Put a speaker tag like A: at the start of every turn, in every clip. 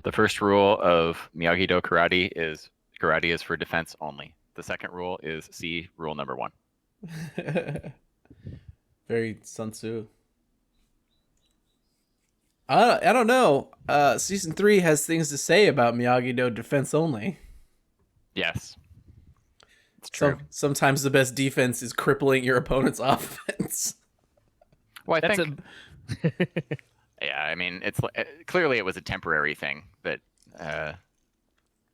A: The first rule of Miyagi-Do karate is for defense only. The second rule is see rule number 1.
B: Very Sun Tzu. I don't know. Season 3 has things to say about Miyagi-Do defense only.
A: Yes. It's true.
B: Sometimes the best defense is crippling your opponent's offense.
A: Well, I think yeah, I mean, it's clearly it was a temporary thing that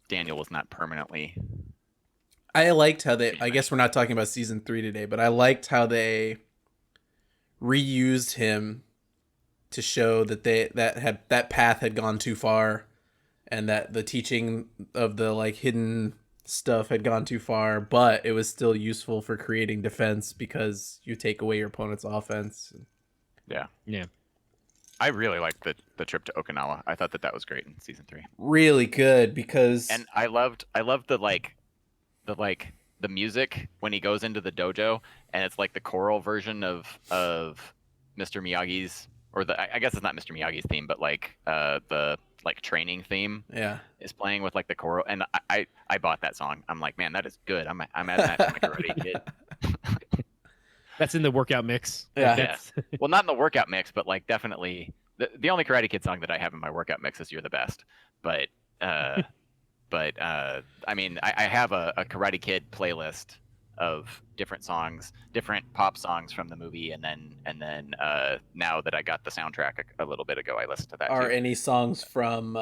A: Daniel was not permanently.
B: I liked how I guess we're not talking about season 3 today, but I liked how they reused him to show that that path had gone too far, and that the teaching of the like hidden stuff had gone too far, but it was still useful for creating defense because you take away your opponent's offense.
A: Yeah.
C: Yeah.
A: I really liked the trip to Okinawa. I thought that was great in season 3.
B: Really good because
A: and I loved the music when he goes into the dojo, and it's like the choral version of Mr. Miyagi's, or I guess it's not Mr. Miyagi's theme, but like the like training theme.
B: Yeah.
A: Is playing with like the choral, and I bought that song. I'm like, man, that is good. I'm adding that to my Karate Kid.
C: That's in the workout mix.
B: Yeah.
A: Yeah. Well, not in the workout mix, but like definitely the only Karate Kid song that I have in my workout mix is "You're the Best." But I mean, I have a Karate Kid playlist of different songs, different pop songs from the movie, and then now that I got the soundtrack a little bit ago, I listened to that.
B: Are
A: too.
B: any songs from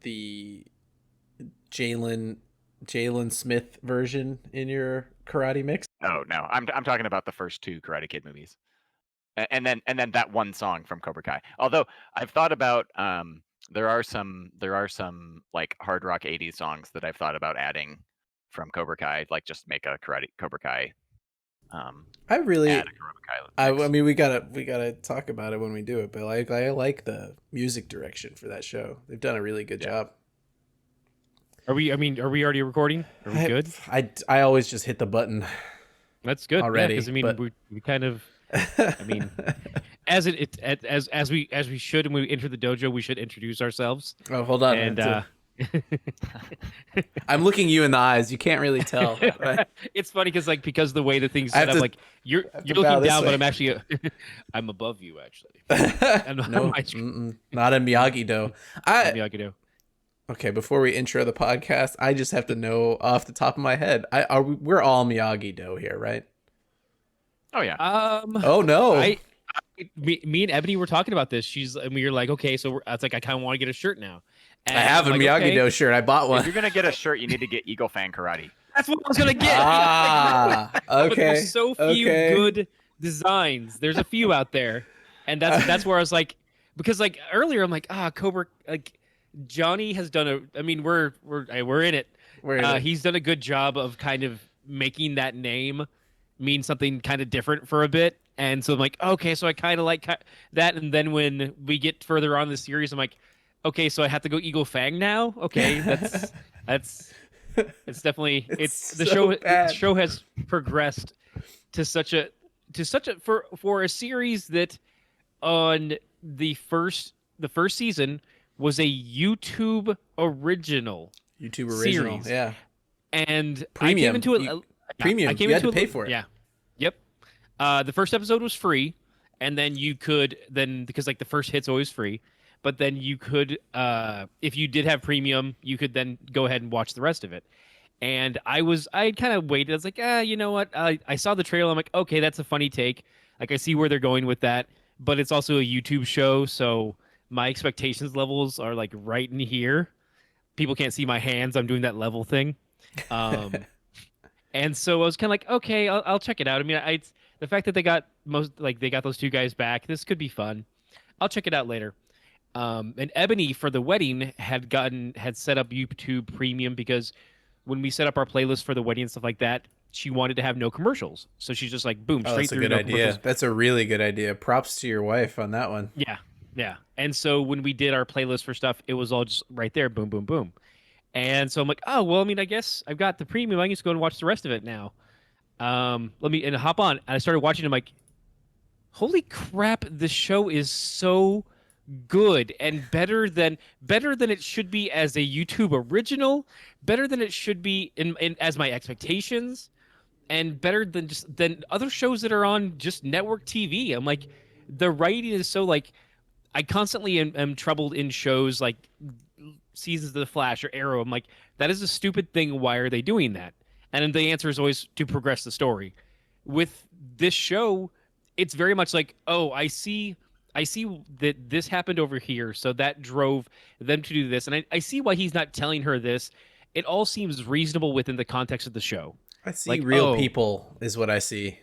B: the Jalen Smith version in your karate mix?
A: Oh no, I'm talking about the first 2 Karate Kid movies, and then that one song from Cobra Kai. Although I've thought about there are some like hard rock 80s songs that I've thought about adding from Cobra Kai, like just make a Cobra Kai.
B: I really,
A: add a Cobra Kai mix.
B: I mean, we gotta talk about it when we do it. But like, I like the music direction for that show. They've done a really good job.
C: Are we already recording? Are we good?
B: I always just hit the button.
C: That's good
B: already.
C: Because I mean,
B: but...
C: we kind of, I mean, as we should, when we enter the dojo, we should introduce ourselves.
B: Oh, hold on.
C: And
B: I'm looking you in the eyes. You can't really tell. Right?
C: It's funny because the way the thing's set up, like you're looking down, but I'm actually I'm above you actually.
B: No, not a Miyagi-Do.
C: Miyagi-Do.
B: Okay, before we intro the podcast, I just have to know off the top of my head. We're all Miyagi-Do here, right?
A: Oh yeah.
B: Oh no.
C: Me and Ebony were talking about this. And we were like, okay, so it's like I kind of want to get a shirt now. And
B: I have a
C: like,
B: Miyagi-Do shirt. I bought one.
A: If you're gonna get a shirt, you need to get Eagle Fang Karate.
C: That's what I was gonna get.
B: Okay.
C: But there's so few good designs. There's a few out there, and that's where I was like, because like earlier I'm like, Cobra, like Johnny has done I mean, we're in it. He's done a good job of kind of making that name mean something kind of different for a bit. And so I'm like, okay, so I kind of like that. And then when we get further on in the series, I'm like, okay, so I have to go Eagle Fang now. Okay, it's definitely the show has progressed to such a for a series that on the first season was a YouTube original. Series.
B: Yeah.
C: And
B: premium.
C: I came into it.
B: Premium. You had to pay for it.
C: Yeah. Yep. The first episode was free, and then you could because like the first hit's always free, but then you could if you did have premium, you could then go ahead and watch the rest of it. And I kind of waited. I was like, you know what? I saw the trailer. I'm like, okay, that's a funny take. Like I see where they're going with that, but it's also a YouTube show, so my expectations levels are like right in here. People can't see my hands. I'm doing that level thing. And so I was kind of like, okay, I'll check it out. I mean, the fact that they got those 2 guys back, this could be fun. I'll check it out later. And Ebony for the wedding had set up YouTube Premium because when we set up our playlist for the wedding and stuff like that, she wanted to have no commercials. So she's just like, boom, straight through.
B: That's a good idea. That's a really good idea. Props to your wife on that one.
C: Yeah. Yeah. And so when we did our playlist for stuff, it was all just right there. Boom, boom, boom. And so I'm like, oh, well, I mean, I guess I've got the premium. I can just go and watch the rest of it now. Let me hop on. And I started watching. I'm like, holy crap, this show is so good and better than it should be as a YouTube original, better than it should be in as my expectations, and better than other shows that are on just network TV. I'm like, the writing is so like, I constantly am troubled in shows like seasons of The Flash or Arrow. I'm like, that is a stupid thing. Why are they doing that? And then the answer is always to progress the story. With this show, it's very much like, oh, I see that this happened over here, so that drove them to do this, and I see why he's not telling her this. It all seems reasonable within the context of the show.
B: I see
C: like,
B: real people is what I see.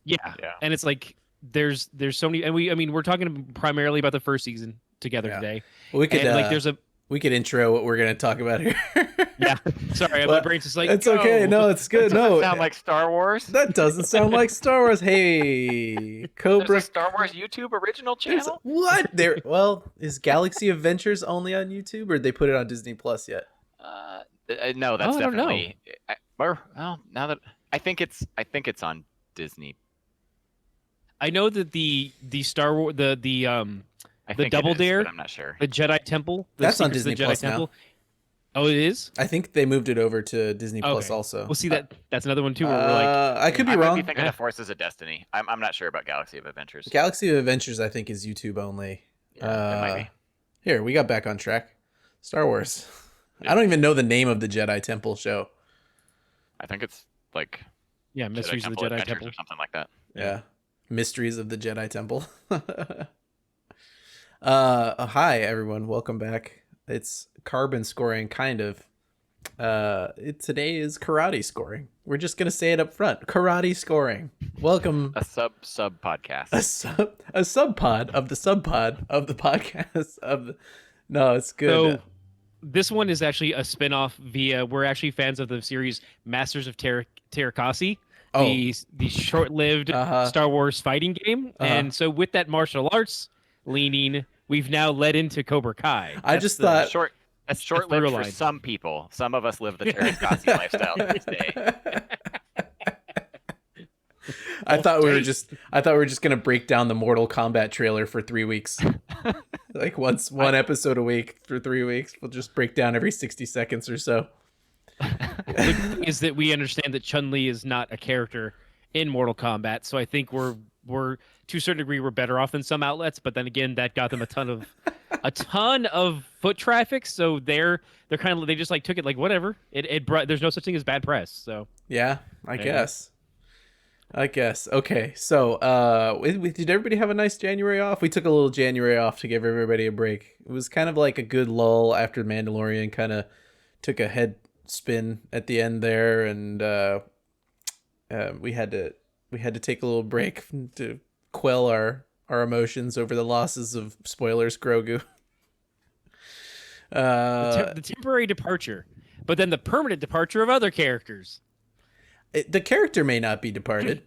C: Yeah, and it's like there's so many, and we're talking primarily about the first season together today.
B: Well, we could
C: and,
B: we could intro what we're going to talk about here.
C: Yeah, sorry, my brain's just like,
B: it's okay. No, it's good. No,
A: sound like Star Wars.
B: That doesn't sound like Star Wars. Hey, Cobra.
A: There's a Star Wars YouTube original channel.
B: What? Is Galaxy Adventures only on YouTube, or did they put it on Disney Plus yet?
A: No, that's
C: I don't
A: definitely. Now that I think it's on Disney.
C: I know that the Star Wars the Double Dare,
A: but I'm not sure.
C: The Jedi Temple.
B: That's on Disney Plus now.
C: Oh, it is?
B: I think they moved it over to Disney Plus also.
C: We'll see that's another one too where we're like,
B: I could be wrong.
A: I might be thinking of Forces of Destiny. I'm not sure about Galaxy of Adventures.
B: Galaxy of Adventures I think is YouTube only.
A: Yeah, it might be.
B: Here, we got back on track. Star Wars. Yeah. I don't even know the name of the Jedi Temple show.
A: I think it's like
C: Mysteries of the Jedi Temple
A: or something like that.
B: Yeah. Mysteries of the Jedi Temple. Hi everyone, welcome back. It's carbon scoring, kind of. Today is karate scoring. We're just gonna say it up front. Karate scoring. Welcome.
A: A sub podcast.
B: A sub pod of the podcast of the. No, it's good.
C: So this one is actually a spin-off we're actually fans of the series Masters of Terrakasi. The short-lived Star Wars fighting game. And so with that martial arts leaning, we've now led into Cobra Kai.
B: I just thought
A: short-lived for some people. Some of us live the Terrakasi lifestyle to this day.
B: I thought we were just gonna break down the Mortal Kombat trailer for 3 weeks. Like one episode a week for 3 weeks. We'll just break down every 60 seconds or so.
C: The thing is that we understand that Chun-Li is not a character in Mortal Kombat, so I think we're to a certain degree we're better off than some outlets, but then again that got them a ton of foot traffic, so they're kind of, they just like took it like whatever. It brought, there's no such thing as bad press, so
B: yeah, I guess. Okay, so did everybody have a nice January off? We took a little January off to give everybody a break. It was kind of like a good lull after Mandalorian kind of took a head spin at the end there, and we had to take a little break to quell our emotions over the losses of, spoilers, Grogu.
C: The temporary departure, but then the permanent departure of other characters.
B: The character may not be departed.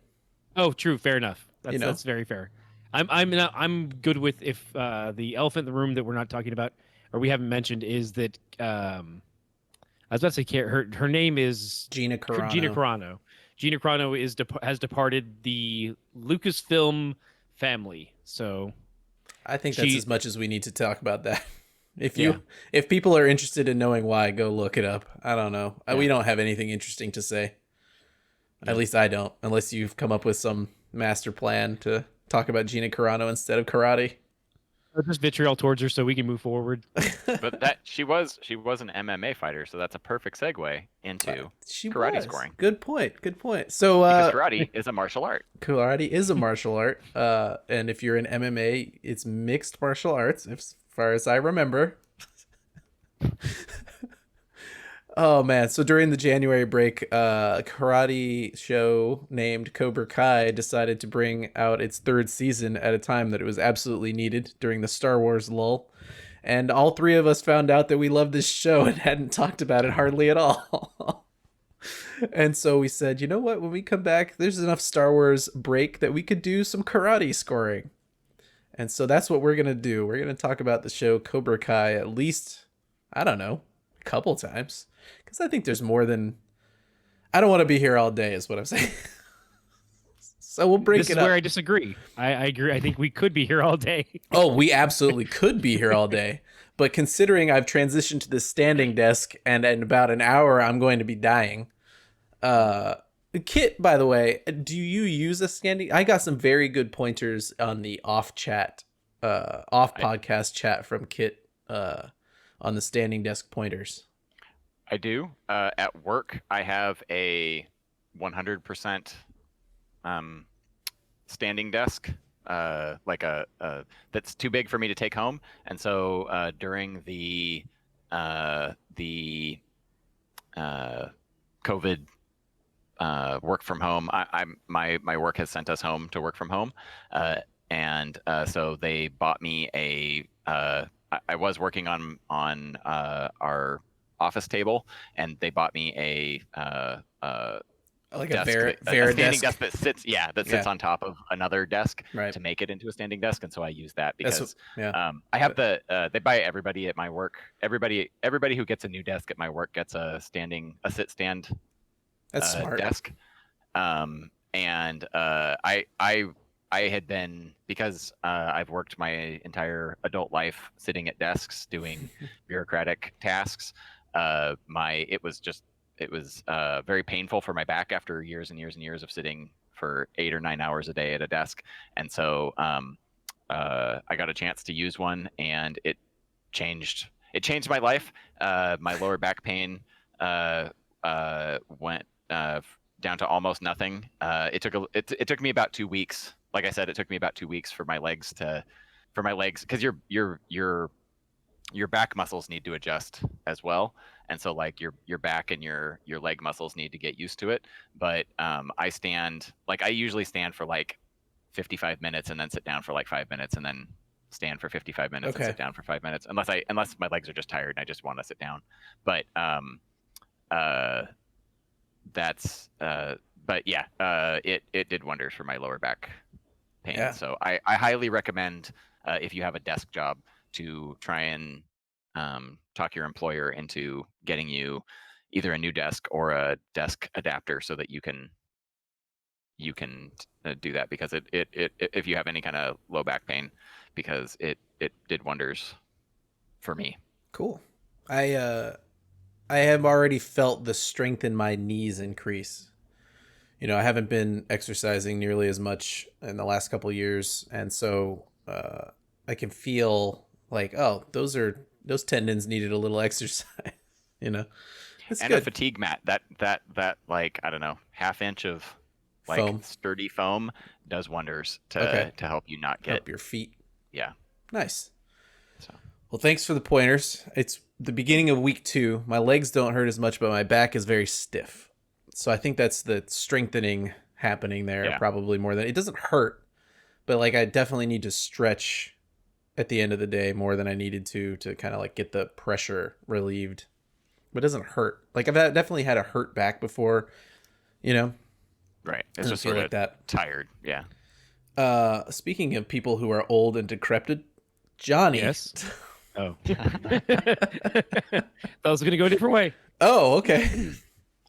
C: Oh, true. Fair enough. That's very fair. I'm good with if the elephant in the room that we're not talking about or we haven't mentioned is that I was about to say her name is
B: Gina Carano.
C: Gina Carano has departed the Lucasfilm family. So
B: I think that's as much as we need to talk about that. If people are interested in knowing why, go look it up. I don't know. Yeah. We don't have anything interesting to say. At least I don't, unless you've come up with some master plan to talk about Gina Carano instead of karate.
C: Or just vitriol towards her so we can move forward.
A: But that she was an MMA fighter, so that's a perfect segue into karate scoring.
B: Good point. So
A: because karate is a martial art.
B: Karate is a martial art. And if you're in MMA, it's mixed martial arts, as far as I remember. Oh man, so during the January break, a karate show named Cobra Kai decided to bring out its third season at a time that it was absolutely needed during the Star Wars lull. And all three of us found out that we loved this show and hadn't talked about it hardly at all. And so we said, you know what, when we come back, there's enough Star Wars break that we could do some karate scoring. And so that's what we're going to do. We're going to talk about the show Cobra Kai at least, I don't know, a couple times. Because I think there's more than... I don't want to be here all day is what I'm saying. So we'll break
C: This
B: it
C: is
B: up.
C: where I disagree. I agree. I think we could be here all day.
B: Oh, we absolutely could be here all day. But considering I've transitioned to this standing desk and in about an hour I'm going to be dying. Kit, by the way, do you use a standing? I got some very good pointers on the off podcast chat from Kit on the standing desk pointers.
A: I do. At work, I have a 100% standing desk, like a that's too big for me to take home, and so during the COVID work from home, my work has sent us home to work from home, and so they bought me a. I was working on our office table, and they bought me a
B: Like
A: desk,
B: a
A: standing
B: desk.
A: desk that sits on top of another desk
B: Right.
A: to make it into a standing desk, and so I use that because
B: yeah.
A: I have they buy everybody at my work. Everybody who gets a new desk at my work gets a sit stand
B: That's smart.
A: desk. And I had been, because I've worked my entire adult life sitting at desks doing bureaucratic tasks. It was very painful for my back after years and years and years of sitting for 8 or 9 hours a day at a desk. And so I got a chance to use one, and it changed my life. My lower back pain went down to almost nothing. It took me about 2 weeks. Like I said, it took me about 2 weeks for my legs, because your back muscles need to adjust as well, and so like your back and your leg muscles need to get used to it. But I usually stand for like 55 minutes and then sit down for like 5 minutes and then stand for 55 minutes and sit down for 5 minutes, unless my legs are just tired and I just want to sit down. But it did wonders for my lower back pain.
B: Yeah.
A: So I highly recommend, if you have a desk job, to try and talk your employer into getting you either a new desk or a desk adapter, so that you can do that, because it if you have any kind of low back pain, because it did wonders for me.
B: Cool. I have already felt the strength in my knees increase. You know, I haven't been exercising nearly as much in the last couple of years, and so I can feel like, oh, those tendons needed a little exercise. You know, it's
A: and
B: good.
A: a fatigue mat, that like, I don't know, half inch of like
B: foam.
A: Sturdy foam does wonders to help you not get
B: up your feet.
A: Yeah.
B: Nice.
A: So.
B: Well, thanks for the pointers. It's the beginning of week 2. My legs don't hurt as much, but my back is very stiff. So I think that's the strengthening happening there, probably more than it doesn't hurt, but like I definitely need to stretch at the end of the day more than I needed to kind of like get the pressure relieved. But it doesn't hurt. Like I've definitely had a hurt back before, you know.
A: Right. It's just sort of
B: like that.
A: Tired. Yeah.
B: Speaking of people who are old and decrepit, Johnny.
C: Yes. Oh. That was going to go a different way.
B: Oh, okay.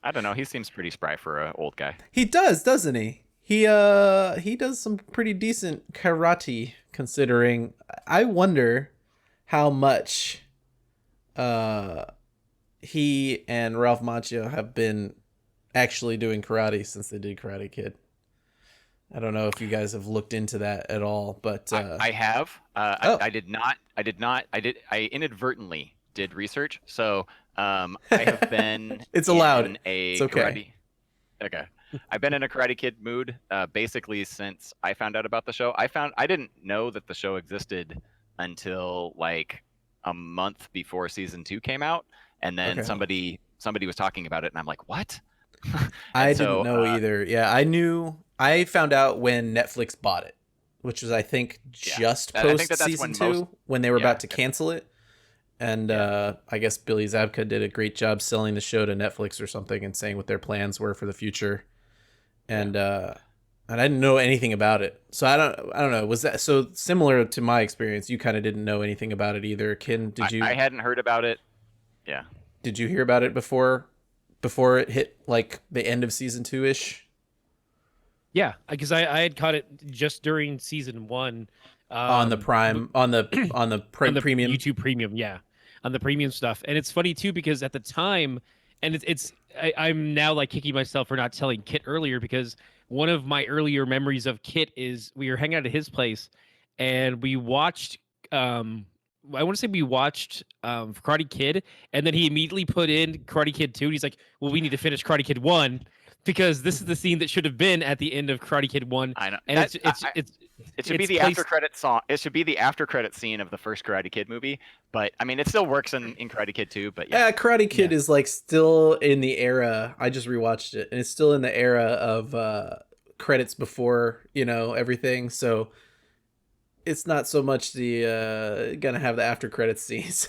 A: I don't know. He seems pretty spry for an old guy.
B: He does, doesn't he? He does some pretty decent karate, considering. I wonder how much he and Ralph Macchio have been actually doing karate since they did Karate Kid. I don't know if you guys have looked into that at all, but
A: I have. I did not. I inadvertently did research, so I have been.
B: It's allowed.
A: It's
B: okay.
A: Karate. Okay. I've been in a Karate Kid mood basically since I found out about the show. I didn't know that the show existed until like a month before season 2 came out, and then somebody was talking about it, and I'm like, what?
B: I didn't know either. Yeah, I knew. I found out when Netflix bought it, which was I think just post season 2 when they were about to cancel it. And I guess Billy Zabka did a great job selling the show to Netflix or something and saying what their plans were for the future. And I didn't know anything about it. So I don't know. Was that so similar to my experience? You kind of didn't know anything about it either. Ken, did you?
A: I hadn't heard about it. Yeah.
B: Did you hear about it before it hit like the end of season 2-ish?
C: Yeah, because I had caught it just during season 1.
B: On the Prime, on the
C: on the
B: premium.
C: YouTube Premium, yeah, on the premium stuff. And it's funny too because at the time, and I'm now like kicking myself for not telling Kit earlier, because one of my earlier memories of Kit is we were hanging out at his place and we watched I want to say we watched Karate Kid, and then he immediately put in Karate Kid 2, and he's like, well, we need to finish Karate Kid 1 because this is the scene that should have been at the end of Karate Kid 1.
A: I know.
C: And
A: it should be the after credit song. It should be the after credit scene of the first Karate Kid movie. But I mean, it still works in Karate Kid 2. But yeah,
B: Karate Kid is like still in the era. I just rewatched it, and it's still in the era of credits before everything. So it's not so much the gonna have the after credits scenes.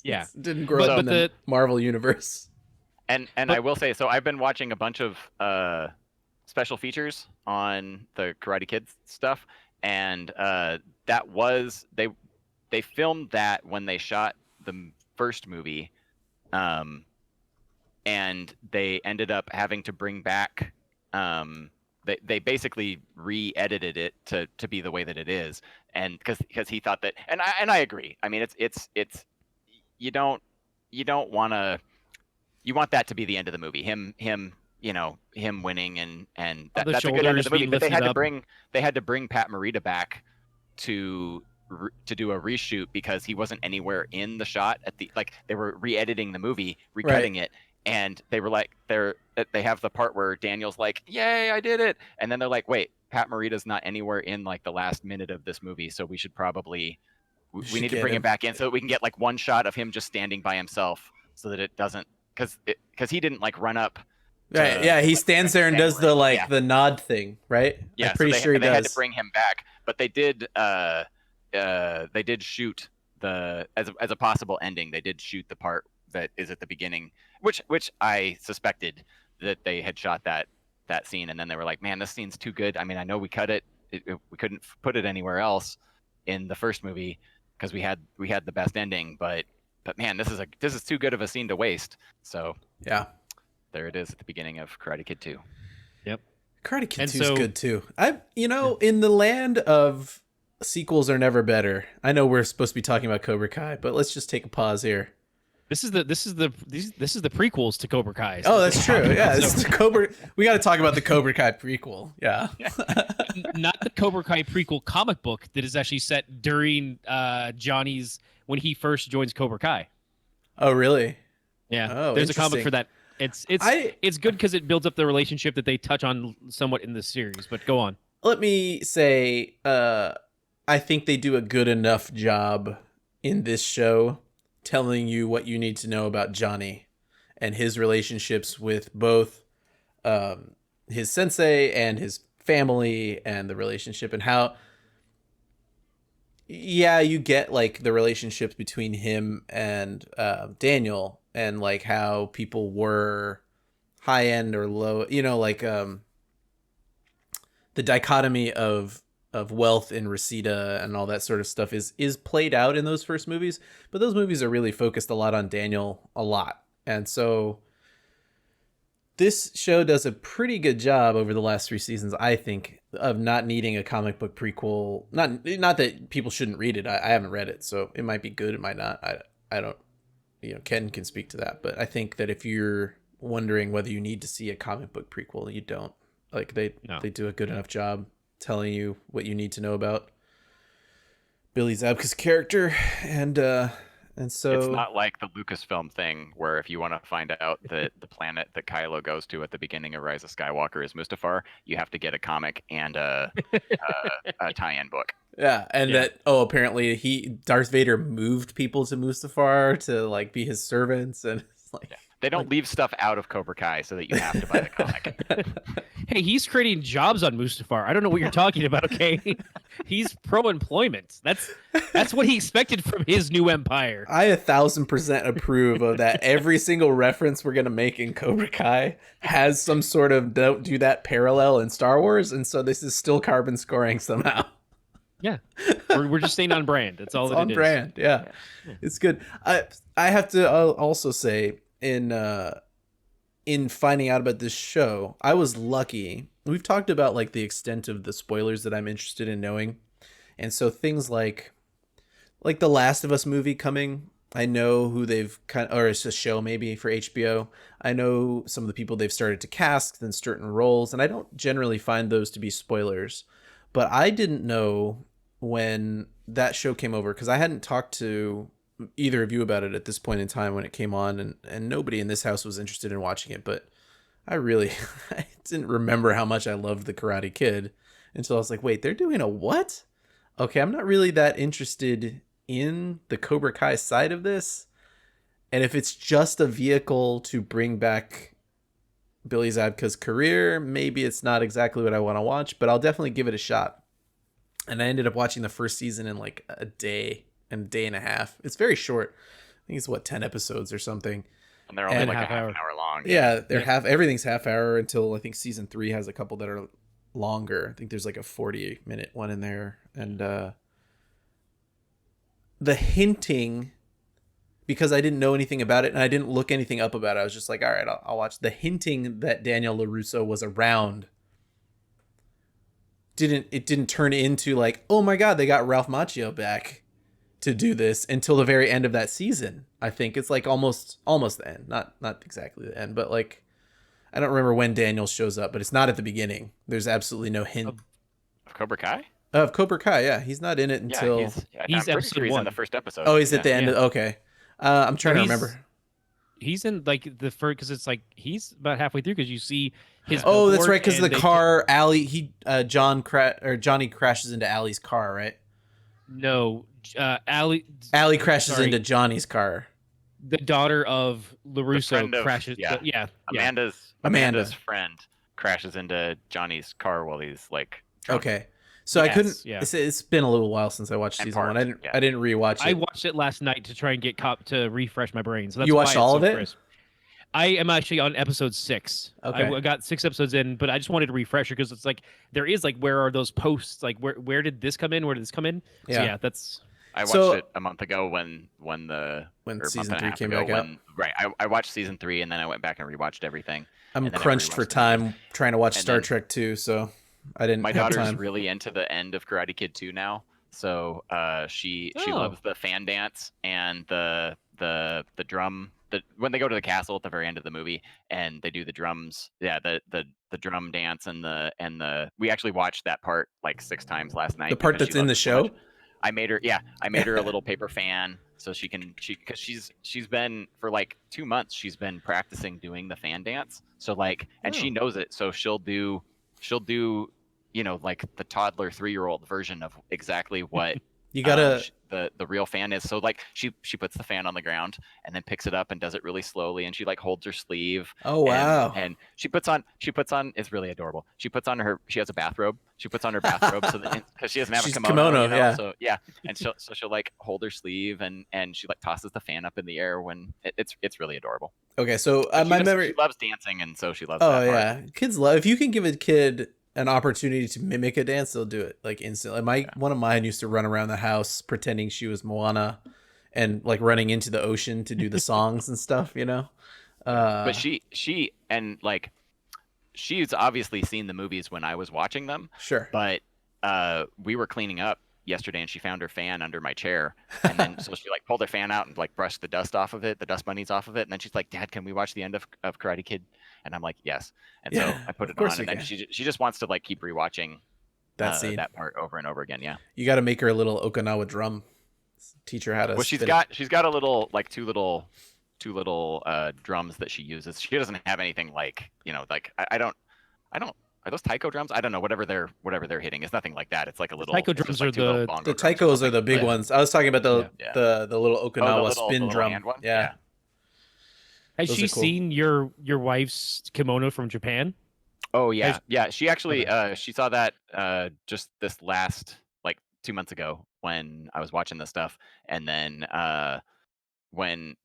C: Yeah,
B: it didn't grow up in the Marvel universe.
A: And I will say, so I've been watching a bunch of special features on the Karate Kid stuff, and that was they filmed that when they shot the first movie, and they ended up having to bring back. They basically re-edited it to be the way that it is, and because he thought that, and I agree. I mean, it's you don't want to. You want that to be the end of the movie. Him winning and that's a good end of the movie. But they had to bring Pat Morita back to do a reshoot because he wasn't anywhere in the shot they were re-editing the movie, recutting it, and they were like they have the part where Daniel's like, "Yay, I did it," and then they're like, "Wait, Pat Morita's not anywhere in like the last minute of this movie, so we should probably we need to bring him back in so that we can get like one shot of him just standing by himself so that it doesn't." Because he didn't like run up.
B: Right. Yeah, he stands there and does the the nod thing, right?
A: Yeah,
B: I'm pretty sure he does.
A: They had to bring him back, but they did shoot as a possible ending. They did shoot the part that is at the beginning, which I suspected that they had shot that scene, and then they were like, "Man, this scene's too good. I mean, I know we cut it. We couldn't put it anywhere else in the first movie because we had the best ending, but man, this is too good of a scene to waste." So
B: yeah,
A: there it is at the beginning of Karate Kid 2.
C: Yep,
B: Karate Kid 2 is good too. In the land of sequels are never better. I know we're supposed to be talking about Cobra Kai, but let's just take a pause here.
C: This is the prequels to Cobra Kai.
B: Oh, that's true. Yeah, it's the Cobra. We got to talk about the Cobra Kai prequel. Yeah.
C: Not the Cobra Kai prequel comic book that is actually set during Johnny's when he first joins Cobra Kai.
B: Oh, really?
C: Yeah.
B: Oh,
C: there's a comic for that. It's good because it builds up the relationship that they touch on somewhat in the series. But go on.
B: Let me say, I think they do a good enough job in this show telling you what you need to know about Johnny and his relationships with both his sensei and his family, and the relationship and how you get like the relationships between him and Daniel, and like how people were high end or low, the dichotomy of wealth in Reseda and all that sort of stuff is played out in those first movies, but those movies are really focused a lot on Daniel a lot. And so this show does a pretty good job over the last 3 seasons, I think, of not needing a comic book prequel. Not that people shouldn't read it. I haven't read it, so it might be good, it might not. I don't, Ken can speak to that, but I think that if you're wondering whether you need to see a comic book prequel, you don't. Like they do a good enough job telling you what you need to know about Billy Zabka's character, and so
A: it's not like the Lucasfilm thing where if you want to find out that the planet that Kylo goes to at the beginning of Rise of Skywalker is Mustafar, you have to get a comic and a tie-in book.
B: Yeah, and that apparently Darth Vader moved people to Mustafar to like be his servants, and it's like
A: they don't leave stuff out of Cobra Kai so that you have to buy the comic.
C: Hey, he's creating jobs on Mustafar. I don't know what you're talking about, okay? He's pro-employment. That's what he expected from his new empire.
B: I 1,000% approve of that. Every single reference we're going to make in Cobra Kai has some sort of don't do that parallel in Star Wars, and so this is still carbon scoring somehow.
C: Yeah, we're just staying on brand. That's all. It's
B: on brand. Yeah, it's good. I have to also say in in finding out about this show, I was lucky. We've talked about like the extent of the spoilers that I'm interested in knowing. And so things like the Last of Us movie coming, I know who they've or it's a show maybe for HBO. I know some of the people they've started to cast in certain roles, and I don't generally find those to be spoilers. But I didn't know when that show came over, because I hadn't talked to either of you about it at this point in time when it came on, and nobody in this house was interested in watching it. But I really I didn't remember how much I loved The Karate Kid until I was like, wait, they're doing a what? Okay, I'm not really that interested in the Cobra Kai side of this. And if it's just a vehicle to bring back Billy Zabka's career, maybe it's not exactly what I want to watch, but I'll definitely give it a shot. And I ended up watching the first season in like a day and a half. It's very short. I think it's 10 episodes or something.
A: And they're only like a half an hour long.
B: Yeah, everything's half hour until I think season 3 has a couple that are longer. I think there's like a 40-minute one in there. And the hinting, because I didn't know anything about it and I didn't look anything up about it, I was just like, all right, I'll watch. The hinting that Daniel LaRusso was around didn't turn into like, oh my god, they got Ralph Macchio back to do this until the very end of that season. I think it's like almost the end, not exactly the end, but like I don't remember when Daniel shows up, but it's not at the beginning. There's absolutely no hint
A: of Cobra Kai.
B: Of Cobra Kai, yeah, he's not in it until
C: he's
A: episode 1. In the first episode.
B: Oh, he's at the end. Okay, I'm trying to remember.
C: He's in like the first, because it's like he's about halfway through, because you see his.
B: Oh, that's right, because the car, Johnny crashes into Allie's car, right?
C: No, Allie
B: crashes into Johnny's car.
C: The daughter of LaRusso crashes.
A: Amanda's friend crashes into Johnny's car while he's like drunk.
B: Okay. So I couldn't. Yeah. It's been a little while since I watched season 1. I didn't rewatch it.
C: I watched it last night to try and get to refresh my brain. So that's
B: you watched all of it.
C: Crisp. I am actually on episode 6.
B: Okay.
C: I got 6 episodes in, but I just wanted a refresher because it's like there is like, where are those posts? Like where did this come in? Where did this come in?
B: Yeah.
C: So yeah, that's.
A: I watched it a month ago when
B: season 3 came back out.
A: Right. I watched season 3 and then I went back and rewatched everything.
B: I'm crunched for time trying to watch Star Trek 2, so I didn't.
A: My
B: have
A: daughter's
B: time.
A: really into the end of Karate Kid 2 now, so she loves the fan dance and the drum. When they go to the castle at the very end of the movie and they do the drums, the drum dance and the we actually watched that part like 6 times last night.
B: The part that's in the show.
A: I made her a little paper fan so because she's been for like 2 months she's been practicing doing the fan dance. So like, and she knows it, so she'll do like the toddler 3-year-old version of exactly what
B: you gotta
A: the real fan is. So like she puts the fan on the ground and then picks it up and does it really slowly, and she like holds her sleeve.
B: Oh wow.
A: And she puts on it's really adorable. She has a bathrobe. She puts on her bathrobe so that, because she doesn't have a kimono,
B: yeah.
A: So yeah, and she'll like hold her sleeve and she like tosses the fan up in the air when it's really adorable.
B: Okay, so
A: she loves dancing, and so she loves.
B: Oh yeah, kids love. If you can give a kid an opportunity to mimic a dance, they'll do it like instantly. One of mine used to run around the house pretending she was Moana, and like running into the ocean to do the songs and stuff. But
A: she and like she's obviously seen the movies when I was watching them.
B: Sure.
A: But we were cleaning up yesterday and she found her fan under my chair, and then so she like pulled her fan out and like brushed the dust bunnies off of it, and then she's like, Dad, can we watch the end of Karate Kid? And I'm like, yes. And so I put it on, and then she just wants to like keep rewatching that part over and over again. Yeah.
B: You got to make her a little Okinawa drum. Teach her how to.
A: Well, she's got a little like two little drums that she uses. She doesn't have anything like like I don't. Are those taiko drums? I don't know. Whatever they're hitting, it's nothing like that. It's like a little.
C: Taiko drums are the
B: taikos are the big ones. I was talking about the little Okinawa spin drum. Yeah.
C: Has she seen your wife's kimono from Japan?
A: Oh yeah, yeah. She actually she saw that just this last like 2 months ago when I was watching this stuff, and then when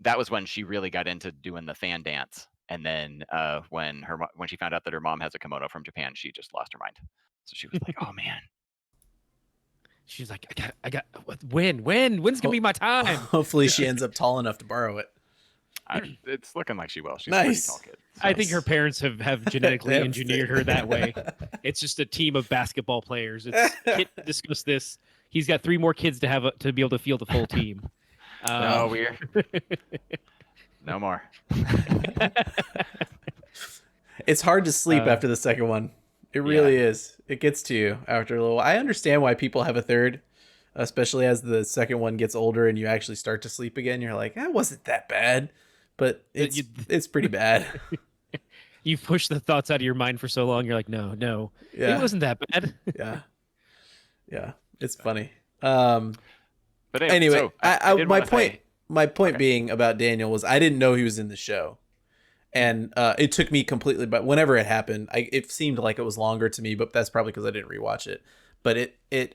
A: she really got into doing the fan dance. And then when she found out that her mom has a kimono from Japan, she just lost her mind. So she was like, "Oh man."
C: She's like, "I got. When's gonna be my time?"
B: Hopefully, she ends up tall enough to borrow it.
A: It's looking like she will. She's
B: nice.
A: a pretty tall kid.
C: I think her parents have genetically
B: That's
C: engineered
B: it.
C: her that way. It's just a team of basketball players. It's Kit discussed this. He's got 3 more kids to be able to field the full team.
A: No, we're no more.
B: It's hard to sleep after the second one. It really is. It gets to you after a little while. I understand why people have a third, especially as the second one gets older and you actually start to sleep again. You're like, that wasn't that bad, but it's pretty bad.
C: You've pushed the thoughts out of your mind for so long. You're like, no, it wasn't that bad.
B: Yeah, it's funny.
A: But
B: anyway,
A: so
B: my point being about Daniel was I didn't know he was in the show, and it took me completely. But whenever it happened, it seemed like it was longer to me. But that's probably because I didn't rewatch it. But it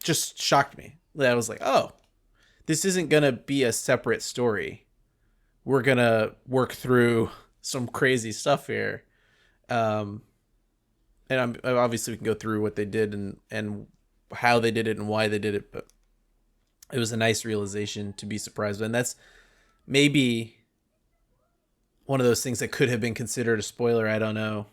B: just shocked me. I was like, oh, this isn't gonna be a separate story. We're gonna work through some crazy stuff here, and obviously we can go through what they did and how they did it and why they did it. But it was a nice realization to be surprised, and that's maybe one of those things that could have been considered a spoiler. I don't know.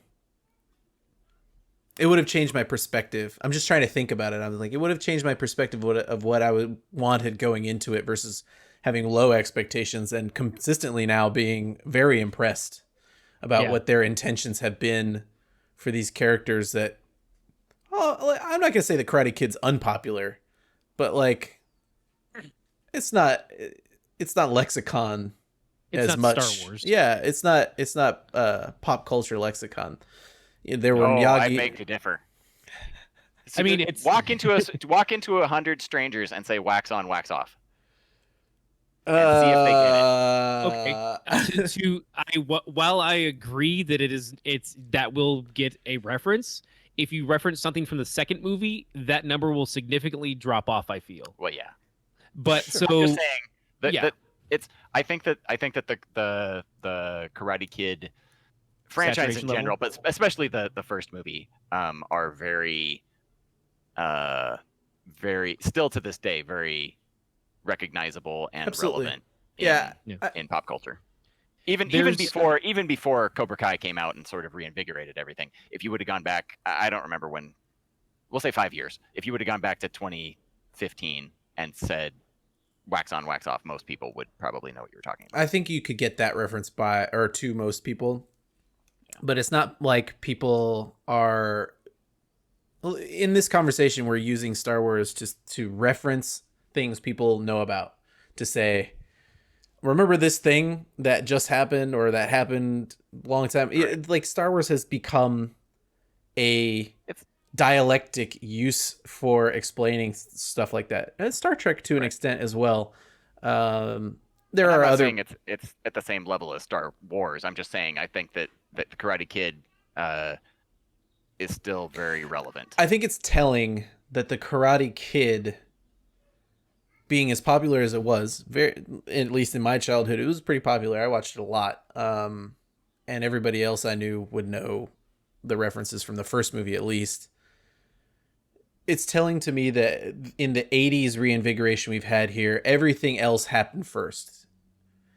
B: It would have changed my perspective. I'm just trying to think about it. I was like, it would have changed my perspective of what I wanted going into it versus having low expectations and consistently now being very impressed about what their intentions have been for these characters that, I'm not going to say the Karate Kid's unpopular, but like, it's not lexicon
C: it's
B: as
C: not
B: much.
C: Star Wars.
B: Yeah, it's not pop culture lexicon. There were Miyagi.
A: I beg to differ.
C: I mean, it's
A: walk into 100 strangers and say wax on, wax off. And see if they get it.
C: Okay. While I agree that it's that will get a reference, if you reference something from the second movie, that number will significantly drop off, I feel.
A: Well, yeah.
C: But so
A: I'm just saying that it's. I think that the Karate Kid franchise
C: Saturation
A: in general,
C: level?
A: but especially the first movie, are very, very still to this day very recognizable and
B: Absolutely.
A: relevant in pop culture. Even before Cobra Kai came out and sort of reinvigorated everything. If you would have gone back, I don't remember when. We'll say 5 years. If you would have gone back to 2015 and said wax on, wax off, most people would probably know what you were talking about.
B: I think you could get that reference to most people, but it's not like people are in this conversation. We're using Star Wars to reference things people know about, to say, remember this thing that just happened or that happened a long time. Right. Like Star Wars has become a dialectic use for explaining stuff like that. And Star Trek to an extent as well. There are other.
A: Saying it's at the same level as Star Wars. I'm just saying I think that the Karate Kid is still very relevant.
B: I think it's telling that the Karate Kid, being as popular as it was, at least in my childhood, it was pretty popular. I watched it a lot. And everybody else I knew would know the references from the first movie, at least. It's telling to me that in the 80s reinvigoration we've had here, everything else happened first.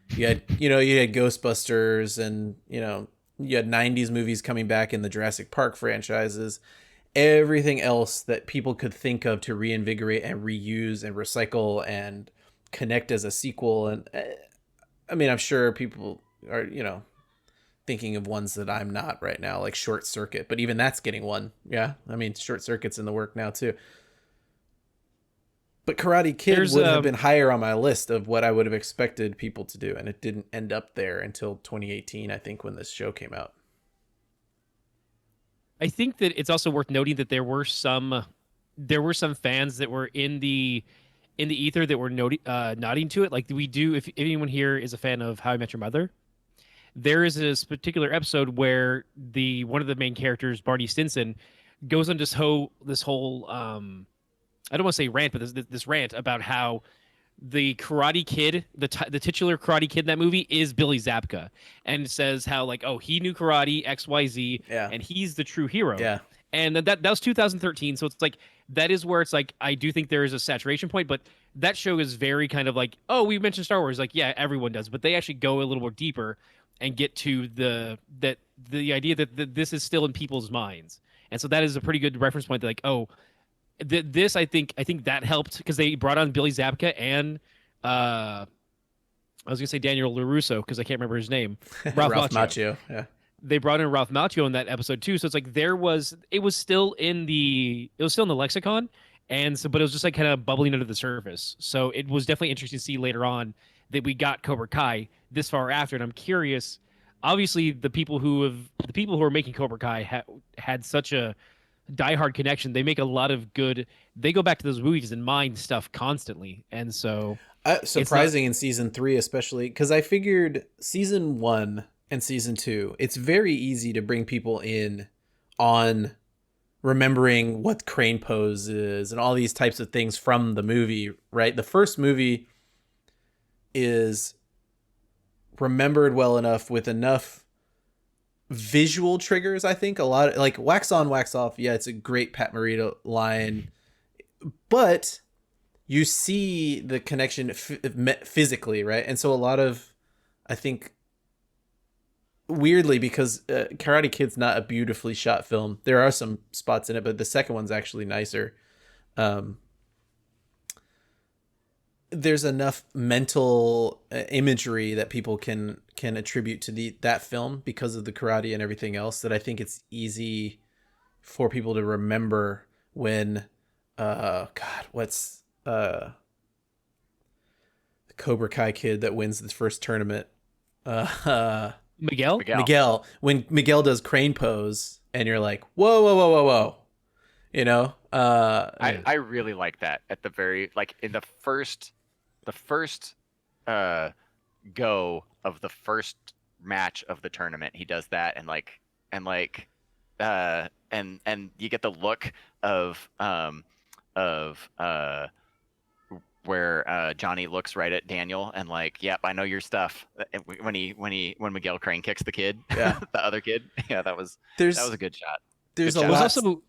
B: You had Ghostbusters, and, you had 90s movies coming back in the Jurassic Park franchises. Everything else that people could think of to reinvigorate and reuse and recycle and connect as a sequel. And I mean, I'm sure people are, thinking of ones that I'm not right now, like Short Circuit, but even that's getting one. Yeah. I mean, Short Circuit's in the work now too. But Karate Kid would have been higher on my list of what I would have expected people to do. And it didn't end up there until 2018, I think, when this show came out.
C: I think that it's also worth noting that there were some fans that were in the ether that were nodding to it. Like we do, if anyone here is a fan of How I Met Your Mother, there is this particular episode where one of the main characters, Barney Stinson, goes on this whole I don't want to say rant, but this rant about how the Karate Kid, the titular Karate Kid in that movie is Billy Zabka, and says how like, oh, he knew karate XYZ, and he's the true hero.
B: Yeah.
C: And that was 2013, so it's like that is where it's like I do think there is a saturation point, but that show is very kind of like, oh, we mentioned Star Wars, like yeah, everyone does, but they actually go a little more deeper and get to the idea that this is still in people's minds, and so that is a pretty good reference point. That like, oh, this I think that helped because they brought on Billy Zabka and I was gonna say Daniel LaRusso because I can't remember his name.
B: Ralph Macchio. Yeah.
C: They brought in Ralph Macchio in that episode too, so it's like it was still in the lexicon, and so but it was just like kind of bubbling under the surface. So it was definitely interesting to see later on that we got Cobra Kai this far after, and I'm curious. Obviously, the people who are making Cobra Kai had such a diehard connection. They make a lot of good. They go back to those movies and mine stuff constantly, and so
B: surprising in season 3, especially because I figured season 1 and season 2, it's very easy to bring people in on remembering what crane pose is and all these types of things from the movie, right? The first movie is remembered well enough with enough visual triggers. I think a lot of, like, wax on, wax off. Yeah, it's a great Pat Morita line, but you see the connection physically, right? And so a lot of, I think, weirdly, because Karate Kid's not a beautifully shot film, there are some spots in it, but the second one's actually nicer. There's enough mental imagery that people can attribute to that film because of the karate and everything else, that I think it's easy for people to remember when what's the Cobra Kai kid that wins this first tournament, Miguel, when Miguel does crane pose and you're like, whoa, you know.
A: I really like that at the very, like, in the first go of the first match of the tournament, he does that, and you get the look of where Johnny looks right at Daniel and like, yep, I know your stuff. When Miguel Crane kicks the kid,
B: yeah,
A: the other kid, yeah, that was a good shot.
B: There's
A: good
B: a lot.
C: Also,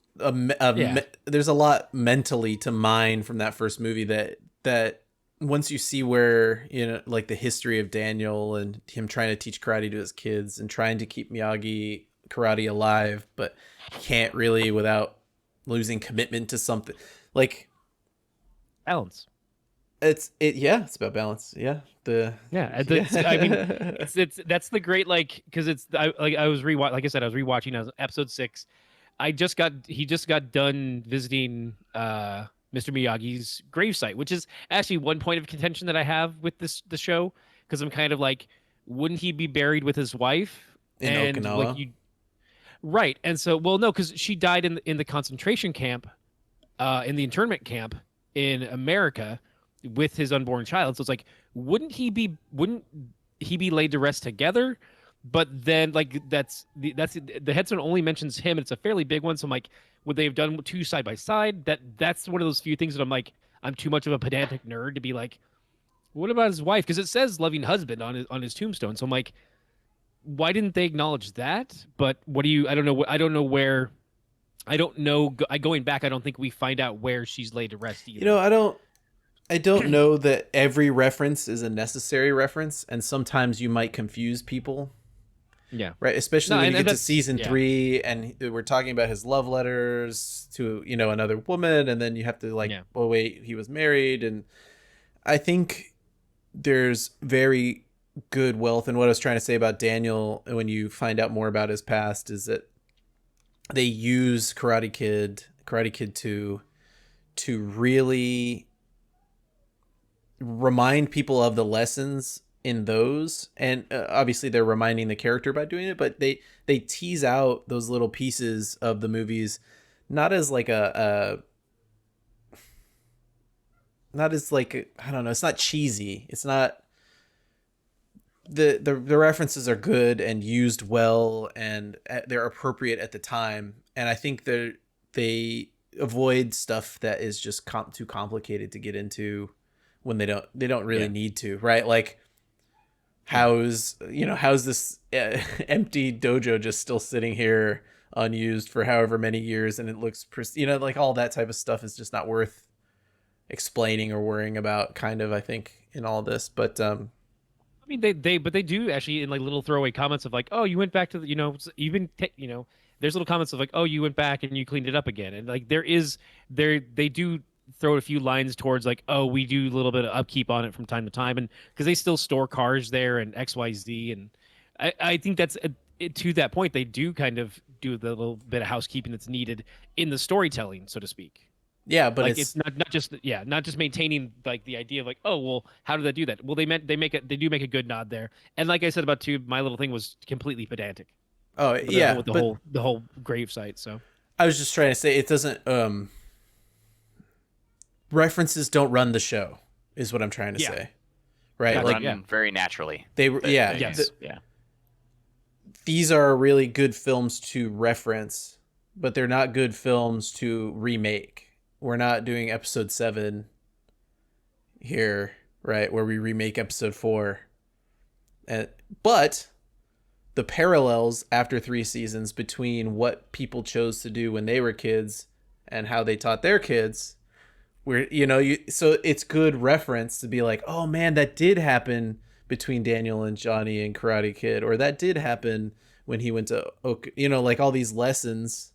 B: there's a lot mentally to mine from that first movie that once you see where, you know, like the history of Daniel and him trying to teach karate to his kids and trying to keep Miyagi karate alive, but can't really without losing commitment to something, like
C: balance.
B: It's about balance. Yeah.
C: I mean, it's that's the great, like, because I was rewatching episode 6. He just got done visiting Mr. Miyagi's gravesite, which is actually one point of contention that I have with the show, because I'm kind of like, wouldn't he be buried with his wife
B: in Okinawa?
C: Like, right, and so, well, no, because she died in the concentration camp, in the internment camp in America with his unborn child. So it's like, wouldn't he be laid to rest together? But then, like, the headstone only mentions him, and it's a fairly big one. So I'm like, would they have done 2 side by side? That's one of those few things that I'm like, I'm too much of a pedantic nerd to be like, what about his wife? Because it says loving husband on his tombstone. So I'm like, why didn't they acknowledge that? But I don't know where. Going back, I don't think we find out where she's laid to rest either.
B: You know, I don't know that every reference is a necessary reference, and sometimes you might confuse people.
C: Yeah.
B: Right. Especially when you get to season 3 and we're talking about his love letters to, you know, another woman. And then you have to like, oh, wait, he was married. And I think there's very good wealth. And what I was trying to say about Daniel, when you find out more about his past, is that they use Karate Kid 2 to really remind people of the lessons in those, and obviously they're reminding the character by doing it, but they tease out those little pieces of the movies, not as like I don't know, it's not cheesy, it's not, the references are good and used well, and they're appropriate at the time, and I think they avoid stuff that is just too complicated to get into when they don't really need to, right? Like, how's this empty dojo just still sitting here unused for however many years, and it looks, like all that type of stuff is just not worth explaining or worrying about, kind of, I think, in all this. But
C: I mean, they do actually, in like little throwaway comments of like, oh, you went back to the, there's little comments of like, oh, you went back and you cleaned it up again, and like they do throw a few lines towards like, oh, we do a little bit of upkeep on it from time to time, and because they still store cars there and XYZ, and I think that's to that point, they do kind of do the little bit of housekeeping that's needed in the storytelling, so to speak.
B: yeah, but
C: Like it's not just maintaining like the idea of like, oh, well, how did that do that? Well, they do make a good nod there, and like I said about two, my little thing was completely pedantic.
B: oh
C: With
B: yeah,
C: the
B: but
C: whole Gravesite. So
B: I was just trying to say it doesn't. References don't run the show, is what I'm trying to say, right?
A: They
B: Like
A: run very naturally.
C: yes.
A: Yeah.
B: These are really good films to reference, but they're not good films to remake. We're not doing episode 7 here, right? Where we remake episode 4. But the parallels after 3 seasons between what people chose to do when they were kids and how they taught their kids, so it's good reference to be like, oh man, that did happen between Daniel and Johnny and Karate Kid, or that did happen when he went to like all these lessons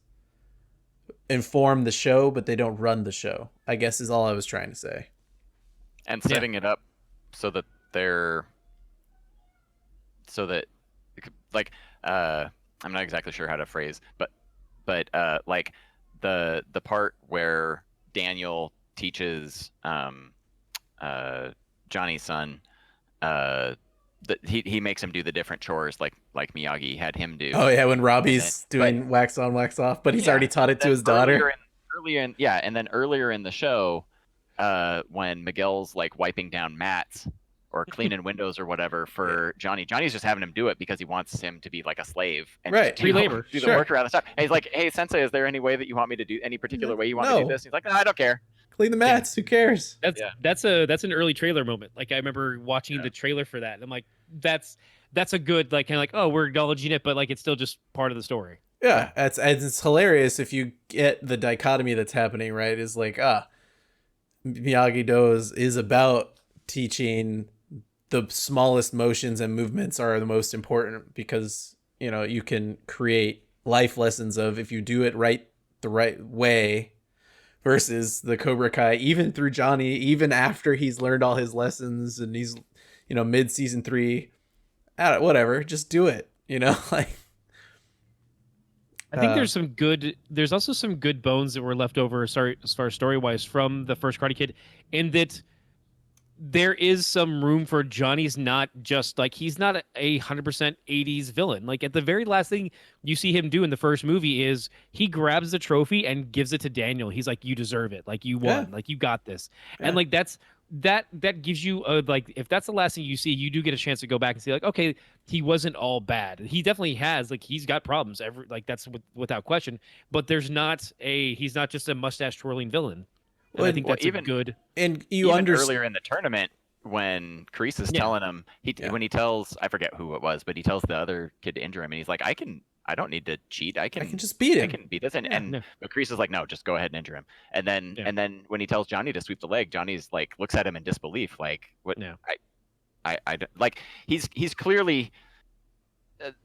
B: inform the show, but they don't run the show, I guess, is all I was trying to say.
A: And setting it up so that like I'm not exactly sure how to phrase, but like the part where Daniel teaches Johnny's son, that he makes him do the different chores like Miyagi had him do.
B: Oh yeah, when Robbie's doing wax on, wax off, but he's already taught it to his daughter.
A: And then earlier in the show, when Miguel's like wiping down mats or cleaning windows or whatever for Johnny. Johnny's just having him do it because he wants him to be like a slave and
B: right,
C: free labor,
A: do the work around the stuff. And he's like, "Hey, Sensei, is there any way that you want me to do any particular way you want me to do this?" And he's like, "No, I don't care.
B: Clean the mats. Who cares?"
C: That's an early trailer moment. Like I remember watching the trailer for that, and I'm like, that's a good like kind of like, oh, we're acknowledging it, but like it's still just part of the story.
B: Yeah, it's hilarious if you get the dichotomy that's happening. Right, is like Miyagi-Do is about teaching the smallest motions and movements are the most important, because you can create life lessons of if you do it right the right way, versus the Cobra Kai, even through Johnny, even after he's learned all his lessons and he's mid season 3, whatever, just do it, like
C: I think there's also some good bones that were left over as far as story wise from the first Karate Kid, in that there is some room for Johnny's not just like, he's not a 100% 80s villain. Like at the very last thing you see him do in the first movie is he grabs the trophy and gives it to Daniel. He's like, you deserve it. Like you won, like you got this. Yeah. And like that gives you like, if that's the last thing you see, you do get a chance to go back and see like, okay, he wasn't all bad. He definitely has, like, he's got problems like that's without question, but he's not just a mustache twirling villain. And I think that's even good.
B: And you understand
A: earlier in the tournament when Kreese is telling him, when he tells, I forget who it was, but he tells the other kid to injure him, and he's like, I don't need to cheat. I can
B: just beat him.
A: I can beat this. But Kreese is like, no, just go ahead and injure him. And then when he tells Johnny to sweep the leg, Johnny's like looks at him in disbelief, like, what? No. I like he's clearly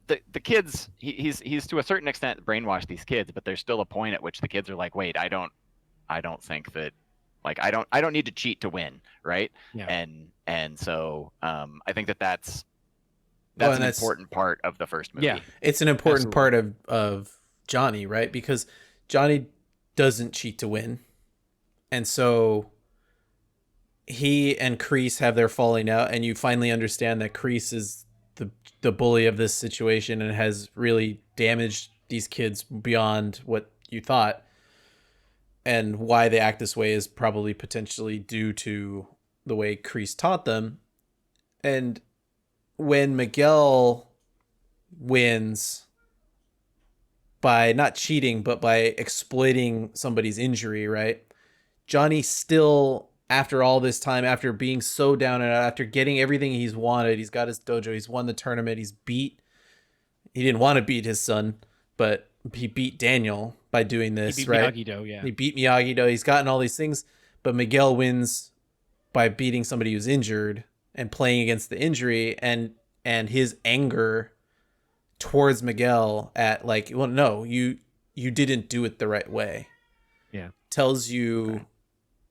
A: the kids. He's to a certain extent brainwashed these kids, but there's still a point at which the kids are like, wait, I don't think that, like, I don't need to cheat to win, right? Yeah. And so I think that's an important part of the first movie.
B: Yeah, it's an important part of Johnny, right? Because Johnny doesn't cheat to win, and so he and Kreese have their falling out, and you finally understand that Kreese is the bully of this situation and has really damaged these kids beyond what you thought. And why they act this way is probably potentially due to the way Kreese taught them. And when Miguel wins by not cheating, but by exploiting somebody's injury, right? Johnny still, after all this time, after being so down and out, after getting everything he's wanted, he's got his dojo, he's won the tournament, he didn't want to beat his son, but he beat Daniel by doing this,
C: He beat
B: right?
C: Miyagi-Do, yeah.
B: He beat Miyagi-Do. He's gotten all these things, but Miguel wins by beating somebody who's injured and playing against the injury, and his anger towards Miguel at like, well, no, you didn't do it the right way.
C: Yeah.
B: Tells you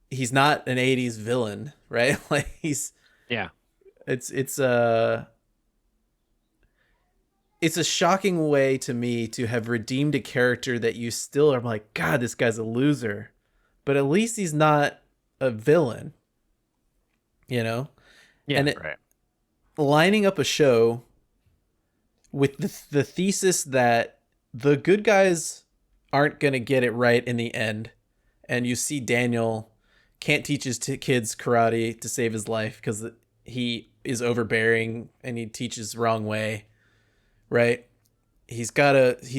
B: he's not an 80s villain, right? Like it's a shocking way to me to have redeemed a character that you still are like, God, this guy's a loser, but at least he's not a villain, you know?
C: Yeah,
B: and lining up a show with the thesis that the good guys aren't going to get it right in the end. And you see Daniel can't teach his kids karate to save his life because he is overbearing and he teaches the wrong way. Right. He's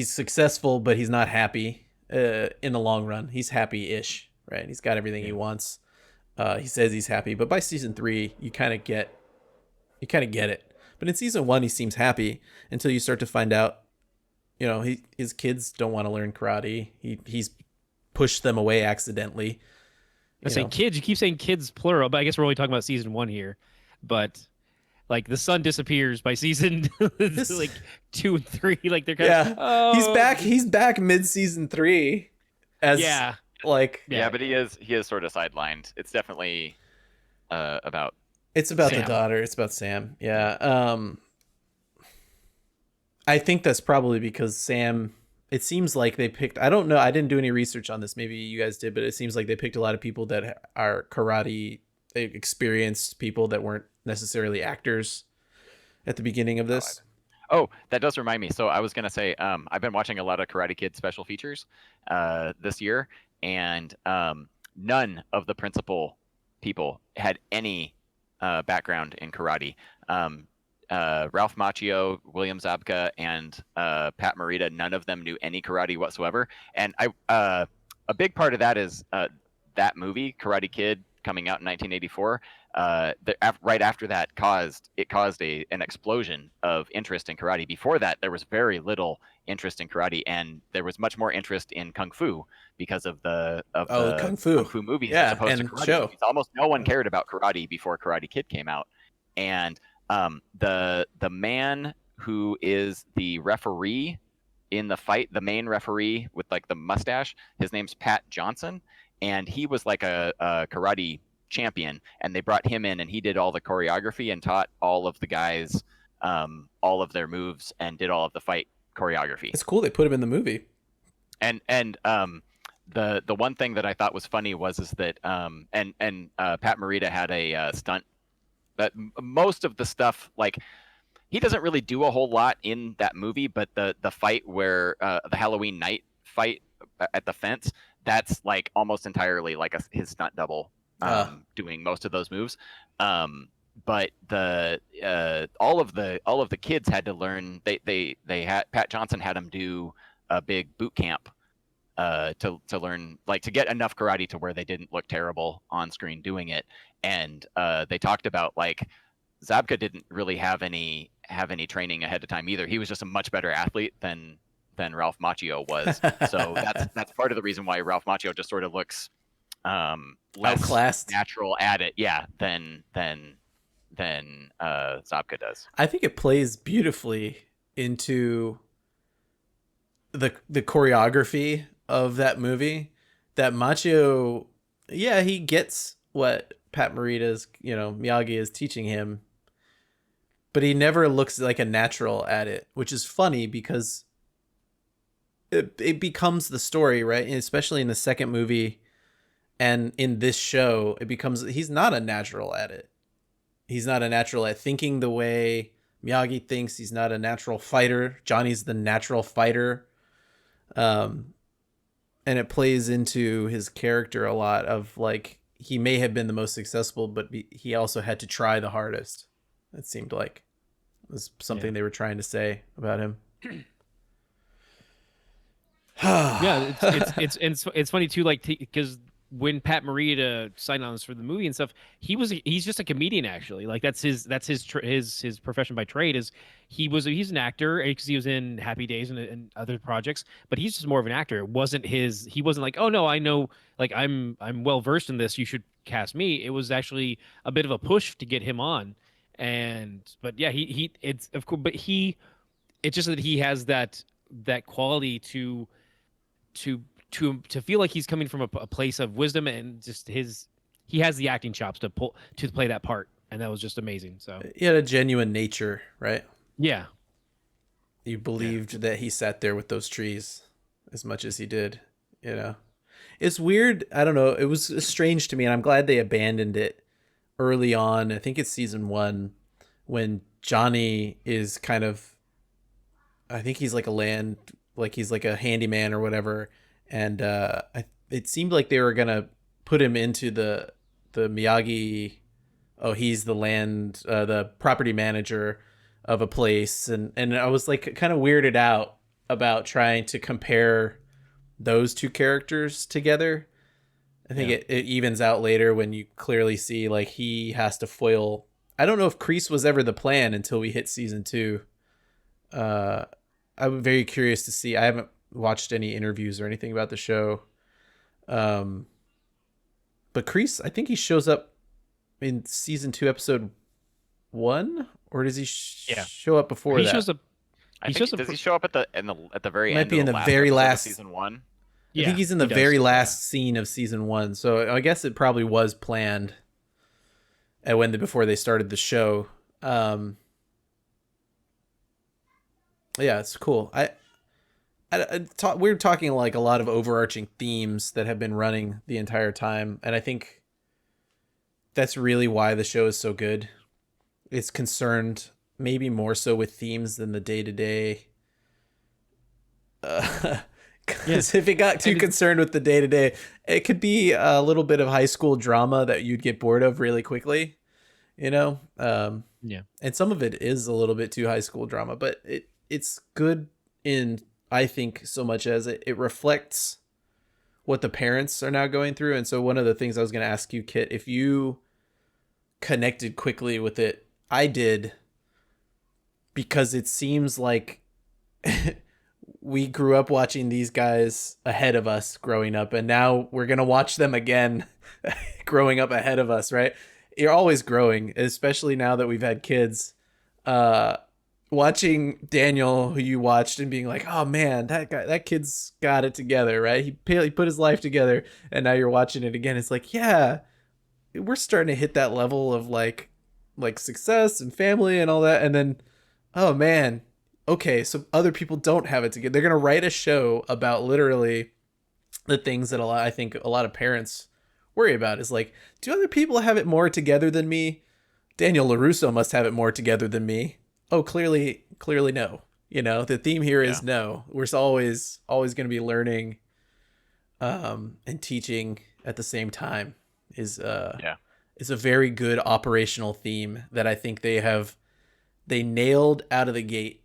B: successful, but he's not happy in the long run. He's happy-ish, right? He's got everything he wants. He says he's happy, but by season 3, you kind of get it. But in season 1, he seems happy until you start to find out, you know, his kids don't want to learn karate. He's pushed them away accidentally.
C: I say kids. You keep saying kids plural, but I guess we're only talking about season 1 here. But like the son disappears by season like 2 and 3. Like they're kind of
B: he's back. He's back mid season 3. But he
A: is sort of sidelined. It's definitely about.
B: It's about
A: Sam.
B: The daughter. It's about Sam. Yeah. I think that's probably because Sam. It seems like they picked. I don't know. I didn't do any research on this. Maybe you guys did, but it seems like they picked a lot of people that are karate experienced people that weren't necessarily actors at the beginning of this.
A: Oh, that does remind me. So I was gonna say, I've been watching a lot of Karate Kid special features this year, and none of the principal people had any background in karate. Ralph Macchio, William Zabka, and Pat Morita, none of them knew any karate whatsoever. And a big part of that is that movie, Karate Kid, coming out in 1984. Right after that caused an explosion of interest in karate. Before that, there was very little interest in karate, and there was much more interest in kung fu because of the
B: kung fu
A: movies,
B: yeah,
A: as opposed
B: and
A: to karate
B: show.
A: movies. Almost no one cared about karate before Karate Kid came out, and the man who is the referee in the fight, the main referee with like the mustache, his name's Pat Johnson, and he was like a karate champion, and they brought him in, and he did all the choreography and taught all of the guys all of their moves and did all of the fight choreography.
B: It's cool they put him in the movie.
A: And the one thing that I thought was funny was that Pat Morita had a stunt that most of the stuff, like, he doesn't really do a whole lot in that movie, but the fight where the Halloween night fight at the fence, that's like almost entirely like his stunt double doing most of those moves. But all of the kids had to learn. They had Pat Johnson had them do a big boot camp to learn, like, to get enough karate to where they didn't look terrible on screen doing it. And they talked about, like, Zabka didn't really have any training ahead of time either. He was just a much better athlete than Ralph Macchio was. So that's part of the reason why Ralph Macchio just sort of looks less
B: outclassed,
A: natural at it, than Zabka does.
B: I think it plays beautifully into the choreography of that movie. That Macchio, he gets what Pat Morita's, Miyagi is teaching him, but he never looks like a natural at it, which is funny because it becomes the story, right? And especially in the second movie and in this show, it becomes he's not a natural at it. He's not a natural at thinking the way Miyagi thinks. He's not a natural fighter. Johnny's the natural fighter. And it plays into his character a lot of, like, he may have been the most successful, but he also had to try the hardest. It seemed like it was something they were trying to say about him.
C: It's funny too, like, because when Pat Morita signed on for the movie and stuff, he's just a comedian actually. Like his profession by trade is he's an actor because he was in Happy Days and other projects, but he's just more of an actor. He wasn't like, oh no, I know, like I'm well versed in this. You should cast me. It was actually a bit of a push to get him on, but yeah, he it's of course, but it's just that he has that quality to to feel like he's coming from a place of wisdom, and just he has the acting chops to play that part, and that was just amazing. So
B: he had a genuine nature, right?
C: Yeah,
B: you believed that he sat there with those trees as much as he did. It's weird. I don't know, it was strange to me, and I'm glad they abandoned it early on. I think it's season 1 when Johnny is kind of, I think he's like he's like a handyman or whatever, and it seemed like they were gonna put him into the Miyagi. Oh, he's the property manager of a place, and I was like kind of weirded out about trying to compare those two characters together. I think it evens out later when you clearly see like he has to foil. I don't know if Kreese was ever the plan until we hit season 2. I'm very curious to see. I haven't watched any interviews or anything about the show. But Kreese, I think he shows up in season 2, episode 1, or does he show up before that?
C: He shows up.
A: Does he show up at the very end?
B: Might be in the very last
A: season 1.
B: I think he's in the very last scene of season 1. So I guess it probably was planned before they started the show. Yeah, it's cool. We're talking like a lot of overarching themes that have been running the entire time, and I think that's really why the show is so good. It's concerned maybe more so with themes than the day-to-day. Because if it got too concerned with the day-to-day, it could be a little bit of high school drama that you'd get bored of really quickly, Yeah. And some of it is a little bit too high school drama, but it's good in, I think, so much as it reflects what the parents are now going through. And so one of the things I was going to ask you, Kit, if you connected quickly with it, I did, because it seems like we grew up watching these guys ahead of us growing up, and now we're going to watch them again growing up ahead of us, right? You're always growing, especially now that we've had kids. Watching Daniel, who you watched, and being like, oh man, that kid's got it together, right? He put his life together, and now you're watching it again. It's like, yeah, we're starting to hit that level of like success and family and all that. And then, oh man, okay, so other people don't have it together. They're going to write a show about literally the things that I think a lot of parents worry about, is like, do other people have it more together than me? Daniel LaRusso must have it more together than me. Oh, clearly no. The theme here is no. We're always going to be learning and teaching at the same time is a very good operational theme that I think they nailed out of the gate.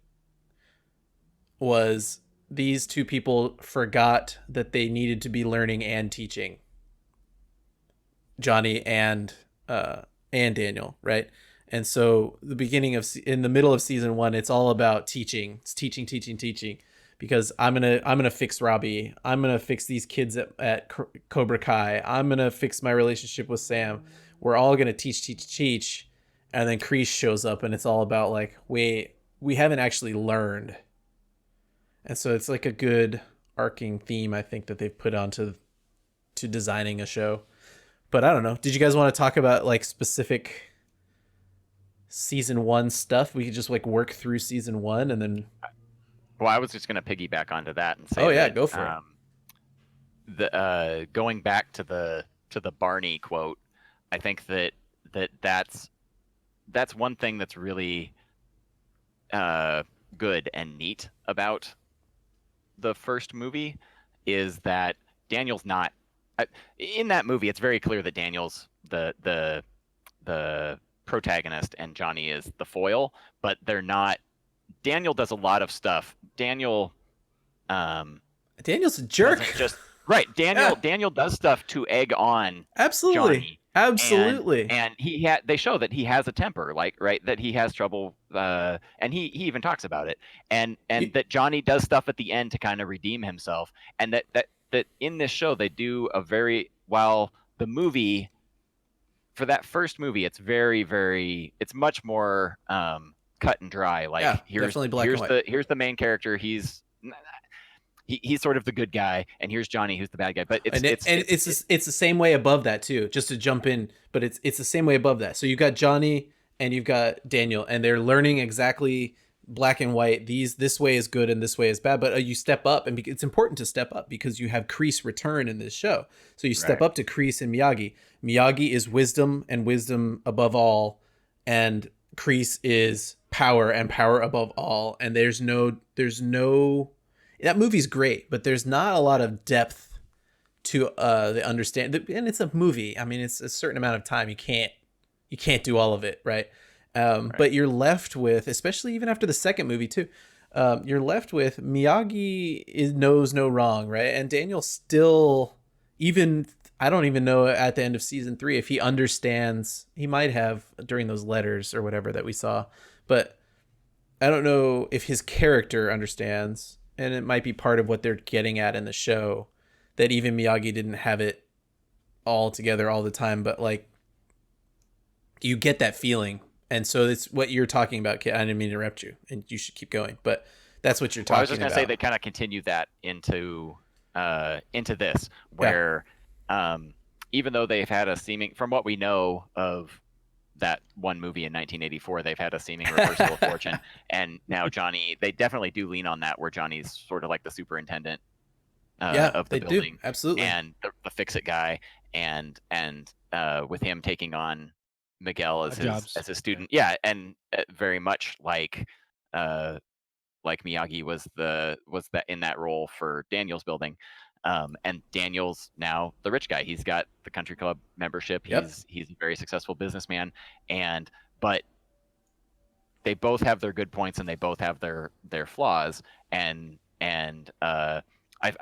B: Was these two people forgot that they needed to be learning and teaching, Johnny and Daniel, right? And so in the middle of season 1, it's all about teaching. It's teaching, because I'm gonna fix Robbie. I'm gonna fix these kids at Cobra Kai. I'm gonna fix my relationship with Sam. We're all gonna teach, and then Kreese shows up, and it's all about like, wait, we haven't actually learned. And so it's like a good arcing theme, I think, that they've put onto designing a show. But I don't know. Did you guys want to talk about like specific season 1 stuff? We could just like work through season 1 and then.
A: Well, I was just going to piggyback onto that and say,
B: go for
A: it. Going back to the Barney quote, I think that's one thing that's really good and neat about the first movie, is that Daniel's not in that movie. It's very clear that Daniel's the protagonist and Johnny is the foil, but they're not. Daniel does a lot of stuff. Daniel's
B: a jerk.
A: Right.
B: Yeah.
A: Daniel does stuff to egg on
B: Absolutely.
A: Johnny.
B: Absolutely.
A: And they show that he has a temper, like, right, that he has trouble, and he even talks about it. And
B: You-
A: that Johnny does stuff at the end to kind of redeem himself. And that in this show they do a very, while the movie, for that first movie, it's very, very, it's much more cut and dry. Like,
B: yeah, definitely black and white.
A: Here's the main character. He's sort of the good guy, and here's Johnny, who's the bad guy. But
B: it's the same way above that too. Just to jump in, but it's the same way above that. So you've got Johnny and you've got Daniel, and they're learning exactly black and white. This way is good and this way is bad. But you step up, and it's important to step up because you have Kreese return in this show. So you step up to Kreese and Miyagi. Miyagi is wisdom and wisdom above all, and Kreese is power and power above all. And there's no. That movie's great, but there's not a lot of depth to the understand. And it's a movie. I mean, it's a certain amount of time. You can't do all of it, right? Right. But you're left with, especially even after the second movie too, you're left with Miyagi knows no wrong, right? And Daniel still, even, I don't even know at the end of season 3 if he understands. He might have during those letters or whatever that we saw, but I don't know if his character understands. And it might be part of what they're getting at in the show, that even Miyagi didn't have it all together all the time, but like you get that feeling. And so it's what you're talking about, Kit. I didn't mean to interrupt you, and you should keep going, but that's what you're talking about.
A: I was just going to say they kind of continue that into this, where even though they've had a seeming, from what we know of that one movie in 1984, they've had a seeming reversal of fortune, and now Johnny, they definitely do lean on that, where Johnny's sort of like the superintendent of the building,
B: absolutely,
A: and the fix-it guy, and with him taking on Miguel as his student, and very much like Miyagi was that in that role for Daniel's building. And Daniel's now the rich guy. He's got the country club membership. He's a very successful businessman. But they both have their good points and they both have their flaws. And I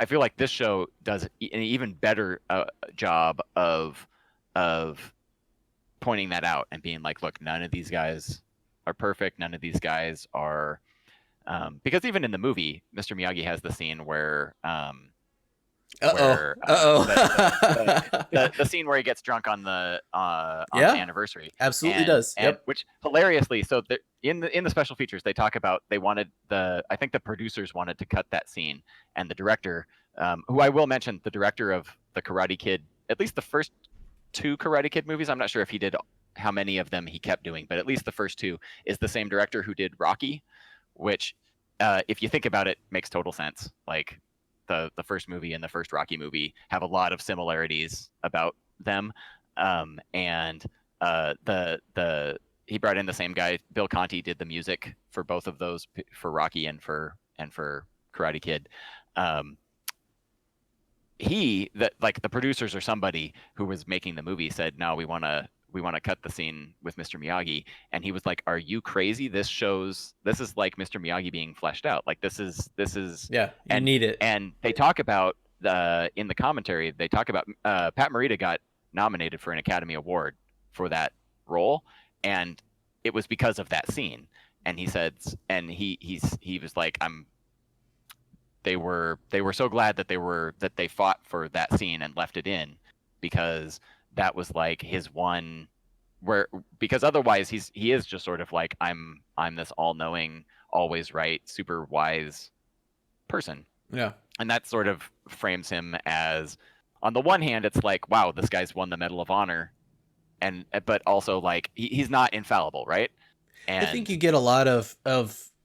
A: feel like this show does an even better job of pointing that out and being like, look, none of these guys are perfect. None of these guys are, because even in the movie, Mr. Miyagi has the scene where the scene where he gets drunk on the anniversary,
B: absolutely does. Yep.
A: Which hilariously, so in the special features, they talk about, they wanted I think the producers wanted to cut that scene, and the director, who I will mention, the director of the Karate Kid, at least the first 2 Karate Kid movies, I'm not sure if he did how many of them he kept doing, but at least the first 2, is the same director who did Rocky, which if you think about it, makes total sense. Like, the first movie and the first Rocky movie have a lot of similarities about them, and he brought in the same guy. Bill Conti did the music for both of those, for Rocky and for Karate Kid. The producers or somebody who was making the movie said, no, we want to cut the scene with Mr. Miyagi. And he was like, are you crazy? This is like Mr. Miyagi being fleshed out. Like, this is
B: you need it.
A: And they talk about in the commentary, they talk about Pat Morita got nominated for an Academy Award for that role, and it was because of that scene. And he said, and he was like, they were so glad that they fought for that scene and left it in, because that was like his one, because otherwise he is just sort of like, I'm this all-knowing, always right, super wise person.
B: Yeah.
A: And that sort of frames him as, on the one hand, it's like, wow, this guy's won the Medal of Honor, but also like he's not infallible, right? And
B: I think you get a lot of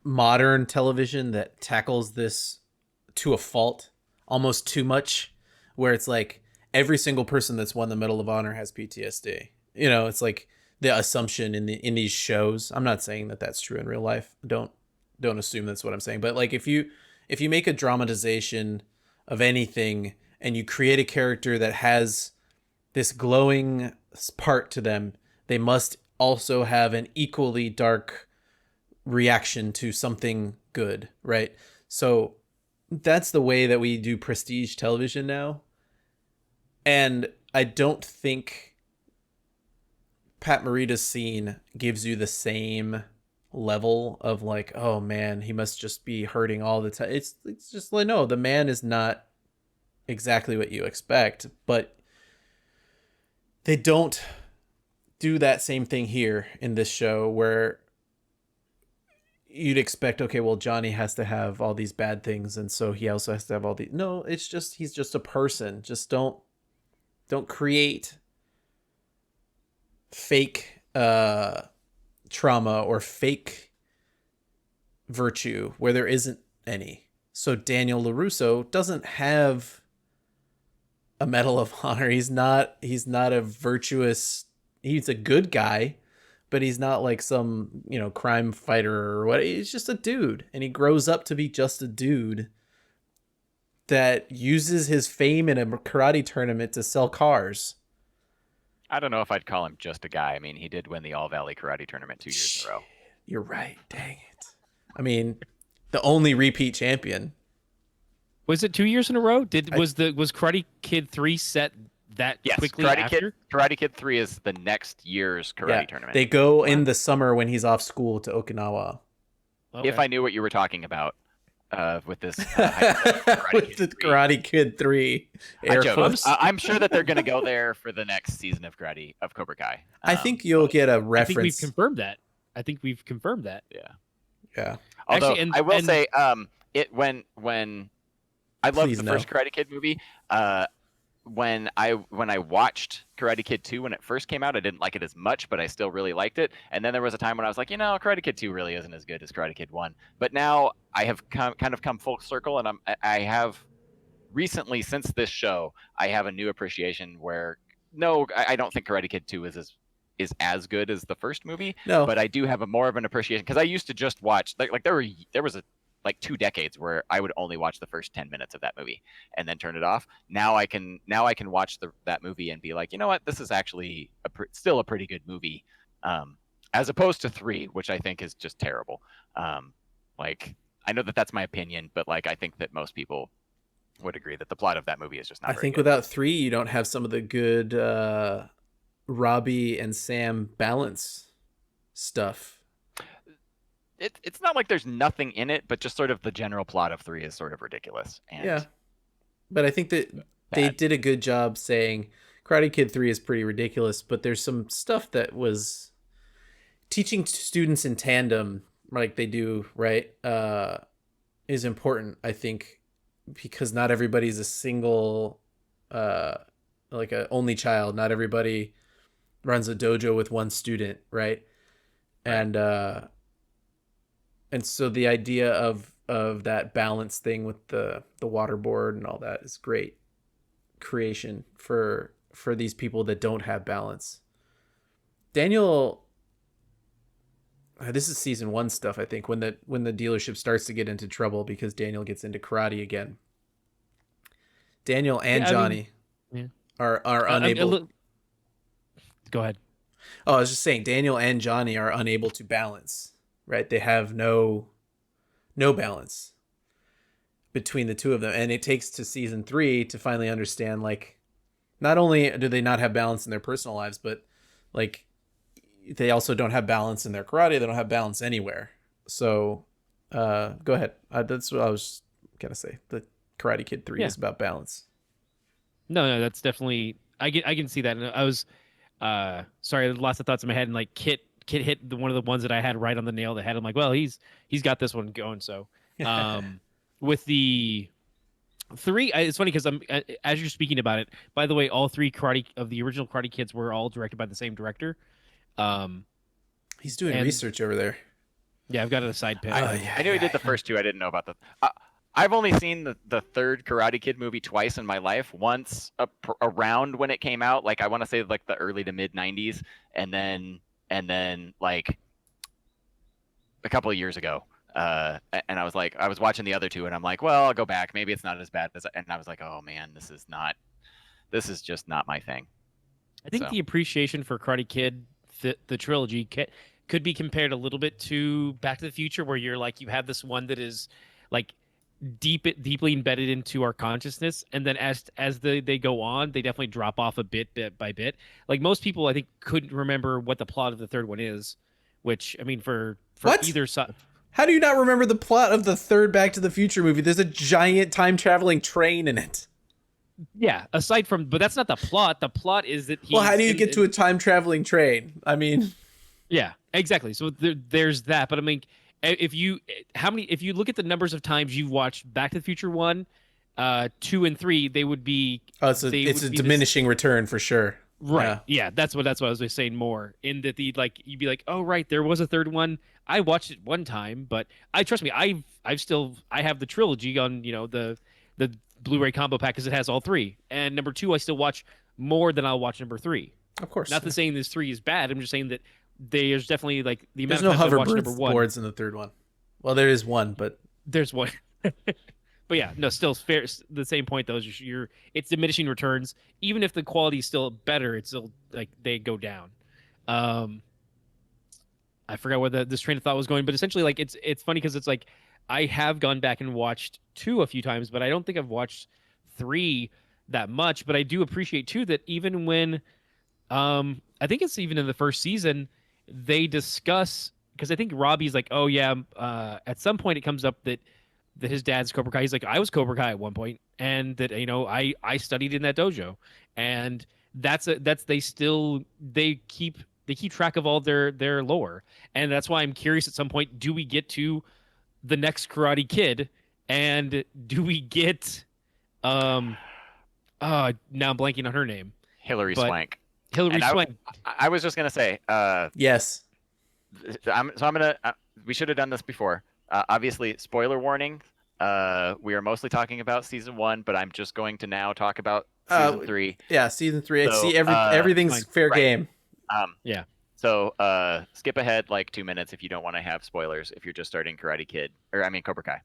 B: modern television that tackles this to a fault, almost too much, where it's like every single person that's won the Medal of Honor has PTSD. You know, it's like the assumption in these shows. I'm not saying that that's true in real life. Don't assume that's what I'm saying. But like, if you make a dramatization of anything and you create a character that has this glowing part to them, they must also have an equally dark reaction to something good, right? So that's the way that we do prestige television now. And I don't think Pat Morita's scene gives you the same level of like, oh man, he must just be hurting all the time. It's just like, no, the man is not exactly what you expect, but they don't do that same thing here in this show where you'd expect, okay, well, Johnny has to have all these bad things, and so he also has to have all these. No, it's just he's just a person. Just don't create fake trauma or fake virtue where there isn't any. So Daniel LaRusso doesn't have a Medal of Honor. He's not a virtuous. He's a good guy, but he's not like some, crime fighter or what. He's just a dude, and he grows up to be just a dude that uses his fame in a karate tournament to sell cars.
A: I don't know if I'd call him just a guy. I mean, he did win the All Valley Karate Tournament 2 years in a row.
B: You're right. Dang it. I mean, the only repeat champion.
C: Was it 2 years in a row? Was Karate Kid 3 set that quickly after?
A: Karate Kid 3 is the next year's karate tournament.
B: They go in the summer when he's off school to Okinawa.
C: Okay.
A: If I knew what you were talking about with this
B: with the Karate Kid 3 Air Force.
A: I'm sure that they're going to go there for the next season of Cobra Kai.
B: I think you'll get a reference.
C: I think we've confirmed that.
B: Yeah.
A: Although I will say, when I loved the first Karate Kid movie. When I watched Karate Kid 2 when it first came out, I didn't like it as much, but I still really liked it. And then there was a time when I was like, Karate Kid 2 really isn't as good as Karate Kid 1. But now I have kind of come full circle, and I have recently, since this show, I have a new appreciation where I don't think Karate Kid 2 is as good as the first movie.
B: No,
A: but I do have more of an appreciation because I used to just watch like there was 2 decades where I would only watch the first 10 minutes of that movie and then turn it off. Now I can watch that movie and be like, you know what, this is actually still a pretty good movie, as opposed to 3, which I think is just terrible. I know that that's my opinion, but I think that most people would agree that the plot of that movie is just not.
B: I think without 3, you don't have some of the good Robbie and Sam balance stuff.
A: It's not like there's nothing in it, but just sort of the general plot of 3 is sort of ridiculous. And
B: but I think that they did a good job saying Karate Kid 3 is pretty ridiculous, but there's some stuff that was teaching students in tandem, like they do, right, is important, I think, because not everybody's a single, like a only child. Not everybody runs a dojo with one student, right? And so the idea of that balance thing with the waterboard and all that is great creation for these people that don't have balance. Daniel, this is season 1 stuff, I think, when the dealership starts to get into trouble because Daniel gets into karate again. Daniel and Johnny are unable.
C: Go ahead.
B: Oh, I was just saying, Daniel and Johnny are unable to balance. Right, they have no balance between the two of them, and it takes to season 3 to finally understand, like, not only do they not have balance in their personal lives, but like they also don't have balance in their karate. They don't have balance anywhere. So, go ahead. That's what I was gonna say. The Karate Kid 3 is about balance.
C: No, that's definitely I can see that. And I was sorry, lots of thoughts in my head, and like Kit hit one of the ones that I had right on the nail that had him like, well, he's got this one going. So with the 3, it's funny because as you're speaking about it, by the way, all 3 of the original Karate Kids were all directed by the same director.
B: He's doing research over there.
C: Yeah, I've got it a side pit.
A: I knew he did the first 2. I didn't know about the I've only seen the third Karate Kid movie twice in my life. Once around when it came out, like I want to say like the early to mid 90s, and then like a couple of years ago. And I was watching the other 2, and I'm like, well, I'll go back. Maybe it's not as bad as. And I was like, oh man, this is just not my thing.
C: I think the appreciation for Karate Kid, the trilogy, could be compared a little bit to Back to the Future, where you're like, you have this one that is like deeply embedded into our consciousness, and then as they go on, they definitely drop off a bit by bit. Like most people, I think, couldn't remember what the plot of the third one is, which I mean, for
B: What?
C: either side.
B: How do you not remember the plot of the third Back to the Future movie? There's a giant time traveling train in it.
C: Yeah, aside from, but that's not the plot. The plot is that
B: Well, how do you get to a time traveling train? I mean,
C: yeah, exactly. So there's that. But I mean, if you look at the numbers of times you've watched Back to the Future 1, 2, and 3, they would be.
B: oh, it's a diminishing return for sure.
C: Right. Yeah, that's what I was saying more. In that you'd be like, oh right, there was a third one. I watched it one time, but trust me, I have the trilogy on, the Blu-ray combo pack because it has all 3. And number 2, I still watch more than I'll watch number 3.
B: Of course.
C: Not to saying this 3 is bad. I'm just saying that there's definitely the amount
B: There's
C: of
B: no
C: times I watched number 1.
B: hoverboards in the third one. Well, there is one, but
C: there's one. But yeah, no, still fair. The same point though is it's diminishing returns. Even if the quality is still better, it's still they go down. I forgot where this train of thought was going, but essentially it's funny because it's I have gone back and watched 2 a few times, but I don't think I've watched 3 that much. But I do appreciate 2 that even when I think it's even in the first season they discuss, because I think Robbie's like, oh yeah, at some point it comes up that his dad's Cobra Kai. He's like, I was Cobra Kai at one point, and that I studied in that dojo, and they keep track of all their lore, and that's why I'm curious. At some point, do we get to the next Karate Kid, and do we get now I'm blanking on her name.
A: Hilary Swank.
C: Hilary Swank.
A: I was just gonna say,
B: yes.
A: We should have done this before. Obviously, spoiler warning. We are mostly talking about season 1, but I'm just going to now talk about season 3.
B: Yeah, season 3.
A: So,
B: I see everything's
C: fine.
B: fair
A: Right.
B: game.
A: Yeah. So skip ahead 2 minutes if you don't want to have spoilers. If you're just starting Cobra Kai.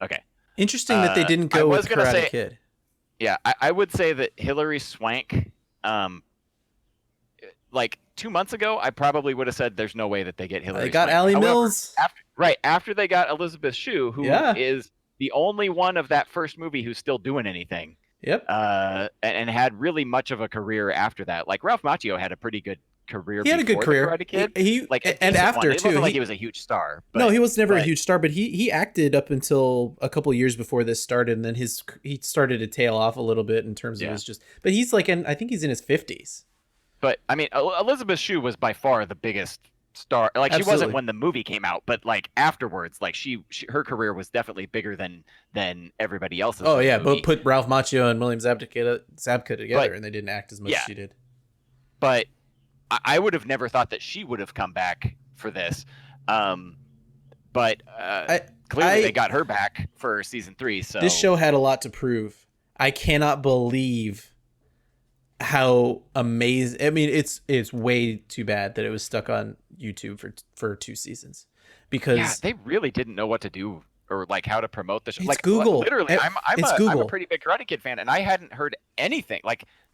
A: Okay.
B: Interesting that they didn't go with Karate Kid.
A: Yeah, I would say that Hilary Swank. 2 months ago, I probably would have said there's no way that they get Hilary.
B: They got
A: Swank.
B: Allie
A: However,
B: Mills.
A: After they got Elizabeth Shue, who is the only one of that first movie who's still doing anything.
B: Yep.
A: And had really much of a career after that. Like Ralph Macchio had a pretty good career.
B: He had a good career.
A: Karate Kid.
B: And after
A: it
B: too.
A: wasn't like he was a huge star. But,
B: no, he was never a huge star, but he acted up until a couple years before this started, and then he started to tail off a little bit in terms of his just. But he's I think he's in his 50s.
A: But I mean, Elizabeth Shue was by far the biggest star. Absolutely. She wasn't when the movie came out, but afterwards, her career was definitely bigger than everybody else's.
B: Oh yeah, but put Ralph Macchio and William Zabka together, and they didn't act as much as she did.
A: But I would have never thought that she would have come back for this. But clearly they got her back for season 3. So
B: this show had a lot to prove. I cannot believe how amazing. I mean, it's way too bad that it was stuck on YouTube for 2 seasons, because
A: they really didn't know what to do or how to promote the show.
B: It's Google.
A: Literally, I'm a pretty big Karate Kid fan, and I hadn't heard anything,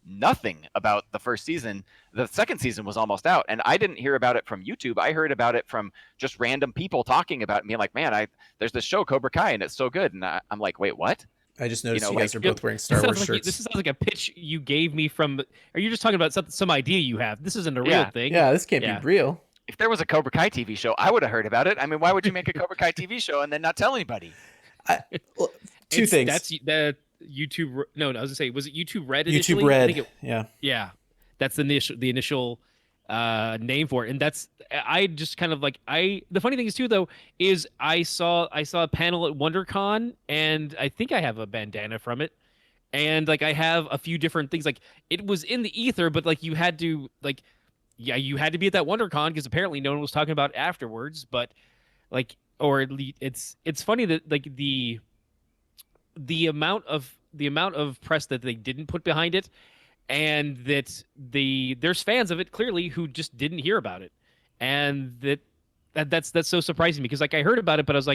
A: nothing about the first season. The second season was almost out, and I didn't hear about it from YouTube. I heard about it from just random people talking about it, and being like, man, there's this show Cobra Kai, and it's so good. And I'm like, wait, what?
B: I just noticed you guys are both wearing Star Wars shirts.
C: This sounds like a pitch you gave me from. Are you just talking about some idea you have? This isn't a real thing.
B: Yeah, this can't be real.
A: If there was a Cobra Kai TV show, I would have heard about it. I mean, why would you make a Cobra Kai TV show and then not tell anybody?
B: Two things.
C: That's the YouTube. No, I was gonna say, was it YouTube Red initially?
B: YouTube Red. Yeah.
C: That's the initial name for it, and that's I just kind of the funny thing is too though is I saw a panel at WonderCon, and I think I have a bandana from it, and I have a few different things. It was in the ether, but you had to you had to be at that WonderCon because apparently no one was talking about it afterwards. But or at least it's funny that the amount of press that they didn't put behind it, and that there's fans of it clearly who just didn't hear about it, and that's so surprising because I heard about it, but I was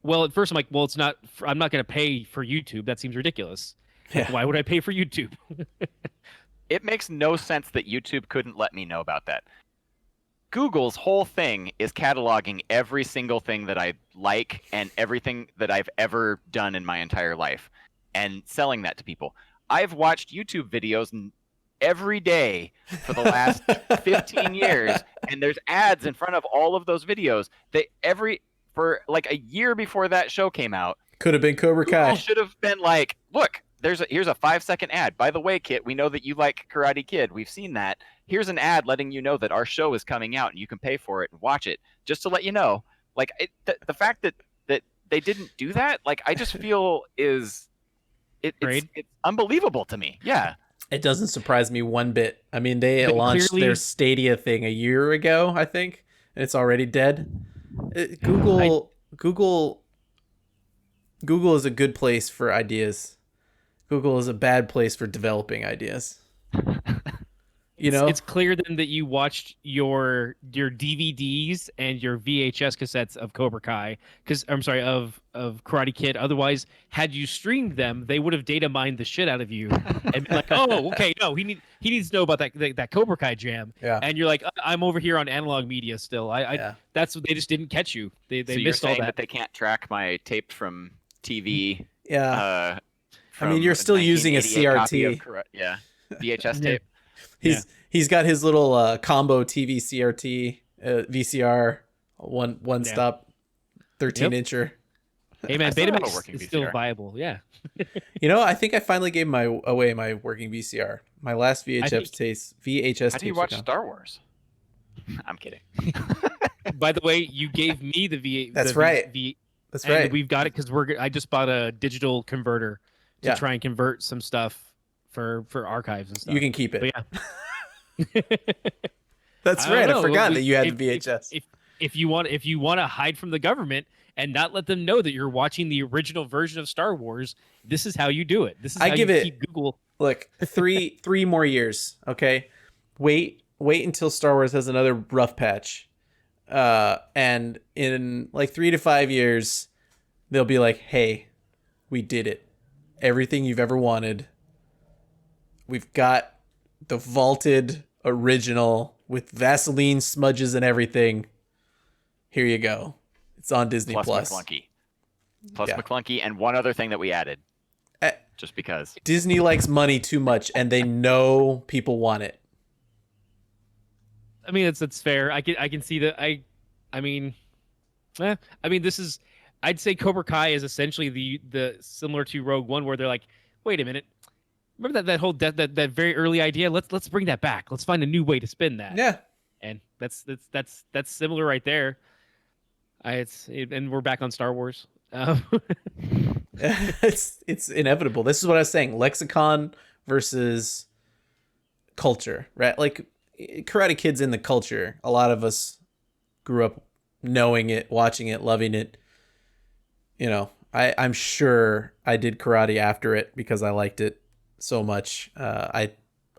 C: well, at first I'm well, it's not. I'm not going to pay for YouTube. That seems ridiculous.
B: Yeah.
C: Why would I pay for YouTube?
A: It makes no sense that YouTube couldn't let me know about that. Google's whole thing is cataloging every single thing that I like and everything that I've ever done in my entire life and selling that to people. I've watched YouTube videos every day for the last 15 years, and there's ads in front of all of those videos that for like a year before that show came out.
B: Could have been Cobra Kai.
A: Should have been like, look, here's a 5-second ad. By the way, Kit, we know that you like Karate Kid. We've seen that. Here's an ad letting you know that our show is coming out and you can pay for it and watch it. Just to let you know, like the fact that they didn't do that, like I just feel it's unbelievable to me. Yeah.
B: It doesn't surprise me one bit. I mean, they launched their Stadia thing a year ago, I think, and it's already dead. Google is a good place for ideas. Google is a bad place for developing ideas. You know,
C: it's clear then that you watched your DVDs and your VHS cassettes of Cobra Kai, of Karate Kid. Otherwise, had you streamed them, they would have data mined the shit out of you and been like, oh, okay, no, he needs to know about that Cobra Kai jam.
B: Yeah.
C: And you're like, I'm over here on analog media still. That's what they just didn't catch you. They
A: so
C: missed all that.
A: They can't track my tape from TV.
B: Yeah. I mean, you're still using a CRT.
A: VHS tape.
B: He's got his little combo TV CRT VCR one stop 13-incher.
C: Hey man, Betamax is still viable. Yeah.
B: You know, I think I finally gave away my working VCR. My last VHS tape.
A: How do you watch Star Wars? I'm kidding.
C: By the way, you gave me the
B: That's right. That's right.
C: We've got it because I just bought a digital converter to try and convert some stuff for archives and stuff.
B: You can keep it.
C: But yeah.
B: That's right. I forgot that you had the VHS.
C: If you want to hide from the government and not let them know that you're watching the original version of Star Wars, this is how you do it. This is how you keep Google.
B: Look, three more years. Okay, wait until Star Wars has another rough patch, and in like 3 to 5 years, they'll be like, "Hey, we did it. Everything you've ever wanted. We've got the vaulted original with Vaseline smudges and everything. Here you go. It's on Disney Plus.
A: McClunky, and one other thing that we added, just because
B: Disney likes money too much, and they know people want it.
C: I mean, it's fair. I can see that. I mean, this is. I'd say Cobra Kai is essentially the similar to Rogue One, where they're like, wait a minute. Remember that whole that very early idea? Let's bring that back. Let's find a new way to spin that.
B: Yeah,
C: and that's similar right there. And we're back on Star Wars.
B: It's inevitable. This is what I was saying: lexicon versus culture, right? Like Karate Kid's in the culture. A lot of us grew up knowing it, watching it, loving it. You know, I'm sure I did karate after it because I liked it so much. I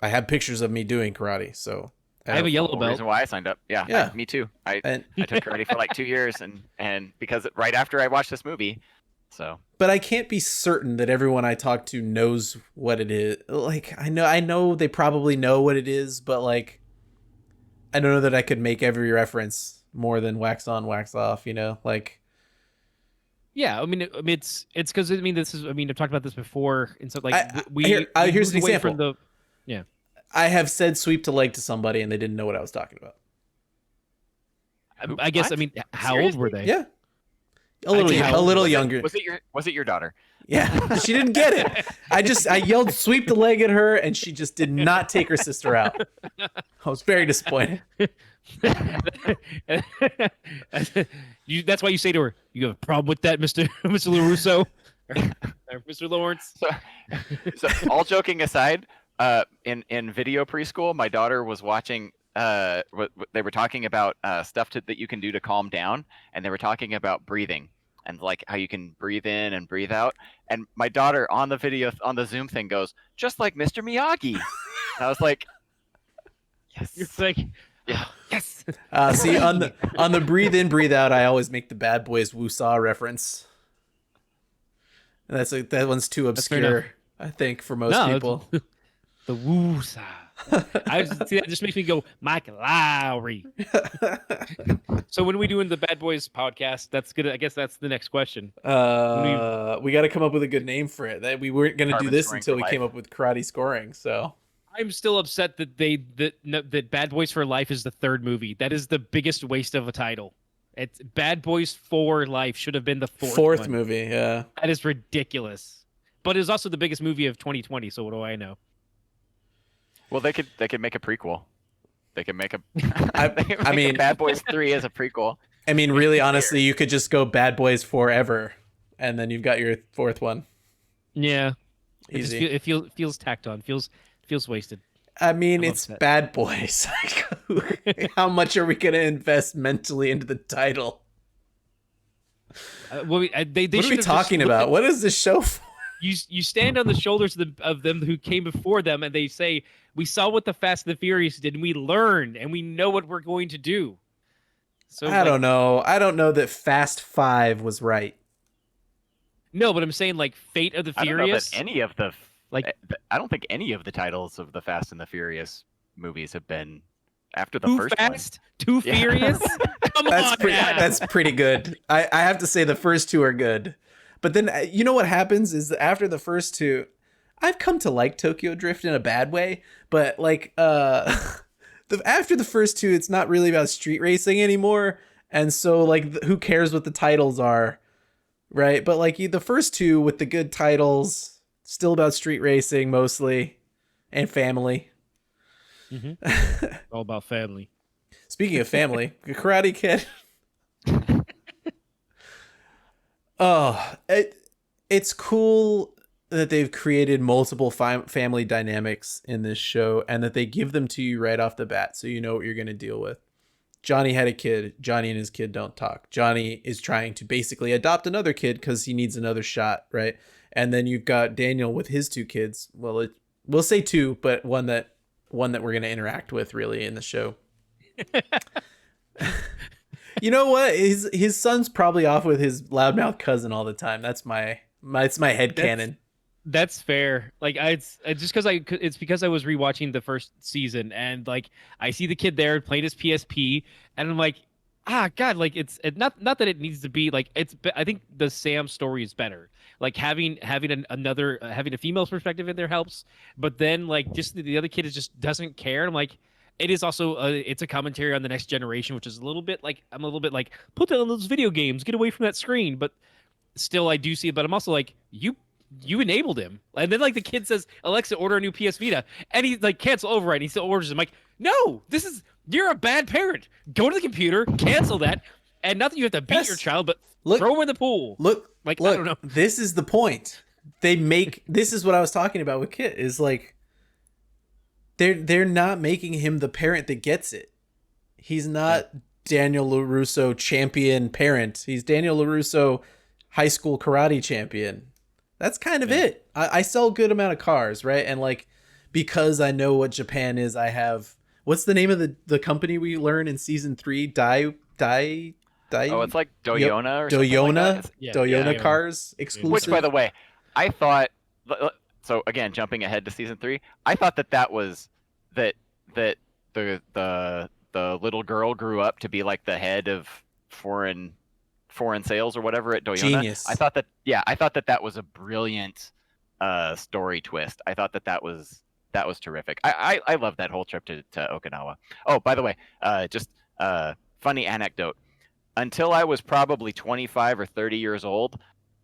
B: have pictures of me doing karate, so
C: I have a yellow belt.
A: Reason why I signed up. Yeah. Me too. I took karate for like 2 years, and because right after I watched this movie, so.
B: But I can't be certain that everyone I talk to knows what it is. Like I know they probably know what it is, but like I don't know that I could make every reference more than wax on, wax off. You know, like.
C: Yeah, I mean it's because this is I've talked about this before, and so like
B: here's an example. I have said sweep to leg to somebody, and they didn't know what I was talking about.
C: I guess how old were they?
B: Yeah, a little younger.
A: Was it your daughter?
B: Yeah, she didn't get it. I yelled sweep the leg at her, and she just did not take her sister out. I was very disappointed.
C: That's why you say to her, "You have a problem with that, Mr. LaRusso, or Mr. Lawrence?"
A: So all joking aside, in video preschool, my daughter was watching. They were talking about stuff that you can do to calm down, and they were talking about breathing and like how you can breathe in and breathe out. And my daughter on the Zoom thing goes, "Just like Mr. Miyagi." And I was like, "Yes."
C: It's like.
A: Yeah.
C: Yes.
B: See on the breathe in, breathe out, I always make the Bad Boys Woo-Saw reference. And that one's too obscure, I think, for most people.
C: The Woo-Saw. See, that just makes me go, Mike Lowry. So when are we doing the Bad Boys podcast? That's good. I guess that's the next question.
B: We got to come up with a good name for it. That we weren't going to do this
A: Scoring
B: until
A: for
B: we came
A: life.
B: up with karate scoring. So
C: I'm still upset that that Bad Boys for Life is the third movie. That is the biggest waste of a title. It's Bad Boys for Life should have been the fourth one.
B: movie. Yeah.
C: That is ridiculous. But it was also the biggest movie of 2020. So what do I know?
A: Well, they could make a prequel. They could make a.
B: I mean,
A: Bad Boys 3 is a prequel.
B: I mean, really, honestly, you could just go Bad Boys Forever, and then you've got your fourth one.
C: Yeah,
B: Easy.
C: It feels tacked on. Feels wasted.
B: I mean,
C: I'm
B: it's
C: upset.
B: Bad Boys. How much are we going to invest mentally into the title?
C: They
B: What are we
C: should have just
B: talking
C: looked
B: about?
C: at-
B: What is this show for?
C: You stand on the shoulders of them who came before them, and they say, "We saw what the Fast and the Furious did, and we learned, and we know what we're going to do." So
B: I don't know. I don't know that Fast 5 was right.
C: No, but I'm saying like Fate of the
A: I don't know
C: Furious.
A: that any of the
C: Like-
A: I don't think any of the titles of the Fast and the Furious movies have been after the
C: Too
A: first
C: fast, too
A: Yeah.
C: furious. Come on, now.
B: That's pretty good. I have to say the first two are good. But then you know what happens is that after the first two, I've come to like Tokyo Drift in a bad way, but like after the first two, it's not really about street racing anymore, and so like who cares what the titles are, right? But like the first two with the good titles, still about street racing mostly, and family.
C: All about family.
B: Speaking of family, Karate Kid. Oh, it's cool that they've created multiple family dynamics in this show and that they give them to you right off the bat so you know what you're going to deal with. Johnny had a kid. Johnny and his kid don't talk. Johnny is trying to basically adopt another kid because he needs another shot, right? And then you've got Daniel with his two kids. Well, we'll say two, but one that we're going to interact with really in the show. You know what? His son's probably off with his loudmouth cousin all the time. That's my headcanon.
C: That's fair. Like it's just it's because I was rewatching the first season and like I see the kid there playing his PSP and I'm like, God, like it's not that it needs to be like I think the Sam story is better. Like having a female perspective in there helps, but then like just the other kid doesn't care. And I'm like, it is also it's a commentary on the next generation, which is a little bit like I'm a little bit like put down those video games, get away from that screen. But still, I do see it. But I'm also like you enabled him, and then like the kid says, Alexa, order a new PS Vita, and he's like cancel override. And he still orders. I'm like, no, you're a bad parent. Go to the computer, cancel that, and not that you have to beat your child, but throw him in the pool.
B: Look,
C: I don't know.
B: This is the point. This is what I was talking about with Kit. Is like. They're not making him the parent that gets it. He's not Daniel LaRusso champion parent. He's Daniel LaRusso high school karate champion. That's kind of it. I sell a good amount of cars, right? And like because I know what Japan is, I have what's the name of the company we learn in season 3?
A: Oh, it's like Doyona or something
B: Doyona?
A: like that.
B: Doyona cars exclusive.
A: Which, by the way, I thought. So again, jumping ahead to season 3, I thought that was that the little girl grew up to be like the head of foreign sales or whatever at Doyona.
B: Genius.
A: I thought that was a brilliant story twist. I thought that was terrific. I love that whole trip to Okinawa. Oh, by the way, just funny anecdote. Until I was probably 25 or 30 years old,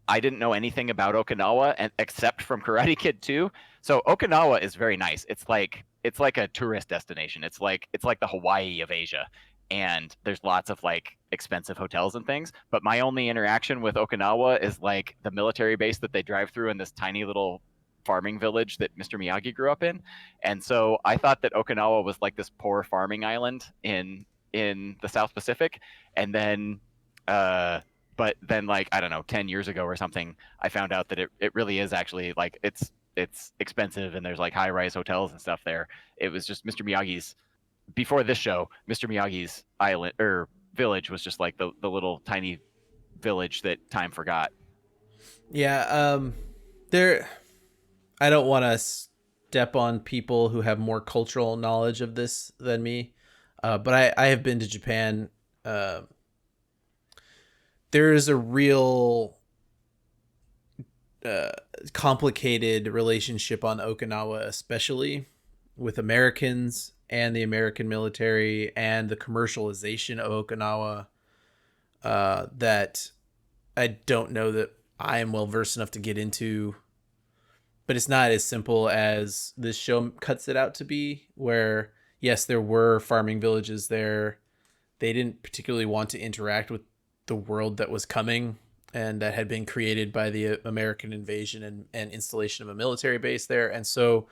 A: I didn't know anything about Okinawa except from Karate Kid 2. So Okinawa is very nice. It's like a tourist destination. It's like the Hawaii of Asia. And there's lots of like expensive hotels and things. But my only interaction with Okinawa is like the military base that they drive through in this tiny little farming village that Mr. Miyagi grew up in. And so I thought that Okinawa was like this poor farming island in the South Pacific. And then but then like I don't know 10 years ago or something I found out that it really is actually like it's expensive and there's like high-rise hotels and stuff there. It was just Mr. Miyagi's before this show. Mr. Miyagi's island or village was just like the little tiny village that time forgot.
B: Yeah, I don't want to step on people who have more cultural knowledge of this than me, but I have been to Japan. There is a real complicated relationship on Okinawa, especially with Americans and the American military and the commercialization of Okinawa, that I don't know that I am well versed enough to get into. But it's not as simple as this show cuts it out to be, where, yes, there were farming villages there. They didn't particularly want to interact with the world that was coming and that had been created by the American invasion and installation of a military base there. And so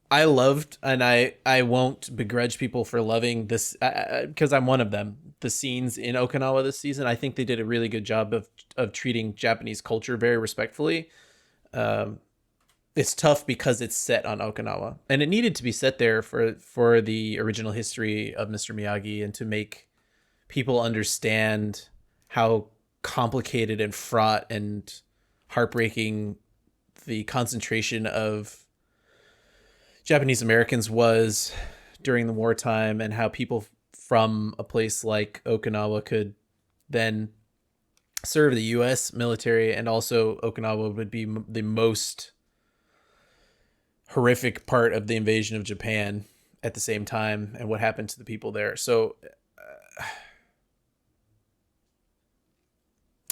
B: I loved, and I won't begrudge people for loving this, because I'm one of them, the scenes in Okinawa this season. I think they did a really good job of treating Japanese culture very respectfully. It's tough because it's set on Okinawa, and it needed to be set there for the original history of Mr. Miyagi and to make people understand how complicated and fraught and heartbreaking the concentration of Japanese Americans was during the wartime, and how people from a place like Okinawa could then serve the U.S. military, and also Okinawa would be the most horrific part of the invasion of Japan at the same time, and what happened to the people there. So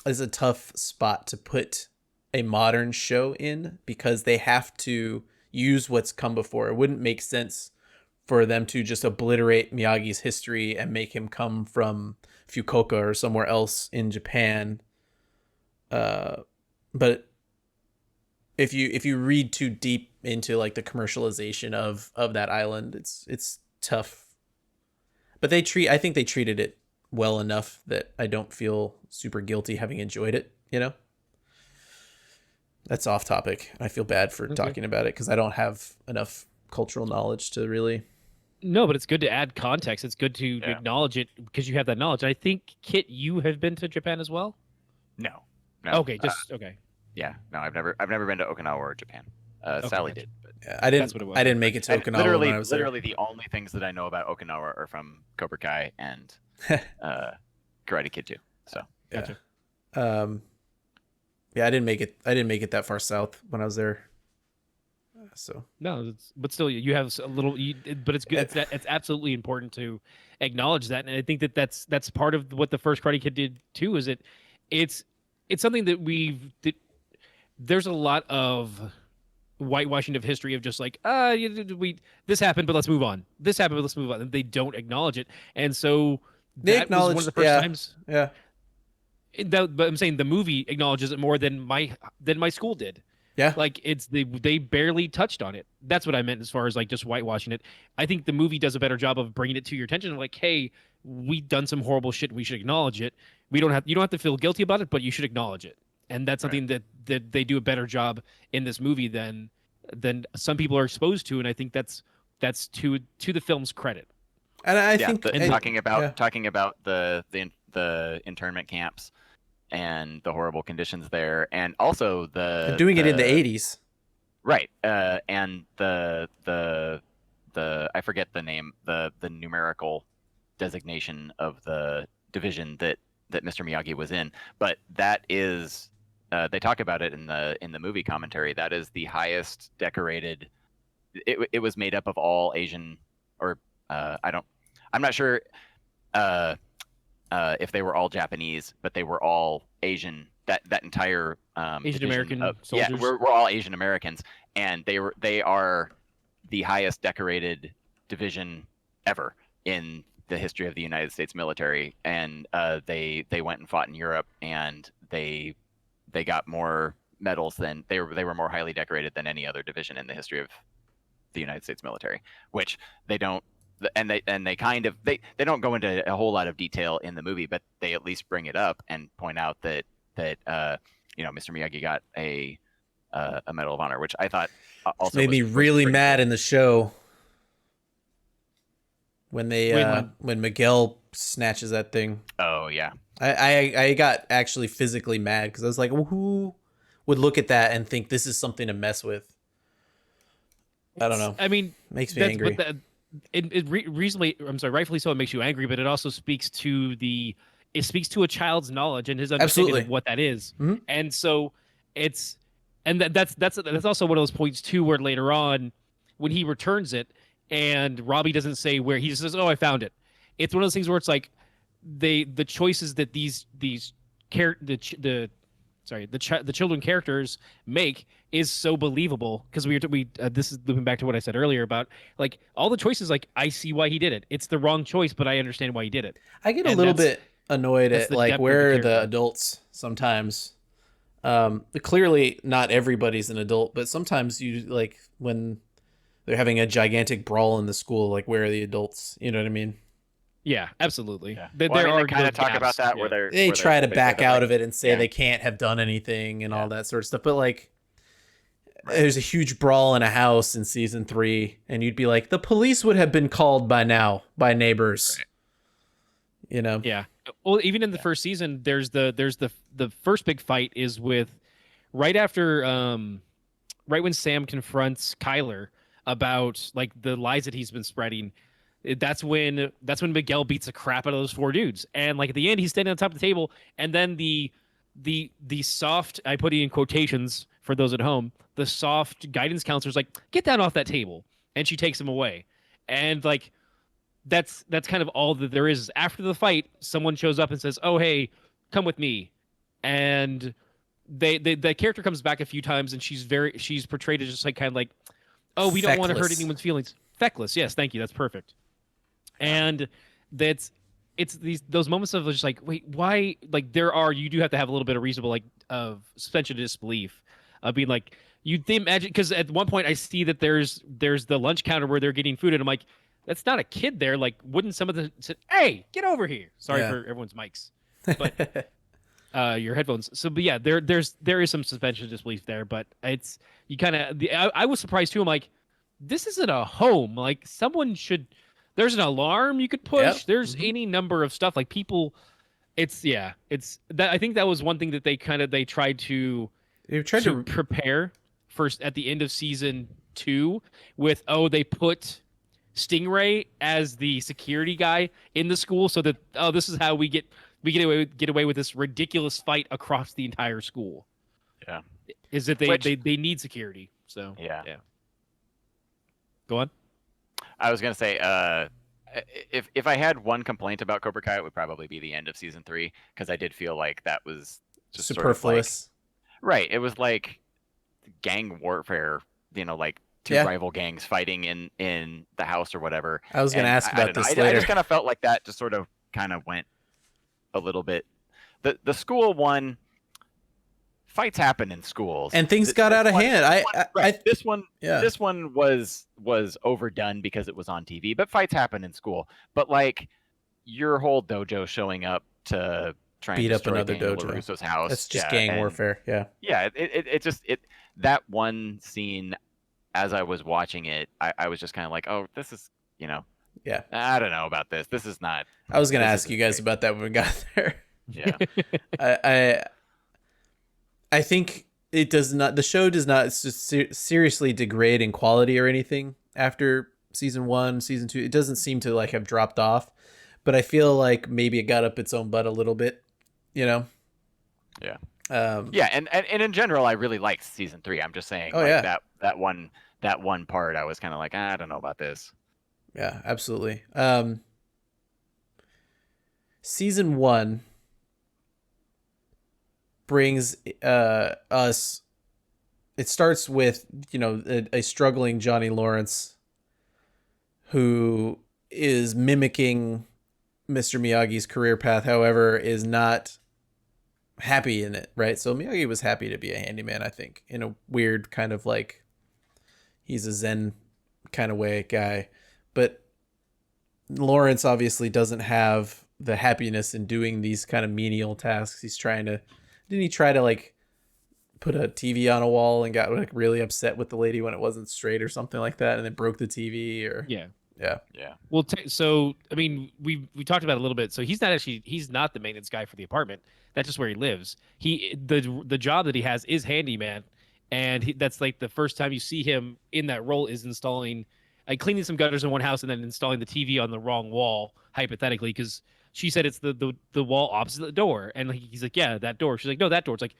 B: it's a tough spot to put a modern show in, because they have to use what's come before. It wouldn't make sense for them to just obliterate Miyagi's history and make him come from Fukuoka or somewhere else in Japan. But if you read too deep into like the commercialization of that island, it's tough. But I think they treated it well enough that I don't feel super guilty having enjoyed it, you know? That's off topic. I feel bad for talking about it because I don't have enough cultural knowledge to really.
C: No, but it's good to add context. It's good to acknowledge it because you have that knowledge. I think, Kit, you have been to Japan as well?
A: No.
C: Okay, okay.
A: Yeah, no, I've never been to Okinawa or Japan. Sally did, but
B: yeah, I didn't. What it was. I didn't make it to Okinawa when I was
A: literally
B: there.
A: The only things that I know about Okinawa are from Cobra Kai and Karate Kid 2. So
C: gotcha.
B: Yeah, I didn't make it. I didn't make it that far south when I was there. So
C: no, but still, you have a little. But it's good. It's absolutely important to acknowledge that, and I think that's part of what the first Karate Kid did too. Is it's something that there's a lot of whitewashing of history of just like this happened, but let's move on. This happened, but let's move on. And they don't acknowledge it, and so
B: they acknowledge
C: was one of the first times.
B: Yeah.
C: But I'm saying the movie acknowledges it more than my school did.
B: Yeah.
C: Like they barely touched on it. That's what I meant as far as like just whitewashing it. I think the movie does a better job of bringing it to your attention. Like, hey, we done some horrible shit. We should acknowledge it. You don't have to feel guilty about it, but you should acknowledge it. And that's something that they do a better job in this movie than some people are exposed to. And I think that's to the film's credit.
B: And I think
A: talking about the internment camps and the horrible conditions there, and also
B: doing it in the 80s,
A: right? And the I forget the name, the numerical designation of the division that Mr. Miyagi was in, but that is they talk about it in the movie commentary. That is the highest decorated. It was made up of all Asian, or I'm not sure if they were all Japanese, but they were all Asian. That entire
C: Asian American soldiers.
A: Yeah, we're all Asian Americans, and they are the highest decorated division ever in the history of the United States military. And they went and fought in Europe, and they got more medals than they were more highly decorated than any other division in the history of the United States military, which they don't. And they kind of they don't go into a whole lot of detail in the movie, but they at least bring it up and point out that Mr. Miyagi got a Medal of Honor, which I thought also
B: made me really mad cool in the show when when Miguel snatches that thing.
A: Oh yeah,
B: I got actually physically mad because I was like, well, who would look at that and think this is something to mess with? I don't know.
C: I mean,
B: Makes me angry.
C: But rightfully so, it makes you angry, but it also speaks to a child's knowledge and his understanding
B: Absolutely.
C: of what that is.
B: Mm-hmm.
C: And so that's also one of those points too, where later on, when he returns it, and Robbie doesn't say where, he just says, "Oh, I found it." It's one of those things where it's like the choices that the children characters make is so believable, because this is looping back to what I said earlier about like all the choices. Like, I see why he did it. It's the wrong choice, but I understand why he did it.
B: I get a little bit annoyed at like where the adults sometimes. Clearly not everybody's an adult, but sometimes you like when they're having a gigantic brawl in the school, like where are the adults? You know what I mean?
C: Yeah, absolutely.
A: Yeah.
C: They
A: kind of talk about that, where
B: they try to back out of it and say they can't have done anything and all that sort of stuff. But like, there's a huge brawl in a house in season 3, and you'd be like, the police would have been called by now by neighbors. Right. You know?
C: Yeah. Well, even in the first season, there's the first big fight is with right when Sam confronts Kyler about like the lies that he's been spreading. That's when Miguel beats the crap out of those 4 dudes, and like at the end, he's standing on top of the table, and then the soft, I put it in quotations for those at home, the soft guidance counselor's like, "Get down off that table," and she takes him away, and like that's kind of all that there is. After the fight, someone shows up and says, "Oh, hey, come with me," and the character comes back a few times, and she's portrayed as just like kind of like, "Oh, we don't want to hurt anyone's feelings." Feckless, yes, thank you, that's perfect. And it's those moments of just like, wait, why? Like you do have to have a little bit of reasonable like of suspension of disbelief, being like, you'd imagine, because at one point I see that there's the lunch counter where they're getting food, and I'm like, that's not a kid there. Like, wouldn't some of them say, "Hey, get over here"? Sorry for everyone's mics, but your headphones. So, but yeah, there is some suspension of disbelief there, but it's you kind of. I was surprised too. I'm like, this isn't a home. Like, someone should. There's an alarm you could push. Yep. There's any number of stuff. Like, people. It's that. I think that was one thing that they tried to prepare first at the end of season 2 with they put Stingray as the security guy in the school, so that this is how we get away with this ridiculous fight across the entire school.
A: Yeah,
C: is that they need security. So yeah. Go on.
A: I was gonna say, if I had one complaint about Cobra Kai, it would probably be the end of season 3, because I did feel like that was just
B: superfluous.
A: Sort of like, right. It was like gang warfare. Like 2 rival gangs fighting in the house or whatever.
B: I was gonna ask about this later.
A: I just kind of felt like that just sort of kind of went a little bit. The school one. Fights happen in schools,
B: and things got out of hand.
A: This one was overdone because it was on TV. But fights happen in school. But like your whole dojo showing up to try and
B: beat up another
A: Daniel
B: dojo.
A: LaRusso's house.
B: That's just gang warfare. Yeah.
A: Yeah. It just that one scene. As I was watching it, I was just kind of like, oh, this is
B: Yeah.
A: I don't know about this. This is not.
B: I was gonna ask you guys about that when we got there.
A: Yeah.
B: I think it does not. The show does not seriously degrade in quality or anything after season 1, season 2. It doesn't seem to like have dropped off, but I feel like maybe it got up its own butt a little bit.
A: Yeah. And in general, I really liked season 3. I'm just saying, that one part, I was kind of like, I don't know about this.
B: Yeah, absolutely. Season 1. Brings us. It starts with a struggling Johnny Lawrence, who is mimicking Mr. Miyagi's career path, however, is not happy in it, right? So Miyagi was happy to be a handyman, I think, in a weird kind of like he's a Zen kind of way guy, but Lawrence obviously doesn't have the happiness in doing these kind of menial tasks. He's trying to. Didn't he try to like put a TV on a wall and got like really upset with the lady when it wasn't straight or something like that, and then broke the TV? Or
C: yeah.
A: Well,
C: so I mean, we talked about it a little bit. So he's not the maintenance guy for the apartment. That's just where he lives. The job that he has is handyman, and that's like the first time you see him in that role is installing, like cleaning some gutters in one house and then installing the TV on the wrong wall, hypothetically, because she said it's the wall opposite the door, and he's like, yeah, that door. She's like, no, that door. It's like,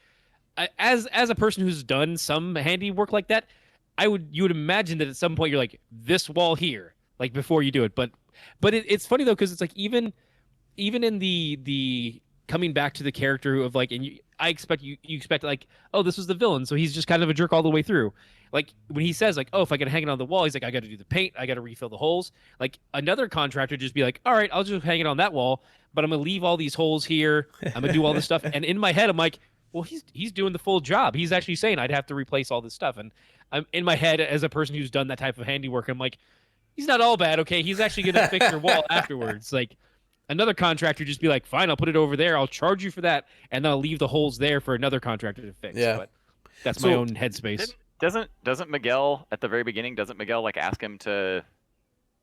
C: as a person who's done some handiwork like that, you would imagine that at some point you're like, this wall here, like before you do it. But it's funny though, because it's like even in the coming back to the character of like, and I expect you expect like, oh, this was the villain, so he's just kind of a jerk all the way through. Like when he says like, oh, if I can hang it on the wall, he's like, I got to do the paint, I got to refill the holes. Like another contractor just be like, all right, I'll just hang it on that wall, but I'm gonna leave all these holes here. I'm gonna do all this stuff, and in my head, I'm like, well, he's doing the full job. He's actually saying I'd have to replace all this stuff, and I'm in my head as a person who's done that type of handiwork. I'm like, he's not all bad, okay? He's actually gonna fix your wall afterwards. Like another contractor just be like, fine, I'll put it over there. I'll charge you for that, and then I'll leave the holes there for another contractor to fix.
B: Yeah.
C: But that's my own headspace.
A: Doesn't Miguel at the very beginning? Doesn't Miguel like ask him to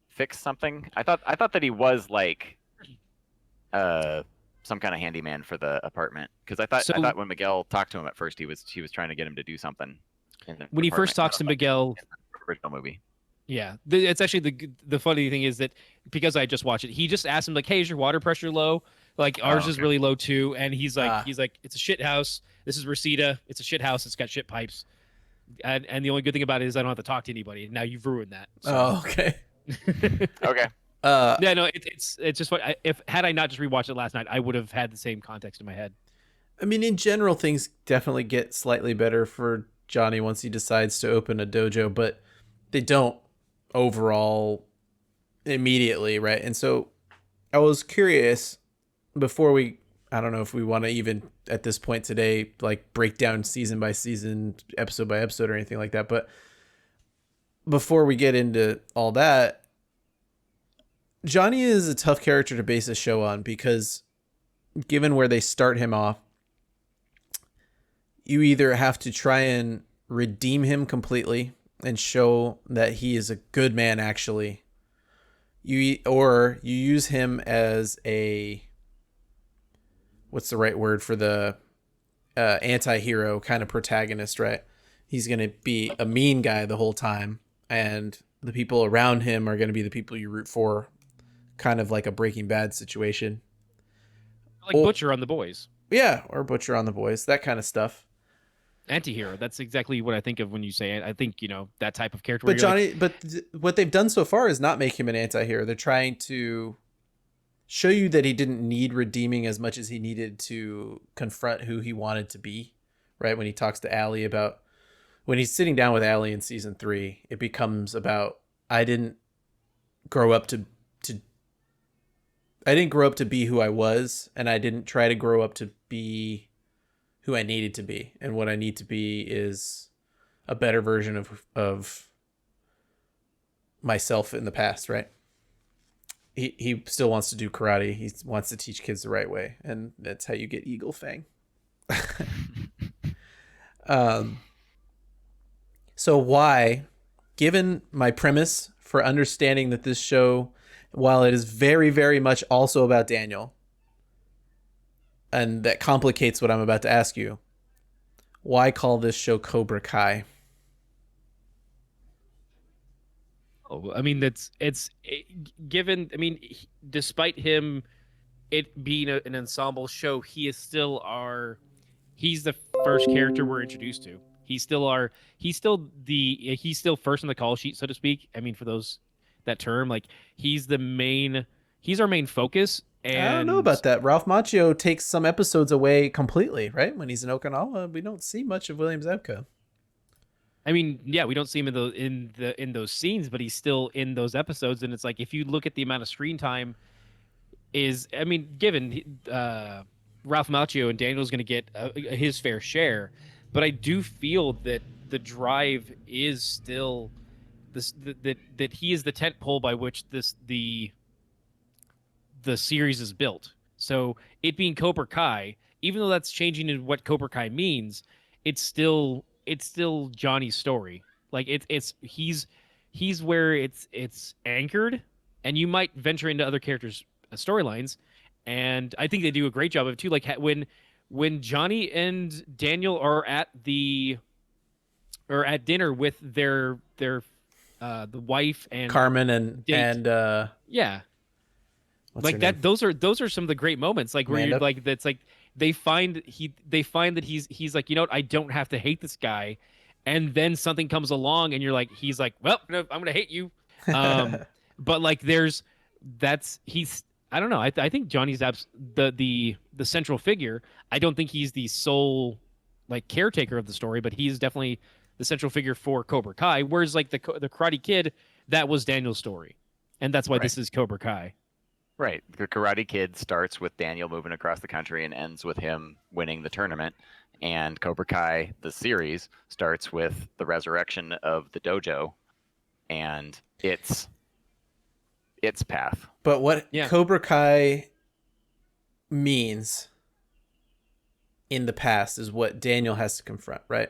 A: fix something? I thought that he was like, some kind of handyman for the apartment, because I thought when Miguel talked to him at first, he was trying to get him to do something.
C: When he first talks to Miguel,
A: in the original movie.
C: yeah, it's actually the funny thing is that because I just watched it, he just asked him like, "Hey, is your water pressure low? Like ours is really low too." And he's like, "It's a shit house. This is Reseda. It's a shit house. It's got shit pipes." And the only good thing about it is I don't have to talk to anybody. Now you've ruined that. So.
B: Oh, okay.
A: Okay.
C: Yeah, no, it's just what if had I not just rewatched it last night, I would have had the same context in my head.
B: I mean, in general, things definitely get slightly better for Johnny once he decides to open a dojo, but they don't overall immediately, right? And so I was curious before I don't know if we want to even at this point today like break down season by season, episode by episode or anything like that, but before we get into all that, Johnny is a tough character to base a show on because given where they start him off, you either have to try and redeem him completely and show that he is a good man actually, or you use him as a, what's the right word for the anti-hero kind of protagonist, right? He's going to be a mean guy the whole time, and the people around him are going to be the people you root for, kind of like a Breaking Bad situation.
C: Like Butcher on The Boys.
B: Yeah, or Butcher on The Boys, that kind of stuff.
C: Anti-hero. That's exactly what I think of when you say it. I think, that type of character.
B: But Johnny, what they've done so far is not make him an anti-hero. They're trying to show you that he didn't need redeeming as much as he needed to confront who he wanted to be, right? When he talks to Allie about, when he's sitting down with Allie in season 3, it becomes about, I didn't grow up to be who I was, and I didn't try to grow up to be who I needed to be. And what I need to be is a better version of myself in the past, right? He still wants to do karate. He wants to teach kids the right way, and that's how you get Eagle Fang. So why, given my premise for understanding that this show, while it is very, very much also about Daniel, and that complicates what I'm about to ask you, why call this show Cobra Kai?
C: Oh, I mean, given. I mean, despite him, it being an ensemble show, he's still the first character we're introduced to. He's still first on the call sheet, so to speak. I mean, for that term, like he's our main focus. And
B: I don't know about that. Ralph Macchio takes some episodes away completely, right? When he's in Okinawa, we don't see much of William Zabka.
C: I mean, yeah, we don't see him in those scenes, but he's still in those episodes. And it's like, if you look at the amount of screen time given Ralph Macchio and Daniel's going to get his fair share, but I do feel that the drive is still that he is the tent pole by which the series is built. So it being Cobra Kai, even though that's changing in what Cobra Kai means, it's still Johnny's story. Like he's where it's anchored, and you might venture into other characters' storylines, and I think they do a great job of it too. Like when Johnny and Daniel are at the or at dinner with their the wife and
B: Carmen and
C: date. Yeah,
B: what's
C: like
B: her
C: that.
B: name?
C: Those are some of the great moments, like where you're
B: Amanda?
C: like, that's like they find that he's like, you know what, I don't have to hate this guy, and then something comes along, and you're like, he's like, well, I'm gonna hate you. But like he's, I don't know. I think Johnny's the central figure. I don't think he's the sole like caretaker of the story, but he's definitely the central figure for Cobra Kai. Whereas like the Karate Kid, that was Daniel's story, and that's why
A: Right.
C: this is Cobra Kai.
A: Right. The Karate Kid starts with Daniel moving across the country and ends with him winning the tournament. And Cobra Kai, the series, starts with the resurrection of the dojo and its path.
B: But what
C: Yeah.
B: Cobra Kai means in the past is what Daniel has to confront, right?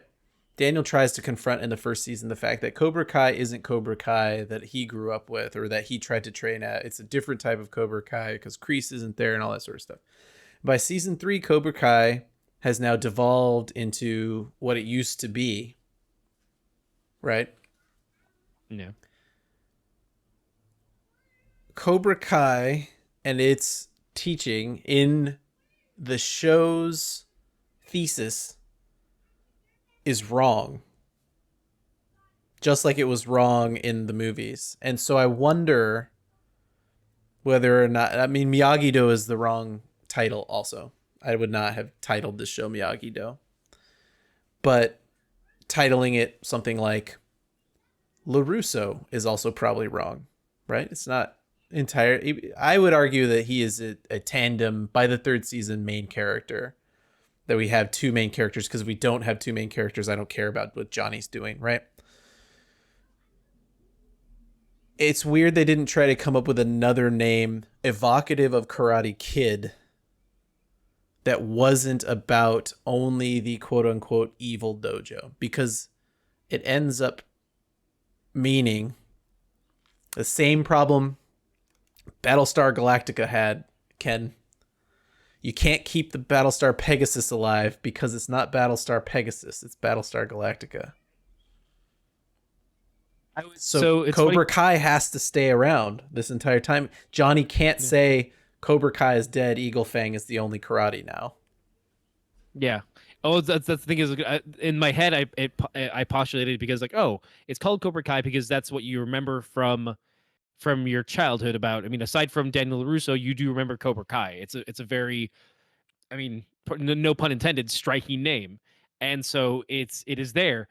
B: Daniel tries to confront in the first season the fact that Cobra Kai isn't Cobra Kai that he grew up with or that he tried to train at. It's a different type of Cobra Kai because Kreese isn't there and all that sort of stuff. By season 3, Cobra Kai has now devolved into what it used to be, right?
C: Yeah.
B: Cobra Kai and its teaching in the show's thesis is wrong, just like it was wrong in the movies. And so I wonder whether or not, I mean, Miyagi-Do is the wrong title also. I would not have titled this show Miyagi-Do, but titling it something like LaRusso is also probably wrong, right? It's not entire. I would argue that he is a tandem by the 3rd season main character, that we have 2 main characters, because if we don't have 2 main characters, I don't care about what Johnny's doing, right? It's weird they didn't try to come up with another name evocative of Karate Kid that wasn't about only the quote-unquote evil dojo, because it ends up meaning the same problem Battlestar Galactica had, Ken. You can't keep the Battlestar Pegasus alive because it's not Battlestar Pegasus, it's Battlestar Galactica. So
C: it's
B: Cobra
C: funny.
B: Kai has to stay around this entire time. Johnny can't say Cobra Kai is dead, Eagle Fang is the only karate now.
C: Yeah. Oh, that's the thing is, in my head, I postulated because like, oh, it's called Cobra Kai because that's what you remember from your childhood about. I mean, aside from Daniel LaRusso, you do remember Cobra Kai. It's a very, I mean, no pun intended, striking name. And so it is there.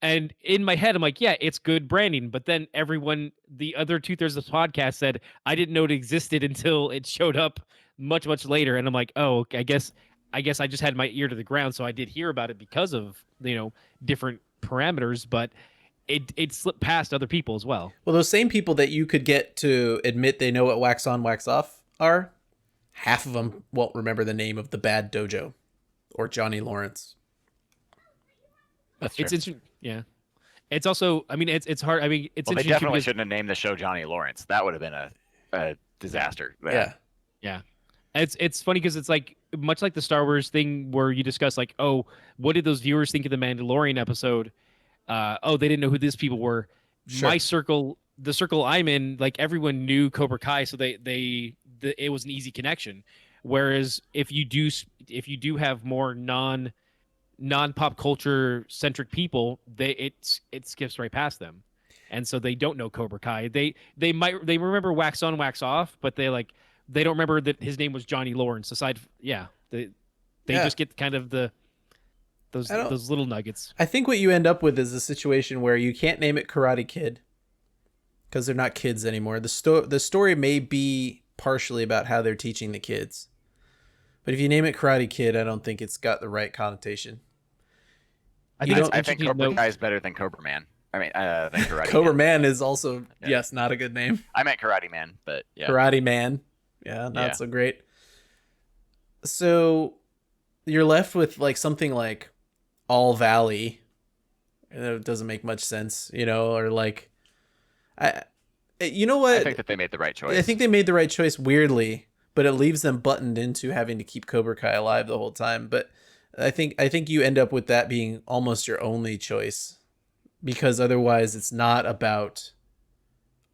C: And in my head, I'm like, yeah, it's good branding. But then everyone, the other 2/3 of the podcast said, I didn't know it existed until it showed up much, much later. And I'm like, oh, okay, I guess I just had my ear to the ground. So I did hear about it because of, different parameters, but it slipped past other people as well.
B: Well, those same people that you could get to admit they know what wax on, wax off are, half of them won't remember the name of the bad dojo or Johnny Lawrence.
A: That's true.
C: It's interesting. Yeah. It's also, I mean, it's hard. I mean, it's
A: Well, they
C: interesting.
A: definitely
C: because,
A: shouldn't have named the show Johnny Lawrence. That would have been a disaster.
B: Yeah.
C: Yeah. It's funny because it's like much like the Star Wars thing where you discuss like, oh, what did those viewers think of the Mandalorian episode? Oh, they didn't know who these people were.
B: Sure.
C: My circle, the circle I'm in, like everyone knew Cobra Kai, so it was an easy connection. Whereas if you do have more non pop culture centric people, it skips right past them, and so they don't know Cobra Kai. They remember Wax On, Wax Off, but they don't remember that his name was Johnny Lawrence. They just get kind of those little nuggets.
B: I think what you end up with is a situation where you can't name it Karate Kid because they're not kids anymore. The story may be partially about how they're teaching the kids, but if you name it Karate Kid, I don't think it's got the right connotation.
A: I think Cobra Kai is better than Cobra Man. I mean, than Karate
B: Cobra
A: Man.
B: Man is also, yes, not a good name.
A: I meant Karate Man, but yeah.
B: Karate Man. Yeah, not
A: Yeah.
B: so great. So you're left with like something like All Valley. And it doesn't make much sense, or like you know what?
A: I think that they made the right choice.
B: I think they made the right choice weirdly, but it leaves them buttoned into having to keep Cobra Kai alive the whole time. But I think you end up with that being almost your only choice because otherwise it's not about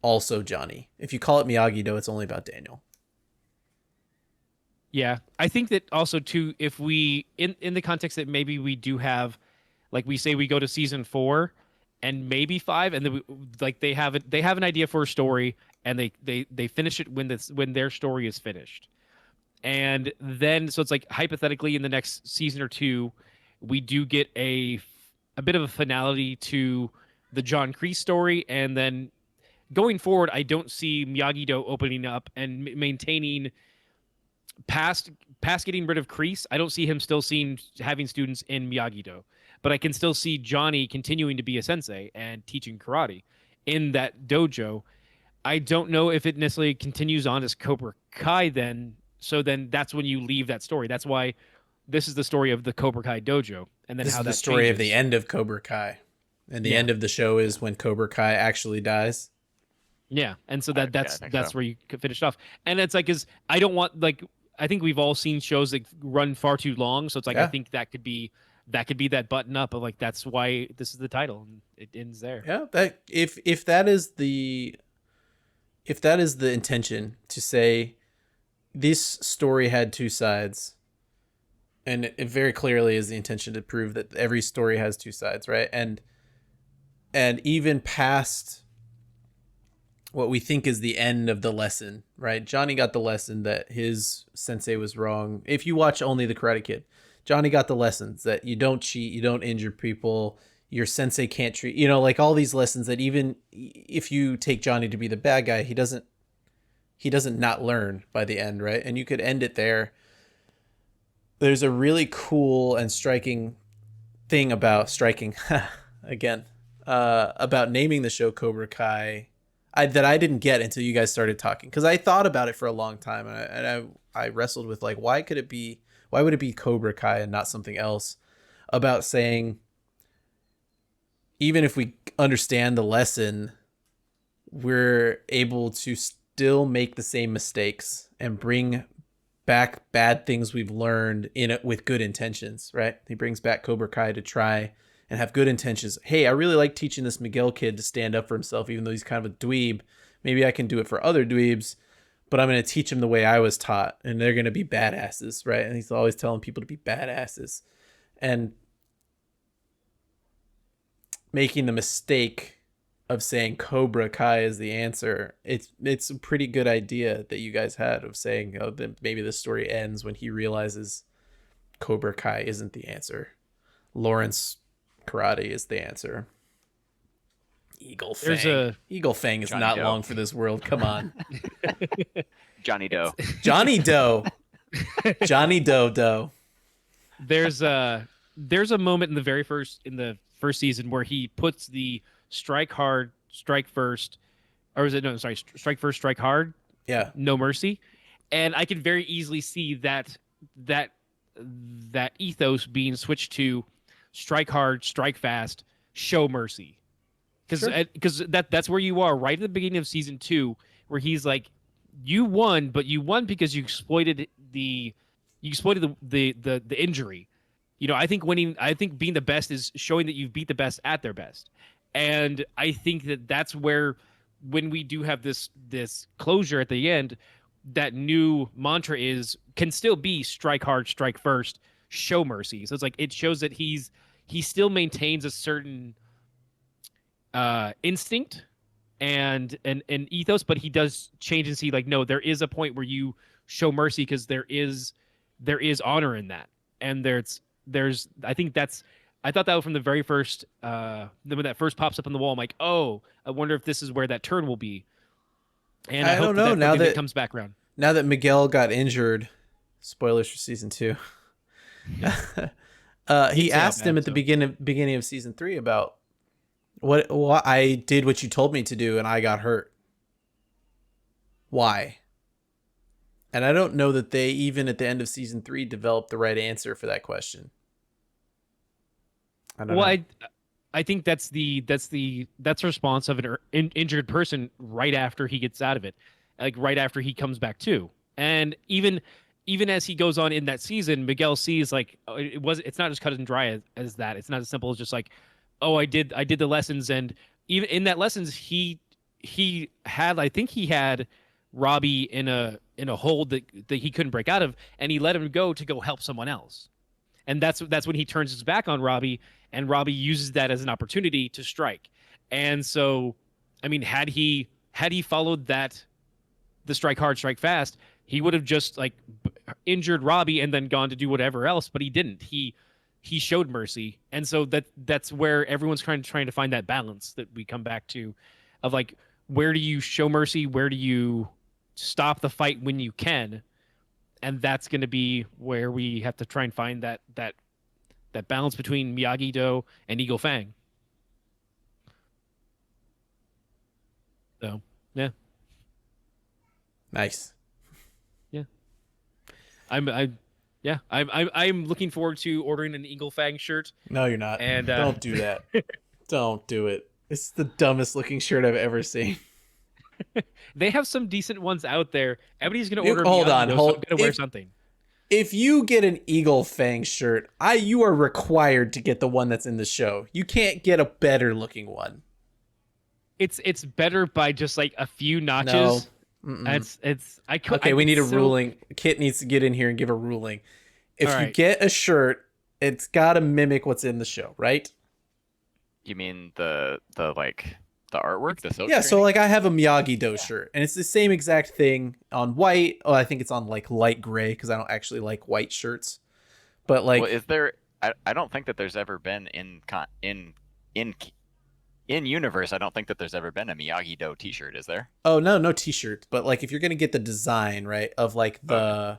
B: also Johnny. If you call it Miyagi-Do, it's only about Daniel.
C: Yeah, I think that also too, if we in the context that maybe we do have, like we say we go to season 4 and maybe 5, and then like they have an idea for a story, and they finish it when their story is finished, and then so it's like hypothetically in the next season or two, we do get a bit of a finality to the John Kreese story, and then going forward, I don't see Miyagi-Do opening up and maintaining past getting rid of Kreese. I don't see him still having students in Miyagi-Do, but I can still see Johnny continuing to be a sensei and teaching karate in that dojo. I don't know if it necessarily continues on as Cobra Kai then. So then that's when you leave that story. That's why this is the story of the Cobra Kai dojo, and then
B: This
C: how
B: is
C: that
B: the story
C: changes.
B: of the end of Cobra Kai, and the end of the show is when Cobra Kai actually dies.
C: Yeah, and so
A: I
C: that's
A: think so.
C: where you could finish off. And it's like, I don't want, like, I think we've all seen shows that run far too long, so it's like I think that could be that button up of like that's why this is the title and it ends there.
B: Yeah, that if that is the intention, to say this story had two sides, and it very clearly is the intention to prove that every story has two sides, right? And even past what we think is the end of the lesson, right? Johnny got the lesson that his sensei was wrong. If you watch only The Karate Kid, Johnny got the lessons that you don't cheat, you don't injure people, your sensei can't treat, like all these lessons that even if you take Johnny to be the bad guy, he doesn't not learn by the end, right? And you could end it there. There's a really cool and striking thing about about naming the show Cobra Kai that I didn't get until you guys started talking, because I thought about it for a long time, and I wrestled with like, why would it be Cobra Kai and not something else? About saying, even if we understand the lesson, we're able to still make the same mistakes and bring back bad things we've learned in it with good intentions, right? He brings back Cobra Kai to try and have good intentions. Hey, I really like teaching this Miguel kid to stand up for himself, even though he's kind of a dweeb. Maybe I can do it for other dweebs, but I'm going to teach them the way I was taught, and they're going to be badasses, right? And he's always telling people to be badasses. And making the mistake of saying Cobra Kai is the answer, it's a pretty good idea that you guys had of saying, oh, then maybe the story ends when he realizes Cobra Kai isn't the answer. Lawrence Karate is the answer. Eagle Fang. Eagle Fang is
A: Johnny
B: not
A: Doe.
B: long for this world. Come on.
A: Johnny Doe.
B: Johnny Doe. Johnny Doe.
C: There's a moment in the first season where he puts the strike hard, strike first, or is it no? Sorry, strike first, strike hard.
B: Yeah.
C: No mercy, and I could very easily see that ethos being switched to strike hard, strike fast, show mercy, because that's where you are right at the beginning of season 2, where he's like, you won, but you won because you exploited the injury. I think being the best is showing that you've beat the best at their best. And I think that's where, when we do have this closure at the end, that new mantra can still be strike hard, strike first, show mercy. So it's like, it shows that he still maintains a certain instinct and ethos, but he does change and see, like, no, there is a point where you show mercy, because there is honor in that. And I thought that from the very first, when that first pops up on the wall, I'm like, oh, I wonder if this is where that turn will be. And I hope
B: don't know, now that
C: it comes back around.
B: Now that Miguel got injured, spoilers for season 2. He asked him at the beginning of season 3 about what I did what you told me to do and I got hurt. Why? And I don't know that they, even at the end of season 3, developed the right answer for that question. I don't know.
C: I think that's the response of an injured person right after he gets out of it, like right after he comes back too. And even as he goes on in that season, Miguel sees, like, it's not just cut and dry as that. It's not as simple as just like, oh, I did the lessons, and even in that lessons, he had, I think he had Robbie in a hold that he couldn't break out of, and he let him go to go help someone else. And that's when he turns his back on Robbie, and Robbie uses that as an opportunity to strike. And so, I mean, had he followed that, the strike hard, strike fast, he would have just like injured Robbie and then gone to do whatever else. But he didn't. He showed mercy, and so that's where everyone's trying to find that balance that we come back to, of like, where do you show mercy, where do you stop the fight when you can, and that's going to be where we have to try and find that balance between Miyagi-Do and Eagle Fang. So yeah,
B: Nice.
C: yeah, I'm looking forward to ordering an Eagle Fang shirt.
B: No, you're not.
C: And
B: don't do that. Don't do it. It's the dumbest looking shirt I've ever seen.
C: They have some decent ones out there. Everybody's gonna
B: You-
C: order.
B: hold on,
C: so
B: hold-
C: I'm gonna wear
B: if-
C: something.
B: If you get an Eagle Fang shirt, you are required to get the one that's in the show. You can't get a better looking one.
C: It's better by just like a few
B: No.
C: notches.
B: Mm-mm.
C: It's I could.
B: Okay, we need a
C: so-
B: ruling. Kit needs to get in here and give a ruling. If
C: All
B: you
C: right.
B: get a shirt, it's got to mimic what's in the show, right?
A: You mean the like the artwork, the silk
B: Yeah, so
A: screening?
B: like I have a Miyagi-Do shirt, and it's the same exact thing on white. Oh, I think it's on like light gray because I don't actually like white shirts. But like,
A: Well, is there? I don't think that there's ever been in universe. I don't think that there's ever been a Miyagi-Do T-shirt. Is there?
B: oh no t-shirt. But like, if you're gonna get the design right of like the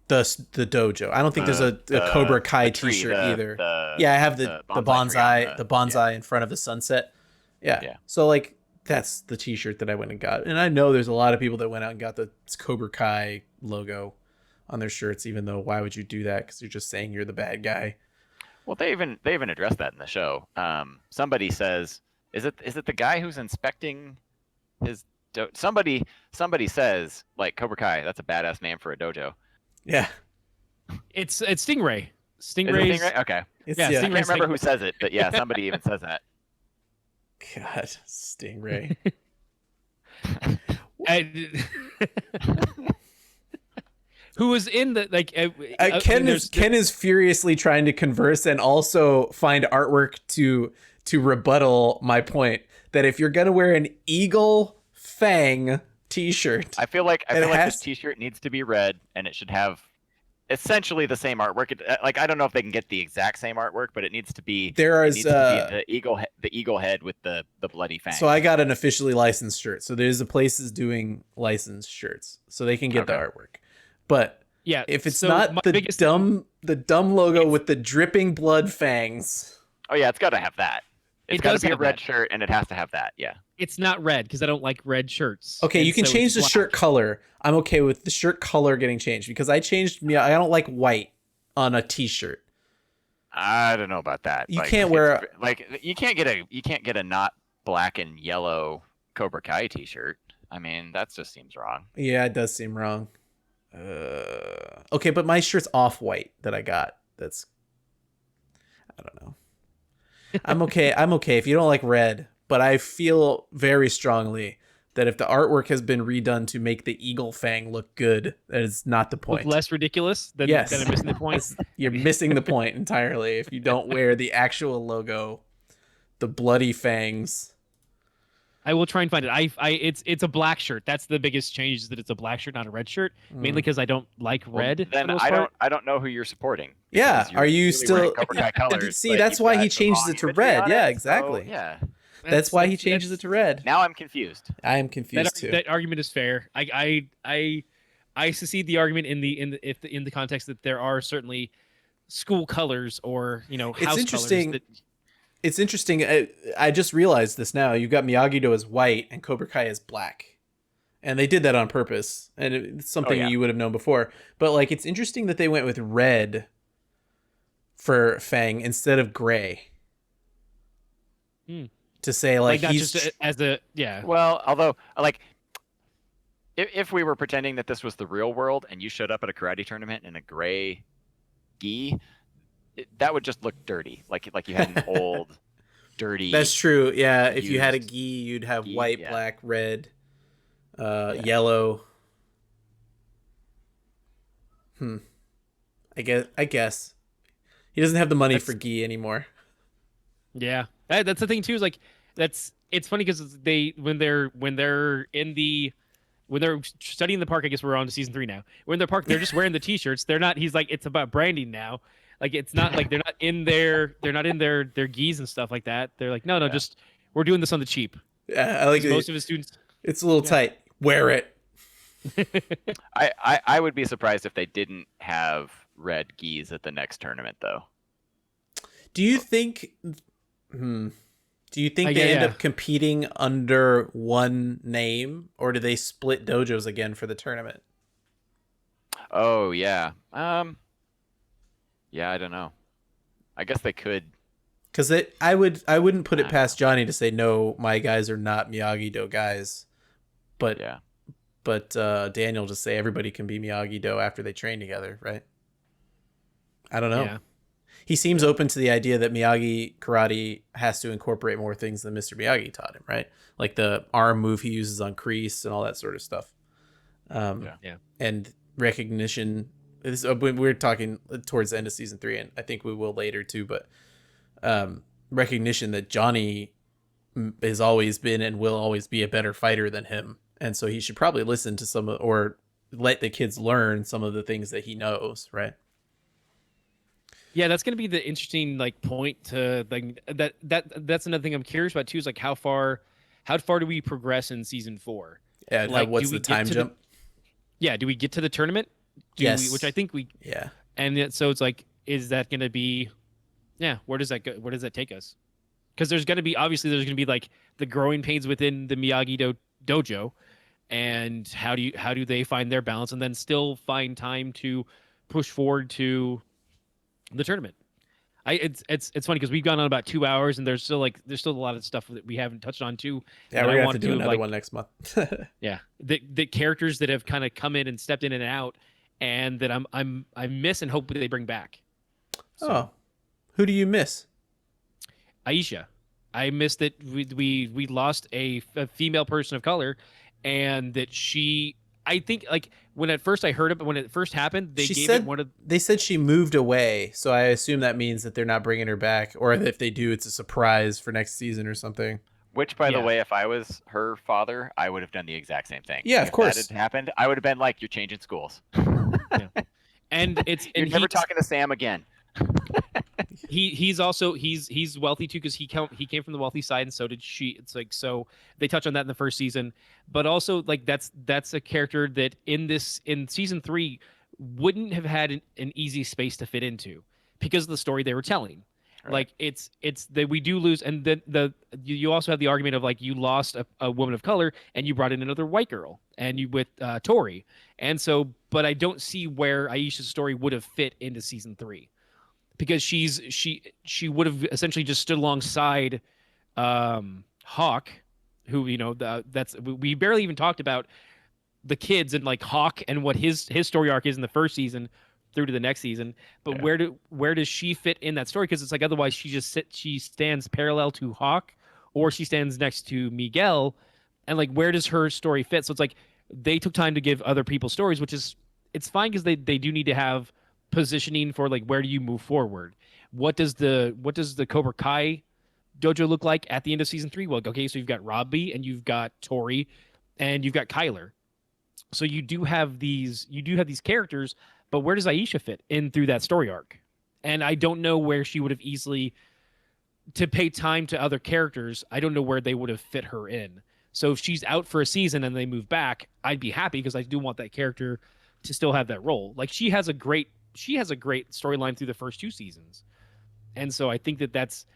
B: dojo, I don't think there's a Cobra Kai
A: the tree,
B: t-shirt
A: the-
B: either.
A: the-
B: Yeah, I have the
A: bonsai tree on
B: the bonsai in front of the sunset. Yeah.
A: Yeah.
B: So like that's the t-shirt that I went and got. And I know there's a lot of people that went out and got the Cobra Kai logo on their shirts, even though why would you do that? Because you're just saying you're the bad guy.
A: Well, they even addressed that in the show. Somebody says, is it the guy who's inspecting his somebody says like Cobra Kai, that's a badass name for a dojo.
B: Yeah.
C: It's Stingray.
A: Is it
C: Stingray's.
A: Stingray? Okay.
B: It's,
C: Yeah,
A: I
B: yeah.
A: can't
C: Stingray's
A: remember who says it, but yeah, somebody even says that.
B: God, Stingray.
C: Who was in the like?
B: Ken is furiously trying to converse and also find artwork to rebuttal my point that if you're gonna wear an Eagle Fang t-shirt,
A: I feel like
B: It has-
A: this T-shirt needs to be red, and it should have essentially the same artwork. Like I don't know if they can get the exact same artwork, but it needs to be.
B: there
A: It
B: is
A: needs to be the eagle head with the bloody fang.
B: so I got an officially licensed shirt. So there's the places doing licensed shirts, so they can get the
A: Okay.
B: artwork. But
C: Yeah.
B: if it's
C: so
B: not
C: my
B: the
C: biggest
B: dumb logo with the dripping blood fangs,
A: Oh yeah, it's got to have that. It's
C: It
A: got to
C: does
A: be a
C: have
A: red
C: that.
A: shirt, and it has to have that. Yeah.
C: It's not red because I don't like red shirts.
B: okay,
C: And
B: you can
C: so
B: change
C: it's
B: the
C: black.
B: shirt color. I'm okay with the shirt color getting changed because I don't like white on a t-shirt.
A: I don't know about that.
B: You can't wear
A: you can't get a not black and yellow Cobra Kai T-shirt. I mean, that just seems wrong.
B: Yeah, it does seem wrong. Okay, but my shirt's off white that I got. That's I don't know. I'm okay. I'm okay if you don't like red, but I feel very strongly that if the artwork has been redone to make the Eagle Fang look good, that is not the
C: Look
B: point.
C: less ridiculous than
B: Yes.
C: I'm missing the point.
B: You're missing the point entirely if you don't wear the actual logo, the bloody fangs.
C: I will try and find it. It's a black shirt. That's the biggest change, is that it's a black shirt, not a red shirt. Mainly because I don't like
A: Well,
C: red.
A: Then
C: for the most
A: I
C: part.
A: don't know who you're supporting.
B: Yeah,
A: because you're
B: are you
A: really
B: still?
A: wearing Cobra Kai colors,
B: See,
A: but
B: that's
A: you've
B: why
A: got
B: he
A: the
B: changes
A: wrong
B: it to
A: imagery
B: red.
A: on
B: Yeah,
A: it, so,
B: exactly.
A: yeah.
B: That's why he changes it to red.
A: Now I'm confused.
B: I am confused too.
C: That argument is fair. I secede the argument in the context that there are certainly school colors or house colors
B: interesting.
C: that
B: It's interesting. I just realized this now. You've got Miyagi-Do as white and Cobra Kai as black. And they did that on purpose. And it's something
A: yeah.
B: you would have known before. But like, it's interesting that they went with red for Fang instead of gray. To say like
C: not
B: he's
C: just as a
A: Well, although like if we were pretending that this was the real world and you showed up at a karate tournament in a gray gi, that would just look dirty. Like you had an old dirty.
B: That's true. Yeah, if you had a
A: used
B: gi, you'd have
A: gi,
B: white,
A: yeah.
B: black, red,
A: Yeah.
B: yellow. I guess he doesn't have the money for gi anymore.
C: Yeah, that's the thing too. Is like it's funny because when they're studying in the park. I guess we're on to season 3 now. When in the park, they're just wearing the t-shirts. They're not. He's like, it's about branding now. Like it's not like they're not in their gis and stuff like that. They're like, no,
A: Yeah.
C: just we're doing this on the cheap.
B: Yeah, I like
C: 'Cause most of his students.
B: It's a little tight. Wear it.
A: I would be surprised if they didn't have red gis at the next tournament, though.
B: Do you think? Do you think they end up competing under one name, or do they split dojos again for the tournament?
A: Oh yeah. Yeah, I don't know. I guess they could.
B: Because I wouldn't put it past Johnny to say no, my guys are not Miyagi-Do guys, but
A: Yeah.
B: But Daniel just say everybody can be Miyagi-Do after they train together, right? I don't know.
C: Yeah.
B: He seems open to the idea that Miyagi karate has to incorporate more things than Mr. Miyagi taught him, right? Like the arm move he uses on Kreese and all that sort of stuff.
C: Yeah.
B: And recognition. We're talking towards the end of season 3, and I think we will later too. But recognition that Johnny has always been and will always be a better fighter than him, and so he should probably listen to or let the kids learn some of the things that he knows, right?
C: Yeah, that's going to be the interesting point to that's another thing I'm curious about too, is like how far do we progress in season 4?
B: Yeah, what's the time jump?
C: Do we get to the tournament?
B: Yes.
C: Which I think we.
B: Yeah.
C: And so it's like, is that going to be? Yeah, where does that go? Where does that take us? Because there's going to be like the growing pains within the Miyagi dojo, and how do they find their balance and then still find time to push forward to the tournament. It's funny because we've gone on about 2 hours and there's still a lot of stuff that we haven't touched on too.
B: Yeah, we're gonna have to do another one next month.
C: Yeah, the characters that have kind of come in and stepped in and out, and that I miss and hope they bring back.
B: So, who do you miss?
C: Aisha. I miss that we lost a female person of color, and that she. I think when at first I heard it, but when it first happened, they said
B: she moved away. So I assume that means that they're not bringing her back, or if they do, it's a surprise for next season or something.
A: Which, by the way, if I was her father, I would have done the exact same thing.
B: Yeah, of course.
A: If that had happened, I would have been like, "You're changing schools."
C: Yeah. And
A: you're never talking to Sam again.
C: He's wealthy too, because he came from the wealthy side, and so did she. It's like, so they touch on that in the first season, but also that's a character that in season 3 wouldn't have had an easy space to fit into because of the story they were telling. Right. Like it's that we do lose, and then you also have the argument of you lost a woman of color and you brought in another white girl, and you with Tori, and so, but I don't see where Aisha's story would have fit into season 3. Because she would have essentially just stood alongside Hawk, who we barely even talked about the kids and Hawk and what his story arc is in the first season through to the next season. But where does she fit in that story? Because it's otherwise she stands parallel to Hawk, or she stands next to Miguel, and where does her story fit? So it's they took time to give other people's stories, which is it's fine because they do need to have positioning for where do you move forward. What does the Cobra Kai dojo look like at the end of season 3? Well, okay, so you've got Robbie and you've got Tori and you've got Kyler, so you do have these characters, but where does Aisha fit in through that story arc? And I don't know where she would have easily, to pay time to other characters, I don't know where they would have fit her in. So if she's out for a season and they move back, I'd be happy because I do want that character to still have that role. She has a great storyline through the first 2 seasons. And so I think that's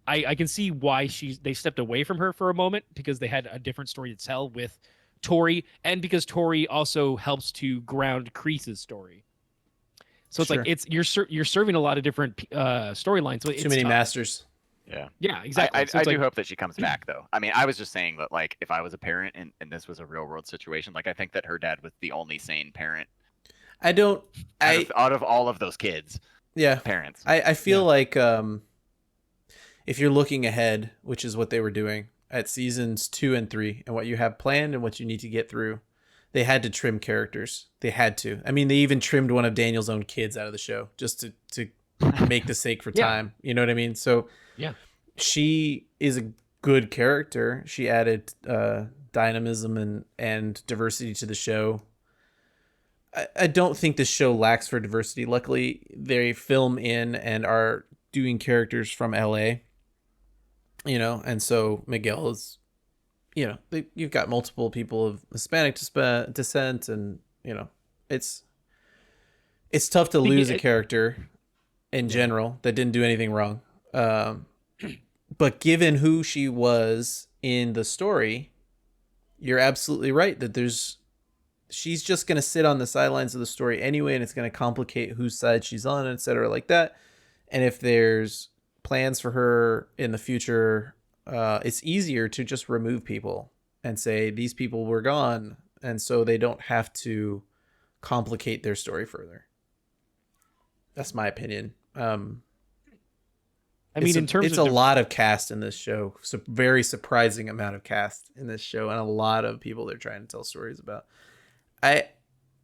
C: I can see why they stepped away from her for a moment, because they had a different story to tell with Tori, and because Tori also helps to ground Kreese's story. So it's you're serving a lot of different storylines. So
B: too many
C: tough.
B: Masters.
C: Yeah, exactly.
A: I do hope that she comes back, though. I mean, I was just saying that if I was a parent and this was a real world situation, I think that her dad was the only sane parent. Out of all of those kids.
B: Yeah.
A: Parents.
B: I feel if you're looking ahead, which is what they were doing at seasons 2 and 3, and what you have planned and what you need to get through, they had to trim characters. They had to. I mean, they even trimmed one of Daniel's own kids out of the show just to make the sake for time. You know what I mean? So
C: yeah,
B: she is a good character. She added dynamism and diversity to the show. I don't think this show lacks for diversity. Luckily, they film in and are doing characters from LA, you know, and so Miguel is, you know, you've got multiple people of Hispanic descent, and, you know, it's tough to lose a character in general that didn't do anything wrong. But given who she was in the story, you're absolutely right that she's just going to sit on the sidelines of the story anyway, and it's going to complicate whose side she's on, etc. like that. And if there's plans for her in the future, it's easier to just remove people and say these people were gone, and so they don't have to complicate their story further. That's my opinion. I
C: mean, in terms
B: it's
C: of
B: a lot of cast in this show. It's a very surprising amount of cast in this show, and a lot of people they're trying to tell stories about. I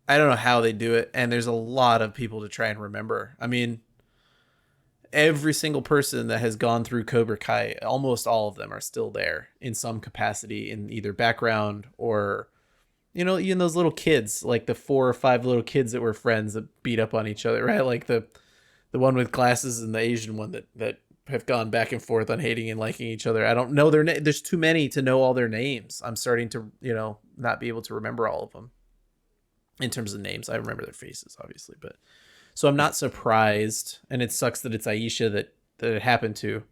B: don't know how they do it, and there's a lot of people to try and remember. I mean, every single person that has gone through Cobra Kai, almost all of them are still there in some capacity, in either background or, you know, even those little kids, like the 4 or 5 little kids that were friends that beat up on each other, right? Like the one with glasses and the Asian one that have gone back and forth on hating and liking each other. I don't know their name. There's too many to know all their names. I'm starting to, you know, not be able to remember all of them. In terms of names, I remember their faces, obviously, but so I'm not surprised, and it sucks that it's Aisha that it happened to.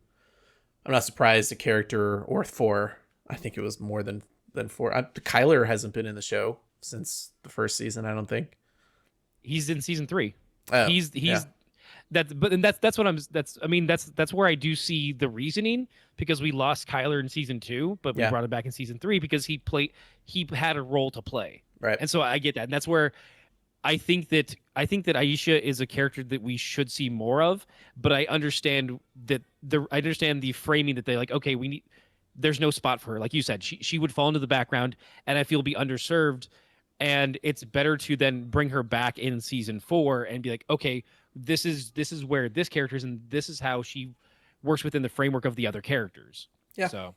B: I'm not surprised a character or 4. I think it was more than 4. Kyler hasn't been in the show since the first season, I don't think.
C: He's in season 3.
B: Oh,
C: he's
B: yeah.
C: That's where I do see the reasoning, because we lost Kyler in season 2, but we brought him back in season 3 because he had a role to play.
B: Right.
C: And so I get that. And that's where I think that Aisha is a character that we should see more of, but I understand that I understand the framing that they like, okay, there's no spot for her. Like you said, she would fall into the background, and I feel be underserved. And it's better to then bring her back in season 4 and be like, okay, this is where this character is, and this is how she works within the framework of the other characters.
B: Yeah.
C: So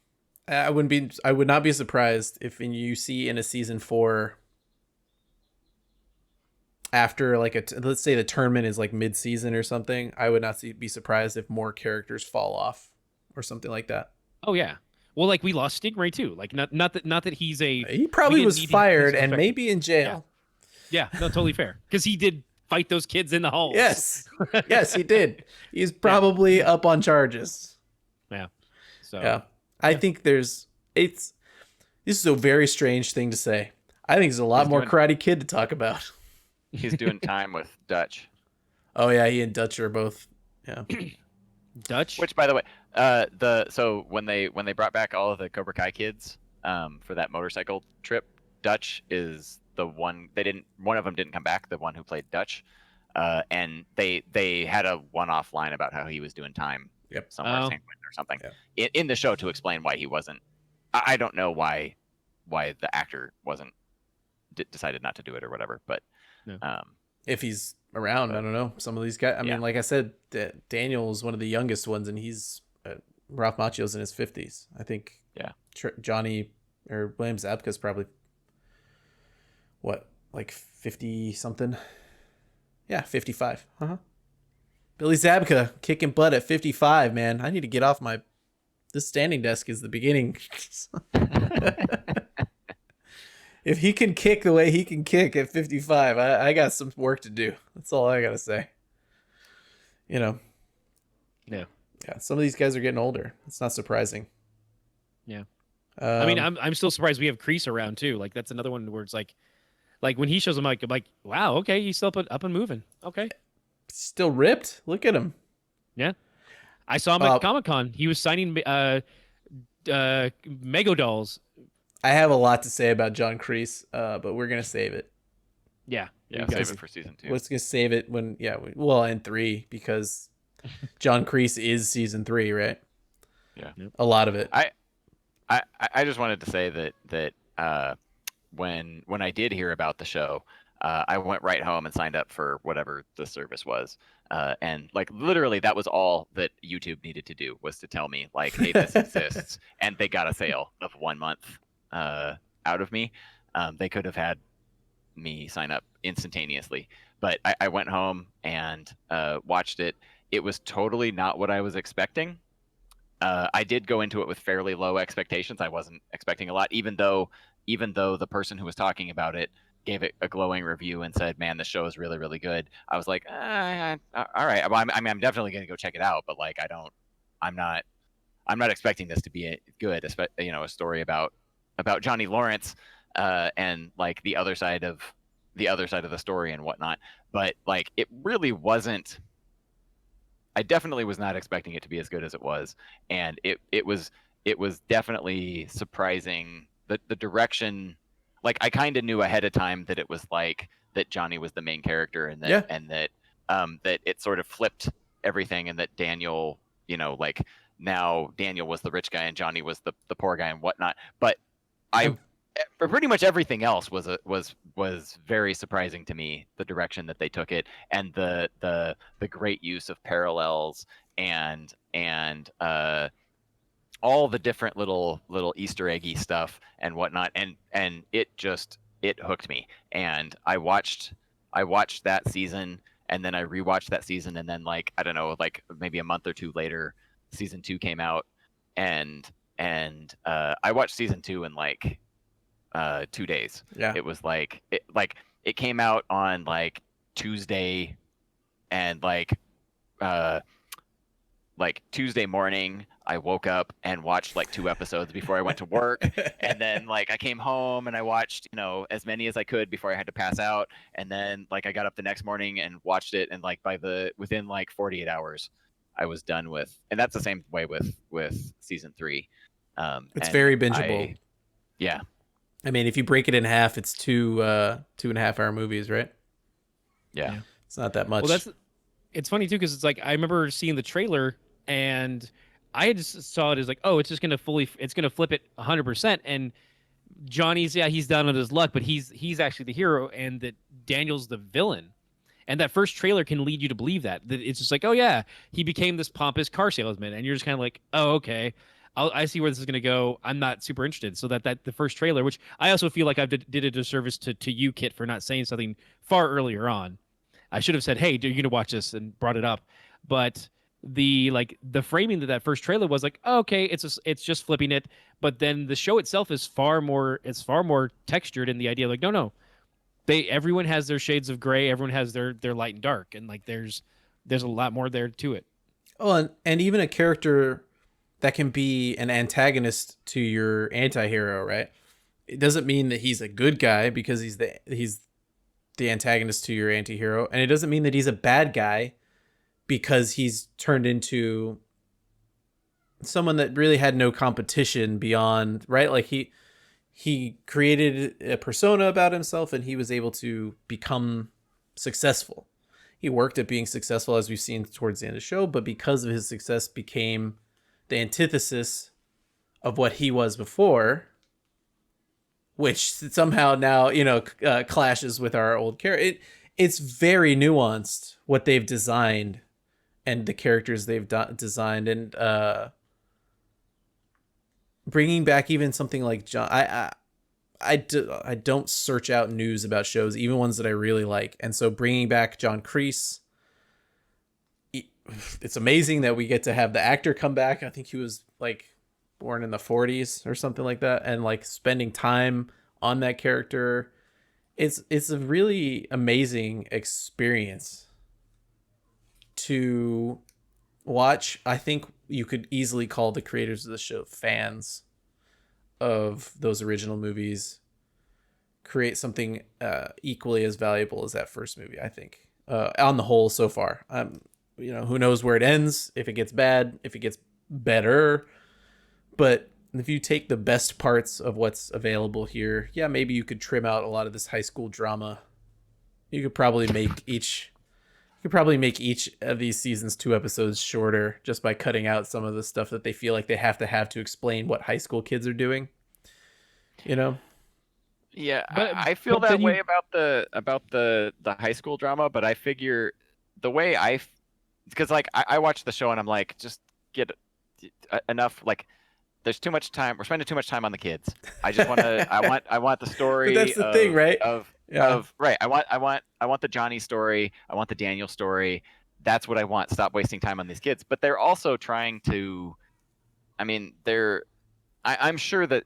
B: I would not be surprised if you see in a season 4, after like let's say the tournament is like mid-season or something, I would not be surprised if more characters fall off or something like that.
C: Oh yeah. Well, like we lost Stingray too. Like not that
B: he probably was fired and maybe in jail.
C: Yeah, no, totally fair. Because he did fight those kids in the halls.
B: Yes. Yes, he did. He's probably up on charges.
C: Yeah. So
B: yeah. I think this is a very strange thing to say. I think there's a lot more Karate Kid to talk about.
A: He's doing time with Dutch.
B: Oh yeah, he and Dutch are both. Yeah.
C: Dutch.
A: Which, by the way, so when they brought back all of the Cobra Kai kids for that motorcycle trip, Dutch is the one one of them didn't come back, the one who played Dutch, and they had a one-off line about how he was doing time somewhere in San Quentin or something in the show to explain why he wasn't. I don't know why the actor wasn't decided not to do it or whatever, but
B: if he's around, I don't know. Some of these guys, I mean, like I said, Daniel is one of the youngest ones, and he's Ralph Macchio's in his 50s. I think Johnny or William Zabka's probably like 50 something. Yeah, 55. Billy Zabka kicking butt at 55, man. I need to get off this standing desk is the beginning. If he can kick the way he can kick at 55, I got some work to do. That's all I got to say. You know.
C: Yeah.
B: Yeah, some of these guys are getting older. It's not surprising.
C: Yeah. I mean, I'm still surprised we have Kreese around too. Like that's another one where it's like when he shows him, I'm like, wow, okay, he's still up and moving. Okay.
B: Still ripped. Look at him.
C: Yeah. I saw him at Comic-Con. He was signing Mego dolls.
B: I have a lot to say about John Kreese, but we're gonna save it.
C: Yeah.
A: Save it for season 2.
B: Let's just save it when and 3, because John Kreese is season 3, right?
A: Yeah.
B: A lot of it.
A: I just wanted to say that when I did hear about the show, I went right home and signed up for whatever the service was, and like literally that was all that YouTube needed to do was to tell me like, hey, this exists, and they got a sale of 1 month out of me. They could have had me sign up instantaneously, but I went home and watched it. It was totally not what I was expecting. I did go into it with fairly low expectations. I wasn't expecting a lot, even though the person who was talking about it gave it a glowing review and said, "Man, the show is really, really good." I was like, "All right." Well, I mean, I'm definitely going to go check it out, but like, I'm not expecting this to be good. A story about Johnny Lawrence and like the other side of the story and whatnot. But like, it really wasn't. I definitely was not expecting it to be as good as it was, and it was definitely surprising the direction. Like, I kind of knew ahead of time that it was like that Johnny was the main character, and that it sort of flipped everything, and that Daniel, like now Daniel was the rich guy and Johnny was the poor guy and whatnot. But pretty much everything else was very surprising to me, the direction that they took it, and the great use of parallels and all the different little Easter eggy stuff and whatnot, and it hooked me. And I watched that season, and then I rewatched that season, and then, like, I don't know, like maybe a month or two later, season 2 came out, and I watched season 2 in like 2 days.
B: Yeah.
A: It was like it came out on like Tuesday, and like Tuesday morning I woke up and watched like 2 episodes before I went to work, and then like I came home and I watched as many as I could before I had to pass out, and then like I got up the next morning and watched it, and like within like 48 hours I was done with. And that's the same way with season 3.
B: It's very bingeable.
A: Yeah.
B: I mean, if you break it in half, it's 2.5-hour movies, right?
A: Yeah.
B: It's not that much.
C: Well, it's funny too, because it's like I remember seeing the trailer and I just saw it as like, oh, it's gonna flip it 100%. And Johnny's, he's down on his luck, but he's actually the hero, and that Daniel's the villain. And that first trailer can lead you to believe that it's just like, oh yeah, he became this pompous car salesman, and you're just kind of like, oh, okay. I see where this is going to go. I'm not super interested. So that the first trailer, which I also feel like I did a disservice to you, Kit, for not saying something far earlier on. I should have said, hey, you're going to watch this, and brought it up. But the framing that first trailer was like, oh, okay, it's just flipping it. But then the show itself is far more textured in the idea, like, no. Everyone has their shades of gray. Everyone has their light and dark. And like, there's a lot more there to it.
B: Oh, and even a character that can be an antagonist to your anti-hero, right? It doesn't mean that he's a good guy because he's the antagonist to your anti-hero, and it doesn't mean that he's a bad guy because he's turned into someone that really had no competition beyond, right? Like he created a persona about himself, and he was able to become successful. He worked at being successful, as we've seen towards the end of the show, but because of his success became the antithesis of what he was before, which somehow now clashes with our old character. It's very nuanced what they've designed and the characters they've designed, and bringing back even something like John. I don't search out news about shows, even ones that I really like, and so bringing back John Kreese. It's amazing that we get to have the actor come back. I think he was like born in the 40s or something like that, and like spending time on that character. It's a really amazing experience to watch. I think you could easily call the creators of the show fans of those original movies, create something equally as valuable as that first movie, I think, on the whole so far. Who knows where it ends, if it gets bad, if it gets better. But if you take the best parts of what's available here, yeah, maybe you could trim out a lot of this high school drama. You could probably make each You could probably make each of these seasons 2 episodes shorter just by cutting out some of the stuff that they feel like they have to explain what high school kids are doing. You know?
A: Yeah,
C: But
A: I feel
C: but then
A: that way about the high school drama, but I figure the way because like I watch the show and I'm like, just get enough. Like, there's too much time. We're spending too much time on the kids. I just want to. I want the story.
B: But that's the thing, right? Yeah.
A: Right. I want the Johnny story. I want the Daniel story. That's what I want. Stop wasting time on these kids. But they're also trying to. I mean, I'm sure that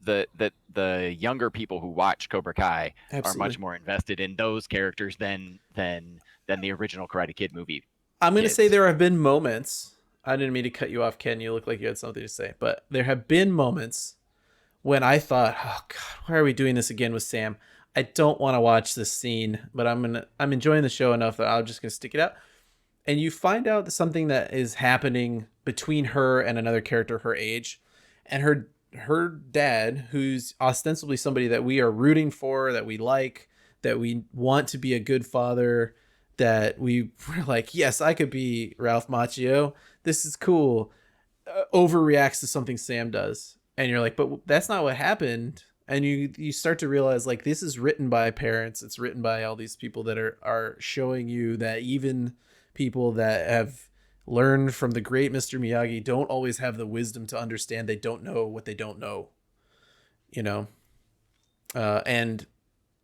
A: the younger people who watch Cobra Kai
B: Absolutely.
A: are much more invested in those characters than the original Karate Kid movie.
B: I'm going to say there have been moments. I didn't mean to cut you off, Ken. You look like you had something to say. But there have been moments when I thought, oh, God, why are we doing this again with Sam? I don't want to watch this scene, but I'm enjoying the show enough that I'm just going to stick it out. And you find out something that is happening between her and another character her age. And her dad, who's ostensibly somebody that we are rooting for, that we like, that we want to be a good father, that we were like, yes, I could be Ralph Macchio. This is cool. Overreacts to something Sam does. And you're like, but that's not what happened. And you start to realize, like, this is written by parents. It's written by all these people that are showing you that even people that have learned from the great Mr. Miyagi don't always have the wisdom to understand they don't know what they don't know. You know? And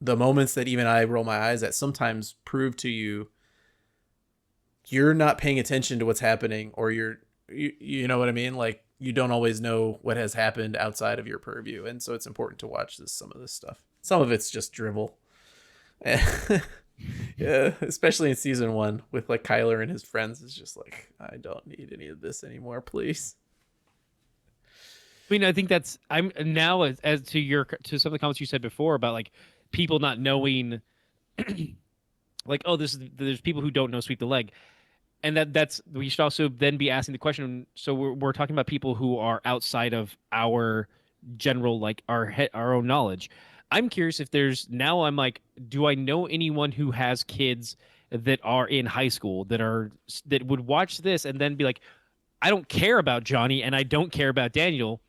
B: the moments that even I roll my eyes at sometimes prove to you you're not paying attention to what's happening, or you know what I mean? Like, you don't always know what has happened outside of your purview. And so it's important to watch some of this stuff. Some of it's just drivel. Yeah, especially in season 1 with like Kyler and his friends. It's just like, I don't need any of this anymore, please.
C: I mean, I think I'm now as to some of the comments you said before about like people not knowing, like, oh, there's people who don't know sweep the leg, and that's we should also then be asking the question. So we're talking about people who are outside of our general, like, our own knowledge. I'm curious if I'm like, do I know anyone who has kids that are in high school that would watch this and then be like, I don't care about Johnny and I don't care about Daniel.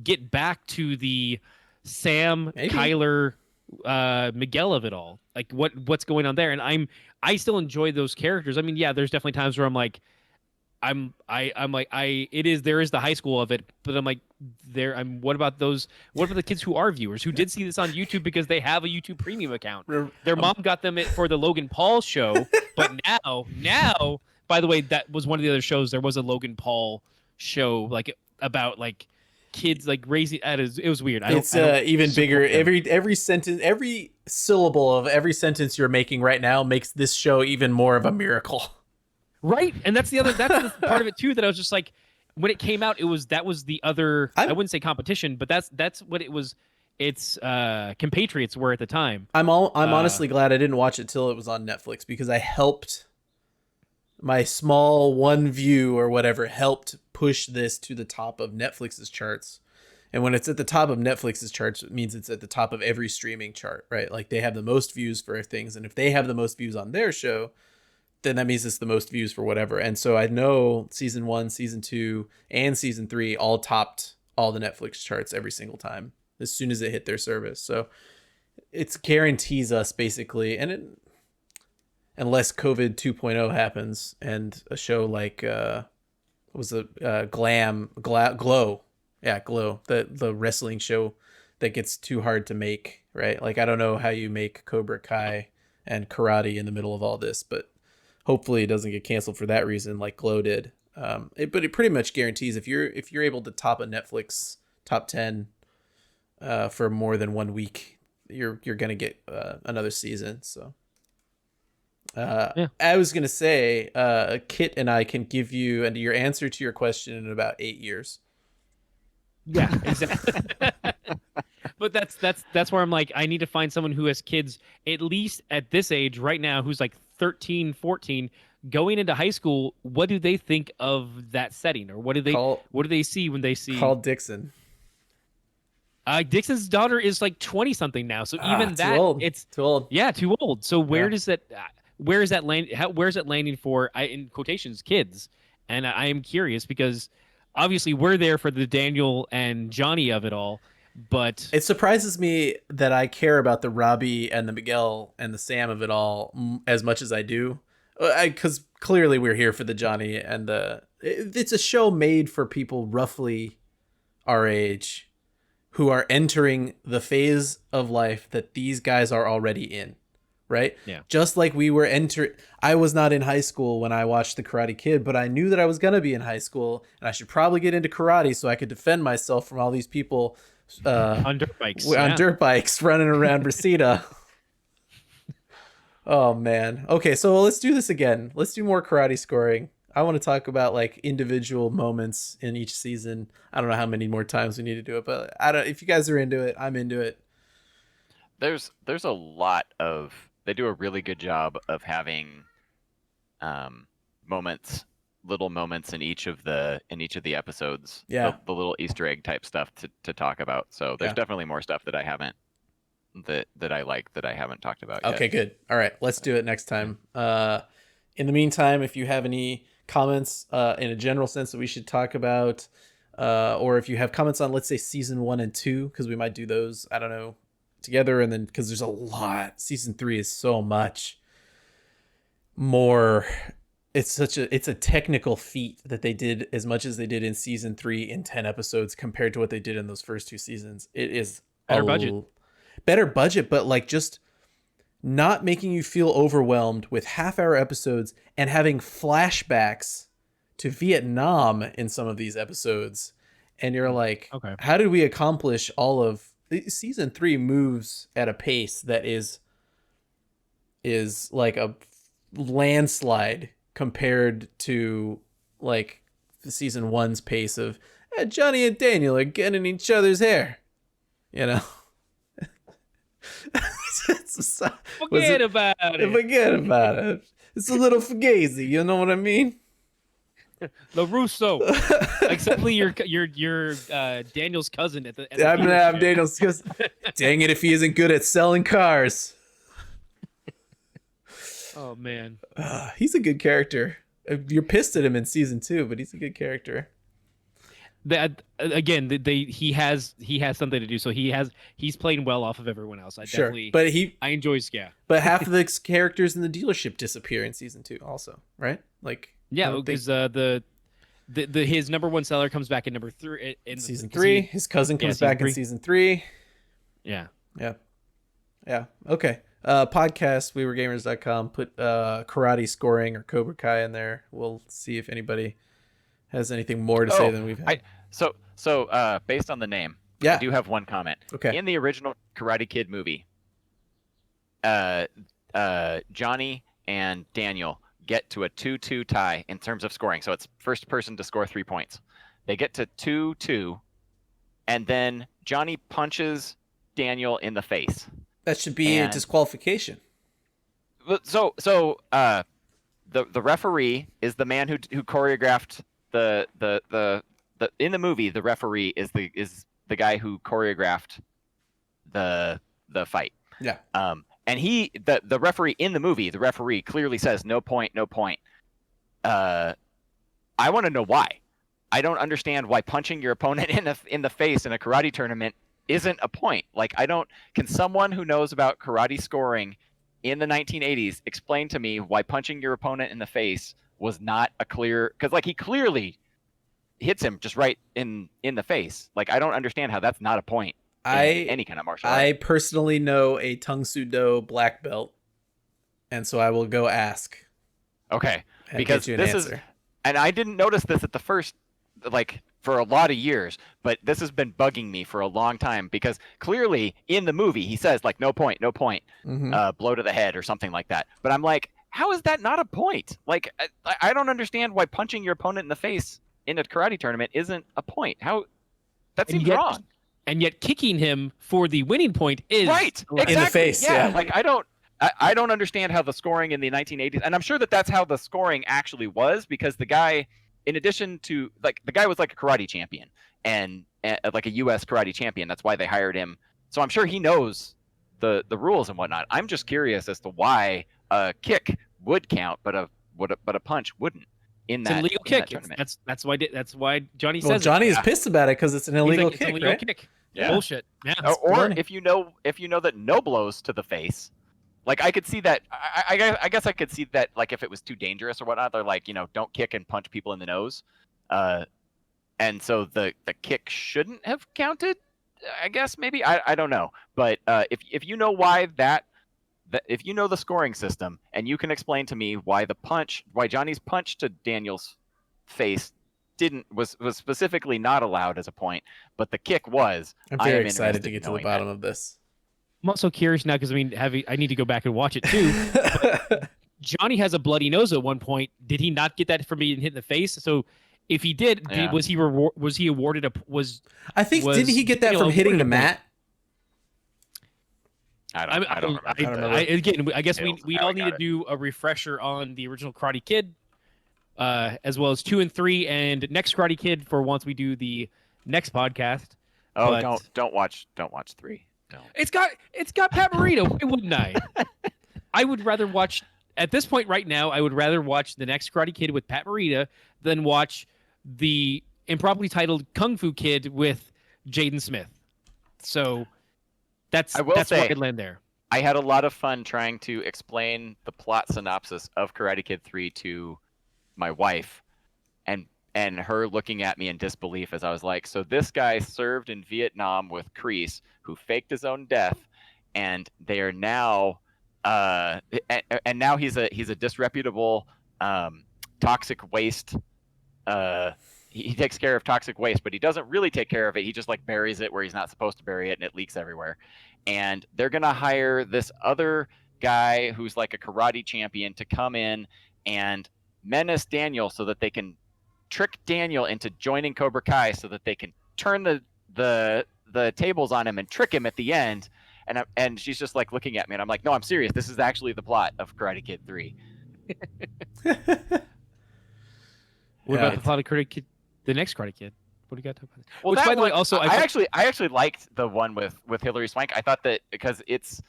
C: Get back to the Sam,
B: Maybe.
C: Kyler, Miguel of it all. Like, what's going on there? And I still enjoy those characters. I mean, yeah, there's definitely times where I'm like, there is the high school of it, but I'm like, what about the kids who are viewers who did see this on YouTube because they have a YouTube premium account? Their mom got them it for the Logan Paul show, but now, by the way, that was one of the other shows. There was a Logan Paul show, like, about like kids like raising. It was weird.
B: It's even bigger. Every sentence, every syllable of every sentence you're making right now makes this show even more of a miracle.
C: Right, and that's the part of it too that I was just like, when it came out, that was the other. I wouldn't say competition, but that's what it was. Its compatriots were at the time.
B: I'm honestly glad I didn't watch it till it was on Netflix, because I helped my small one view or whatever helped push this to the top of Netflix's charts. And when it's at the top of Netflix's charts, it means it's at the top of every streaming chart, right? Like, they have the most views for things, and if they have the most views on their show, then that means it's the most views for whatever. And so I know season 1, season 2, and season 3 all topped all the Netflix charts every single time as soon as it hit their service. So it guarantees us basically, unless COVID 2.0 happens and a show like Glow, the wrestling show that gets too hard to make, right? Like, I don't know how you make Cobra Kai and karate in the middle of all this, but hopefully it doesn't get canceled for that reason, like Glow did. But it pretty much guarantees if you're able to top a Netflix top 10 for more than 1 week, you're gonna get another season. So I was gonna say, Kit and I can give you your answer to your question in about 8 years.
C: Yeah, exactly. But that's where I'm like, I need to find someone who has kids at least at this age right now, who's like 13, 14, going into high school. What do they think of that setting, or what do they see when they see?
B: Call Dixon.
C: Dixon's daughter is like 20 something now, so even
B: too old.
C: It's
B: too old.
C: Yeah, too old. So where does that? where is that where is it landing for, in quotations, kids? And I am curious because obviously we're there for the Daniel and Johnny of it all, but
B: It surprises me that I care about the Robbie and the Miguel and the Sam of it all as much as I do. Because clearly we're here for the Johnny and the... It's a show made for people roughly our age who are entering the phase of life that these guys are already in, right?
C: Yeah.
B: Just like we were I was not in high school when I watched The Karate Kid, but I knew that I was going to be in high school and I should probably get into karate so I could defend myself from all these people
C: on dirt bikes.
B: Dirt bikes running around Reseda. Oh man. Okay, so let's do this again. Let's do more karate scoring. I want to talk about like individual moments in each season. I don't know how many more times we need to do it, but if you guys are into it, I'm into it.
A: There's a lot of, they do a really good job of having little moments in each of the episodes.
B: Yeah.
A: The little Easter egg type stuff to talk about. So there's definitely more stuff that I haven't that I like that I haven't talked about yet.
B: Okay, good. All right, let's do it next time. In the meantime, if you have any comments in a general sense that we should talk about, or if you have comments on, let's say, season 1 and 2, because we might do those, I don't know, together, and then because there's a lot. Season 3 is so much more. It's a technical feat that they did as much as they did in season 3 in 10 episodes compared to what they did in those first 2 seasons. It is better budget, but like just not making you feel overwhelmed with half-hour episodes and having flashbacks to Vietnam in some of these episodes. And you're like,
C: okay,
B: how did we accomplish all of season 3? Moves at a pace that is like a landslide compared to like the season 1's pace of Johnny and Daniel are getting each other's hair, you know.
C: Forget about it.
B: It's a little fugazi, you know what I mean?
C: LaRusso. Except for your Daniel's cousin at the
B: I'm Daniel's cousin. Dang it if he isn't good at selling cars.
C: Oh man.
B: He's a good character. You're pissed at him in season 2, but he's a good character.
C: That again, he has something to do, so he's playing well off of everyone else. I enjoy Ska.
B: But half of the characters in the dealership disappear in season 2, also, right? Like
C: because his number 1 seller comes back in number 3 in
B: season 3. His cousin comes back in season 3.
C: Yeah.
B: Okay. Podcast wewergamers.com. Put karate scoring or Cobra Kai in there. We'll see if anybody has anything more to say than we've had.
A: So based on the name, I do have one comment.
B: Okay.
A: In the original Karate Kid movie, Johnny and Daniel get to a 2-2 tie in terms of scoring. So it's first person to score 3 points. They get to 2-2, and then Johnny punches Daniel in the face.
B: That should be a disqualification.
A: So the referee is the man who choreographed the in the movie. The referee is the guy who choreographed the fight.
B: Yeah.
A: And the referee in the movie, the referee clearly says no point. I want to know why. I don't understand why punching your opponent in the face in a karate tournament isn't a point. Like, can someone who knows about karate scoring in the 1980s explain to me why punching your opponent in the face was not a clear, because like he clearly hits him just right in the face. Like, I don't understand how that's not a point in any kind of martial art.
B: I personally know a Tung Soo Do black belt, and so I will go ask.
A: Okay, because this is, and I didn't notice this at the first, like, for a lot of years, but this has been bugging me for a long time, because clearly in the movie he says like no point, blow to the head or something like that. But I'm like, how is that not a point? Like, I don't understand why punching your opponent in the face in a karate tournament isn't a point. How that seems wrong.
C: And yet kicking him for the winning point is
A: right. Exactly.
B: In the face. Yeah.
A: Like, I don't understand how the scoring in the 1980s, and I'm sure that's how the scoring actually was, because the guy, in addition to, like, the guy was like a karate champion and like a U.S. karate champion. That's why they hired him. So I'm sure he knows the rules and whatnot. I'm just curious as to why a kick would count, but a punch wouldn't in
C: It's
A: that
C: an illegal
A: in that
C: kick.
A: tournament.
C: That's why Johnny
B: Well,
C: says
B: Johnny
C: it.
B: is pissed about it because it's an illegal
C: It's an
B: kick,
C: illegal
B: right?
C: kick.
A: Yeah.
C: Bullshit. Yeah.
A: Or
B: funny.
A: if you know that no blows to the face, like I could see that. I guess I could see that, like if it was too dangerous or whatnot, they're like, don't kick and punch people in the nose, and so the kick shouldn't have counted. I guess maybe I don't know, but if you know why that if you know the scoring system and you can explain to me why Johnny's punch to Daniel's face was specifically not allowed as a point, but the kick was.
B: I'm
A: I
B: very
A: am
B: excited to
A: interested
B: get
A: in
B: to the
A: knowing
B: bottom
A: that.
B: of this.
C: I'm also curious now because I need to go back and watch it too. Johnny has a bloody nose at one point. Did he not get that from being hit in the face? So if he did,
A: Yeah.
C: was he awarded
B: I think didn't he get that
C: Daniel
B: from hitting
C: awarded
B: the
C: a point?
B: mat?
A: I don't remember.
C: Again, I guess
A: Details
C: we
A: of how
C: all
A: he
C: need
A: got
C: to
A: it.
C: do a refresher on the original Karate Kid, as well as 2 and 3, and next Karate Kid for once we do the next podcast.
A: Oh,
C: But-
A: don't watch 3. Don't.
C: It's got Pat Morita. Why wouldn't I? I would rather watch at this point right now. I would rather watch the next Karate Kid with Pat Morita than watch the improperly titled Kung Fu Kid with Jaden Smith. So that's
A: I will
C: where
A: say-
C: I'd land there.
A: I had a lot of fun trying to explain the plot synopsis of Karate Kid 3 to my wife, and her looking at me in disbelief as I was like, so this guy served in Vietnam with Kreese, who faked his own death, and they are now and now he's a disreputable toxic waste he takes care of toxic waste, but he doesn't really take care of it. He just like buries it where he's not supposed to bury it, and it leaks everywhere. And they're gonna hire this other guy who's like a karate champion to come in and menace Daniel so that they can trick Daniel into joining Cobra Kai so that they can turn the tables on him and trick him at the end. And she's just like looking at me, and I'm like, no, I'm serious. This is actually the plot of Karate Kid 3.
C: What about the plot of Karate Kid? The next Karate Kid. What do you got to talk about?
A: Well,
C: Which,
A: that
C: by the way,
A: one-
C: also
A: I actually liked the one with Hilary Swank. I thought that because it's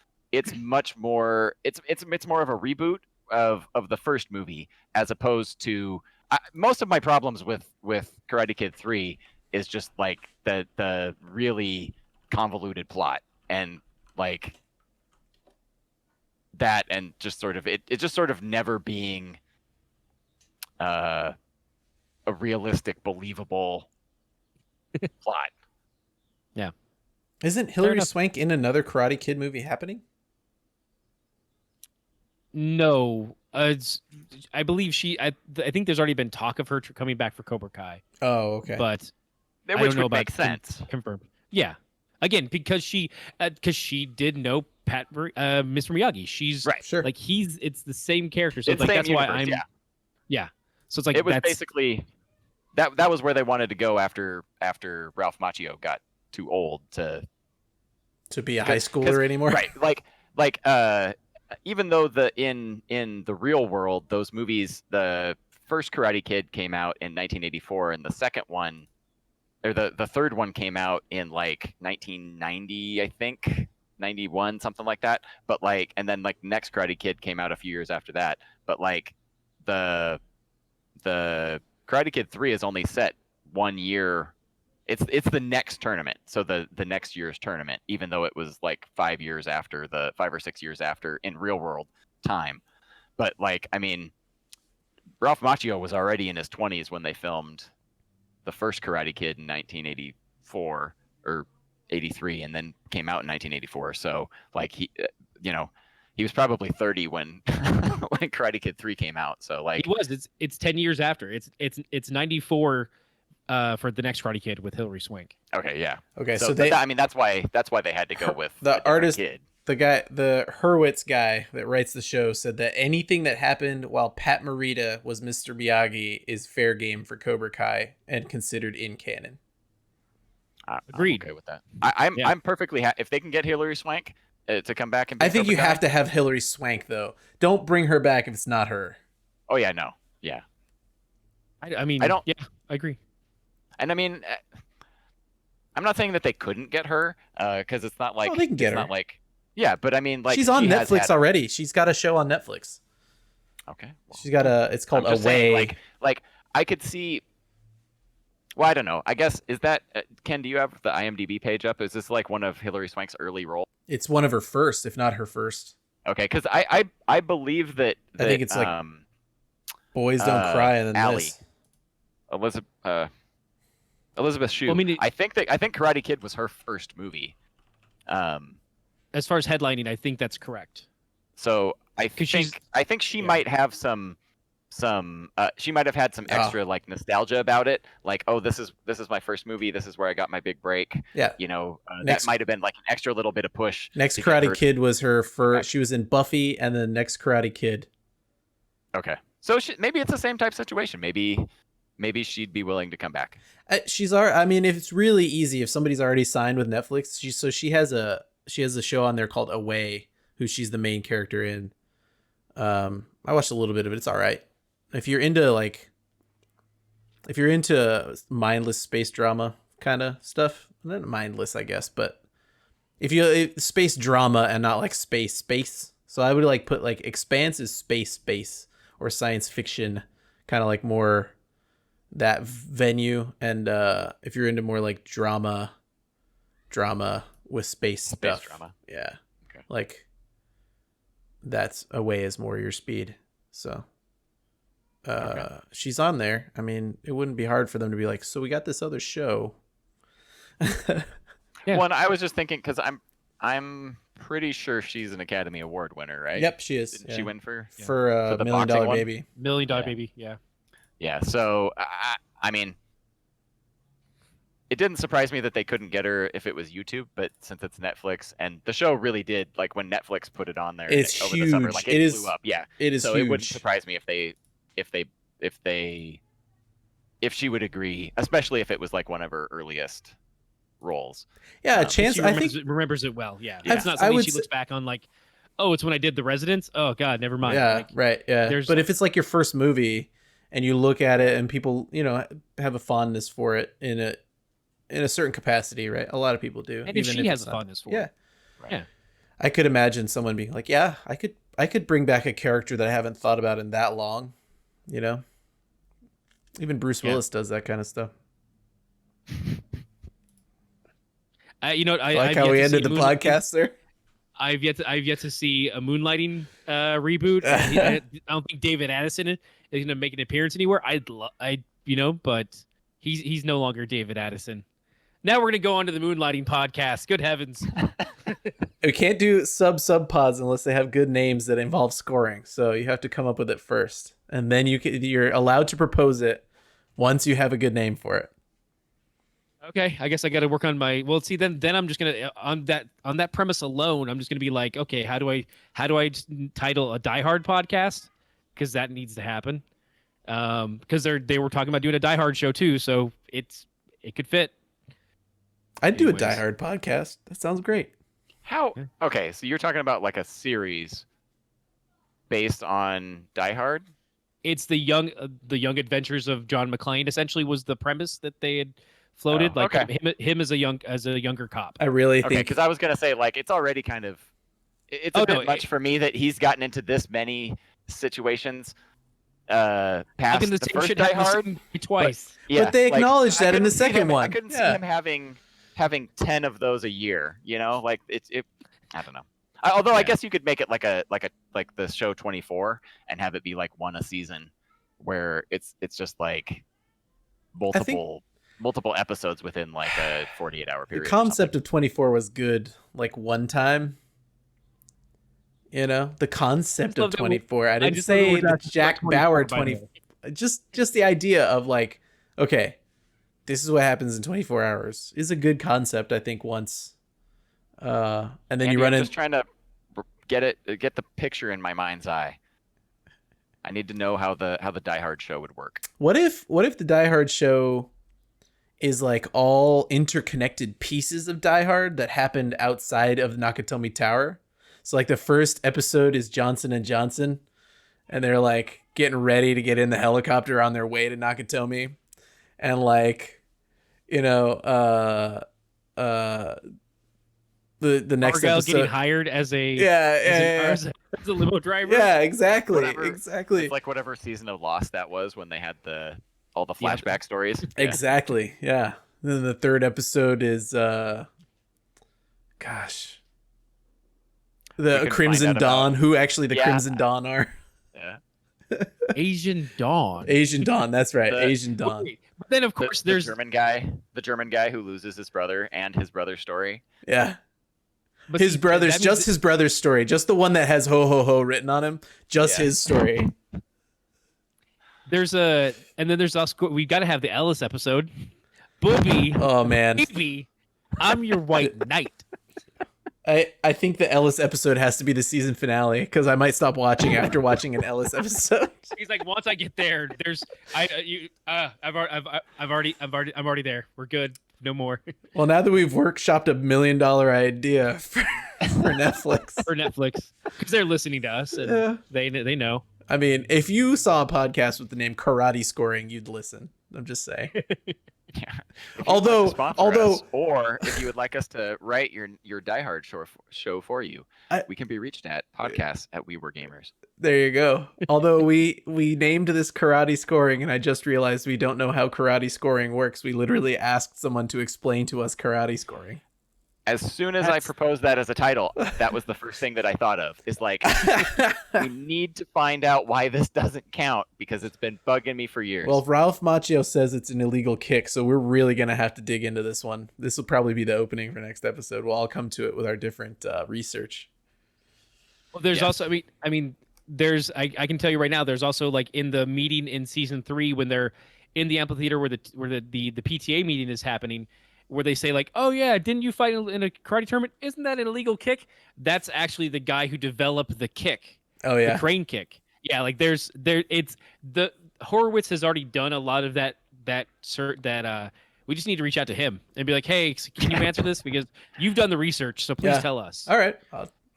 A: much more it's more of a reboot of the first movie as opposed to most of my problems with Karate Kid 3 is just like the really convoluted plot and like that, and just sort of it just sort of never being a realistic, believable plot.
B: Isn't Hilary
C: enough.
B: Swank in another Karate Kid movie happening?
C: No, I believe I think there's already been talk of her coming back for Cobra Kai,
B: Oh, okay.
C: but I
A: Which
C: don't know
A: would
C: about
A: make sense.
C: confirmed. Yeah, again because she did know Mr. Miyagi. She's
A: Right.
B: Sure.
C: like it's the same character, so
A: It's
C: like
A: same
C: that's why
A: universe,
C: yeah. So it's like
A: It was
C: that's
A: basically that was where they wanted to go after Ralph Macchio got too old to
B: be a high
A: because-
B: schooler anymore?
A: right. Like even though in the real world those movies, the first Karate Kid came out in 1984 and the second one or the third one came out in like 1990, I think 91, something like that. But like, and then like next Karate Kid came out a few years after that. But like the Karate Kid 3 is only set 1 year. It's the next tournament, so the next year's tournament, even though it was like 5 or 6 years after in real world time. But like, I mean, Ralph Macchio was already in his 20s when they filmed the first Karate Kid in 1984 or 83, and then came out in 1984. So like he was probably 30 when when Karate Kid 3 came out. So like
C: he was. It's 10 years after. It's 94 for the next Karate Kid with Hilary Swank.
A: okay, yeah.
B: Okay,
A: So,
B: so they
A: I mean that's why they had to go with
B: the
A: a different
B: artist-
A: kid.
B: the Hurwitz guy that writes the show said that anything that happened while Pat Morita was Mr. Miyagi is fair game for Cobra Kai and considered in canon.
A: I'm
C: Agreed.
A: okay with that.
C: Yeah.
A: I'm perfectly happy if they can get Hilary Swank to come back and. Be
B: I think
A: Cobra
B: you
A: Kai.
B: have to have Hilary Swank though. Don't bring her back if it's not her.
A: Oh yeah, no, yeah,
C: I mean,
A: I don't-
C: Yeah, I agree.
A: and I mean, I'm not saying that they couldn't get her because it's not like
B: they can get
A: it's
B: her.
A: not like yeah, but I mean, like
B: She's on
A: she has
B: Netflix
A: had-
B: already. She's got a show on Netflix.
A: Okay. Well,
B: She's got it's called
A: I'm just
B: Away.
A: saying, like I could see. Well, I don't know. I guess is that Ken? Do you have the IMDb page up? Is this like one of Hilary Swank's early roles?
B: It's one of her first, if not her first.
A: Okay, because I believe that
B: I think it's like Boys Don't Cry and then
A: Allie,
B: this.
A: Elizabeth Shue.
C: Well, I mean,
A: I think Karate Kid was her first movie.
C: As far as headlining, I think that's correct.
A: So I think she might have some she might have had some extra like nostalgia about it. Like, oh, this is my first movie. This is where I got my big break.
B: Yeah.
A: You know, that might have been like an extra little bit of push.
B: Next Karate Kid was her first. She was in Buffy and then Next Karate Kid.
A: Okay. So maybe it's the same type situation. Maybe she'd be willing to come back.
B: She's already. I mean, if it's really easy, if somebody's already signed with Netflix, she has a show on there called Away, who she's the main character in. I watched a little bit of it. It's all right. If you're into mindless space drama kind of stuff, not mindless, I guess, but if space drama and not like space, so I would like put like Expanse is space, or science fiction, kind of like more that venue. And if you're into more like drama with space stuff,
A: drama.
B: Yeah,
A: okay.
B: Like that's Away is more your speed. So she's on there. I mean, it wouldn't be hard for them to be like, so we got this other show.
A: Yeah. Well, and I was just thinking because I'm pretty sure she's an Academy Award winner, right?
B: Yep, she is.
A: Didn't she win for
B: $1 Million Baby?
C: $1 Million Baby, yeah.
A: Yeah. So I mean, it didn't surprise me that they couldn't get her if it was YouTube, but since it's Netflix, and the show really did, like when Netflix put it on there
B: it's
A: over
B: huge.
A: the summer, like it blew up. Yeah,
B: it is.
A: So
B: huge.
A: It wouldn't surprise me if she would agree, especially if it was like one of her earliest roles.
B: Yeah, a chance.
C: She remembers it well. Yeah, it's not something she looks back on like, oh, it's when I did The Residence. Oh God, never mind.
B: Yeah,
C: like,
B: right. Yeah, but if it's like your first movie and you look at it and people, have a fondness for it in a certain capacity, right? A lot of people do.
C: And even if she has a fondness for it.
A: Right.
C: Yeah.
B: I could imagine someone being like, yeah, I could bring back a character that I haven't thought about in that long, Even Bruce Willis does that kind of stuff.
C: I
B: like how we ended the podcast there.
C: I've yet to see a Moonlighting reboot. I don't think David Addison is going to make an appearance anywhere. But he's no longer David Addison. Now we're going to go on to the Moonlighting podcast. Good heavens.
B: We can't do sub pods unless they have good names that involve scoring. So you have to come up with it first, and then you're allowed to propose it once you have a good name for it.
C: Okay, I guess I got to work on my. Well, see, then I'm just gonna on that premise alone, I'm just gonna be like, okay, how do I title a Die Hard podcast? Because that needs to happen. Because they were talking about doing a Die Hard show too, so it could fit.
B: I'd do a Die Hard podcast. That sounds great.
A: How? Okay, so you're talking about like a series based on Die Hard?
C: It's the young adventures of John McClane. Essentially, was the premise that they had floated, him as a younger cop.
B: I really think
A: because I was gonna say like it's already kind of it's a bit much for me that he's gotten into this many situations past the first Die Hard
C: twice.
B: But they acknowledged that in the second one.
A: I couldn't see him having 10 of those a year. Like it. I don't know. Although I guess you could make it like the show 24 and have it be like one a season, where it's just like multiple episodes within like a 48-hour period.
B: The concept of 24 was good, like one time. The concept of 24. I didn't say the Jack Bauer 20. Just the idea of like, okay, this is what happens in 24 hours is a good concept. I think once, and then you run in.
A: Just trying to get the picture in my mind's eye. I need to know how the Die Hard show would work.
B: What if the Die Hard show is like all interconnected pieces of Die Hard that happened outside of Nakatomi Tower? So like the first episode is Johnson and Johnson, and they're like getting ready to get in the helicopter on their way to Nakatomi, and like, the next
C: Argyle
B: episode
C: getting hired as a as a limo driver.
B: Yeah, exactly.
A: It's like whatever season of Lost that was when they had all the flashback stories. Yeah.
B: Exactly. Yeah. Then the third episode is the Crimson Dawn, who actually the Crimson Dawn are.
A: Yeah.
C: Asian Dawn.
B: Asian Dawn, that's right. Asian Dawn.
C: But then of course there's
A: the German guy who loses his brother and his brother's story.
B: Yeah. But his brother's story, just the one that has ho ho ho written on him, his story.
C: And then there's also, we got to have the Ellis episode. Booby.
B: Oh man.
C: Baby, I'm your white knight.
B: I think the Ellis episode has to be the season finale because I might stop watching after watching an Ellis episode.
C: He's like, once I get there, I'm already there. We're good. No more.
B: Well, now that we've workshopped $1 million idea for Netflix.
C: For Netflix, because they're listening to us and they know.
B: I mean, if you saw a podcast with the name Karate Scoring, you'd listen. I'm just saying.
A: Yeah.
B: Although,
A: or if you would like us to write your Die Hard show for you, we can be reached at podcasts@WeWereGamers.
B: There you go. Although we named this Karate Scoring, and I just realized we don't know how Karate Scoring works. We literally asked someone to explain to us Karate Scoring.
A: As soon as I proposed that as a title, that was the first thing that I thought of. Is like, we need to find out why this doesn't count because it's been bugging me for years.
B: Well, Ralph Macchio says it's an illegal kick, so we're really going to have to dig into this one. This will probably be the opening for next episode. We'll all come to it with our different research.
C: Well, there's also, I mean, there's, I can tell you right now, there's also like in the meeting in season 3 when they're in the amphitheater where the PTA meeting is happening, where they say like, oh yeah, didn't you fight in a karate tournament? Isn't that an illegal kick? That's actually the guy who developed the kick.
B: Oh yeah.
C: The crane kick. Yeah. Like it's the Horowitz has already done a lot of that we just need to reach out to him and be like, hey, can you answer this? Because you've done the research. So please tell us.
B: All right.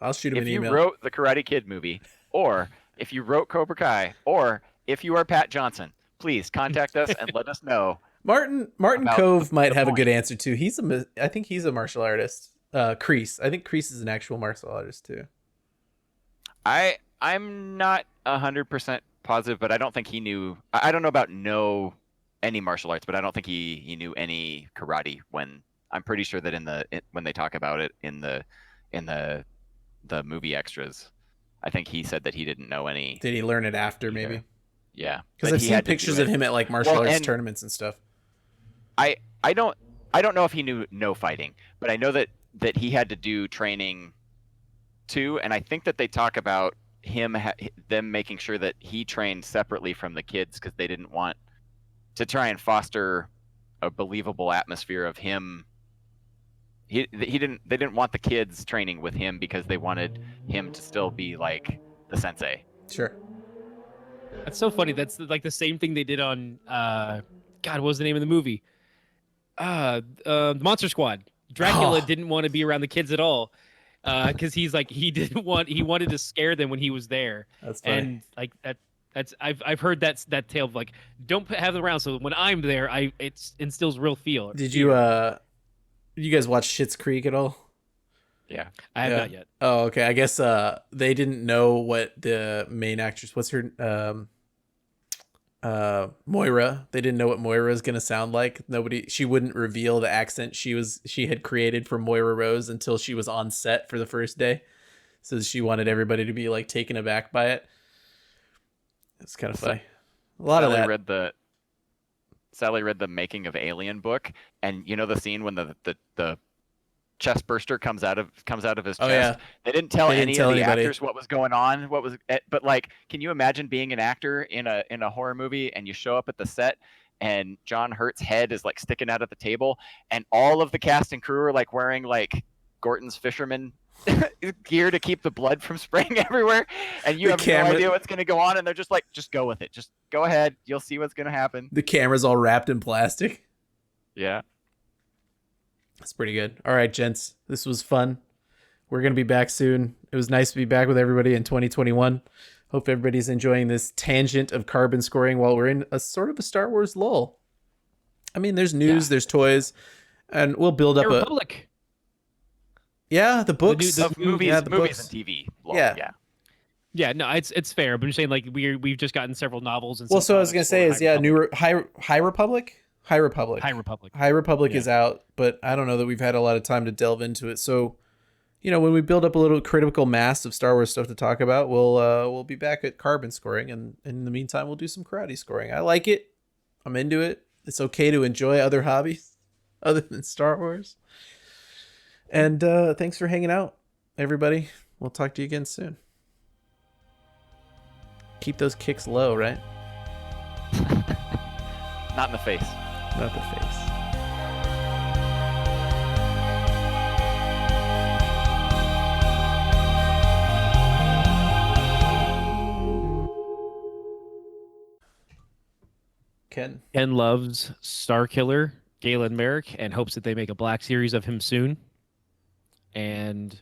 B: I'll shoot him an email.
A: If you wrote the Karate Kid movie, or if you wrote Cobra Kai, or if you are Pat Johnson, please contact us and let us know.
B: Martin Cove might have a good answer too. I think he's a martial artist. Kreese. I think Kreese is an actual martial artist too.
A: I'm not 100% positive, but I don't think he knew. I don't know about any martial arts, but I don't think he knew any karate. When I'm pretty sure that when they talk about it in the movie extras, I think he said that he didn't know any.
B: Did he learn it after either. Maybe?
A: Yeah,
B: because I've seen pictures of him at like martial arts tournaments and stuff.
A: I don't know if he knew no fighting, but I know that he had to do training too, and I think that they talk about them making sure that he trained separately from the kids because they didn't want to try and foster a believable atmosphere of him. They didn't want the kids training with him because they wanted him to still be like the sensei.
B: Sure.
C: That's so funny. That's like the same thing they did on God, what was the name of the movie? Monster Squad. Dracula didn't want to be around the kids at all because he wanted to scare them when he was there. That's funny. And like I've heard that tale of like, don't have them around so when I'm there it instills real fear.
B: Did you guys watch Schitt's Creek at all?
A: Yeah,
C: I have not yet.
B: Oh, okay. I guess they didn't know what the main actress, what's her Moira. They didn't know what Moira is gonna sound like. She wouldn't reveal the accent she had created for Moira Rose until she was on set for the first day. So she wanted everybody to be like taken aback by it. It's kind of funny. A lot of that.
A: Sally read the Making of Alien book, and you know the scene when the chest burster comes out of his chest.
B: Oh, yeah.
A: They didn't tell any of the actors what was going on. But like, can you imagine being an actor in a horror movie and you show up at the set and John Hurt's head is like sticking out at the table, and all of the cast and crew are like wearing like Gorton's fisherman gear to keep the blood from spraying everywhere, and you have no idea what's going to go on, and they're just like, just go with it, just go ahead, you'll see what's going to happen.
B: The camera's all wrapped in plastic.
A: Yeah,
B: that's pretty good. All right, gents, this was fun. We're going to be back soon. It was nice to be back with everybody in 2021. Hope everybody's enjoying this tangent of carbon scoring while we're in a sort of a Star Wars lull. I mean, there's news, there's toys, and we'll build up
C: Republic.
B: Yeah, the books.
C: the
A: Of movies,
B: yeah, the
A: movies
B: books.
A: and TV.
B: Yeah.
C: Yeah, no, it's fair. But I'm saying like we've just gotten several novels and
B: Well,
C: some
B: so I was gonna
C: comics
B: say
C: for
B: is yeah, High Republic. High Republic.
C: High Republic.
B: High Republic
C: Yeah.
B: is out, but I don't know that we've had a lot of time to delve into it. So, when we build up a little critical mass of Star Wars stuff to talk about, we'll be back at carbon scoring, and in the meantime, we'll do some karate scoring. I like it. I'm into it. It's okay to enjoy other hobbies other than Star Wars. And thanks for hanging out, everybody. We'll talk to you again soon. Keep those kicks low, right?
A: Not in the face.
B: Not the face.
C: Ken loves Starkiller, Galen Merrick, and hopes that they make a Black Series of him soon. And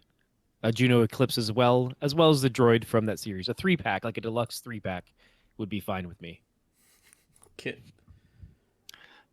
C: a Juno Eclipse as well as the droid from that series. A 3-pack, like a deluxe 3-pack, would be fine with me.
B: Kid.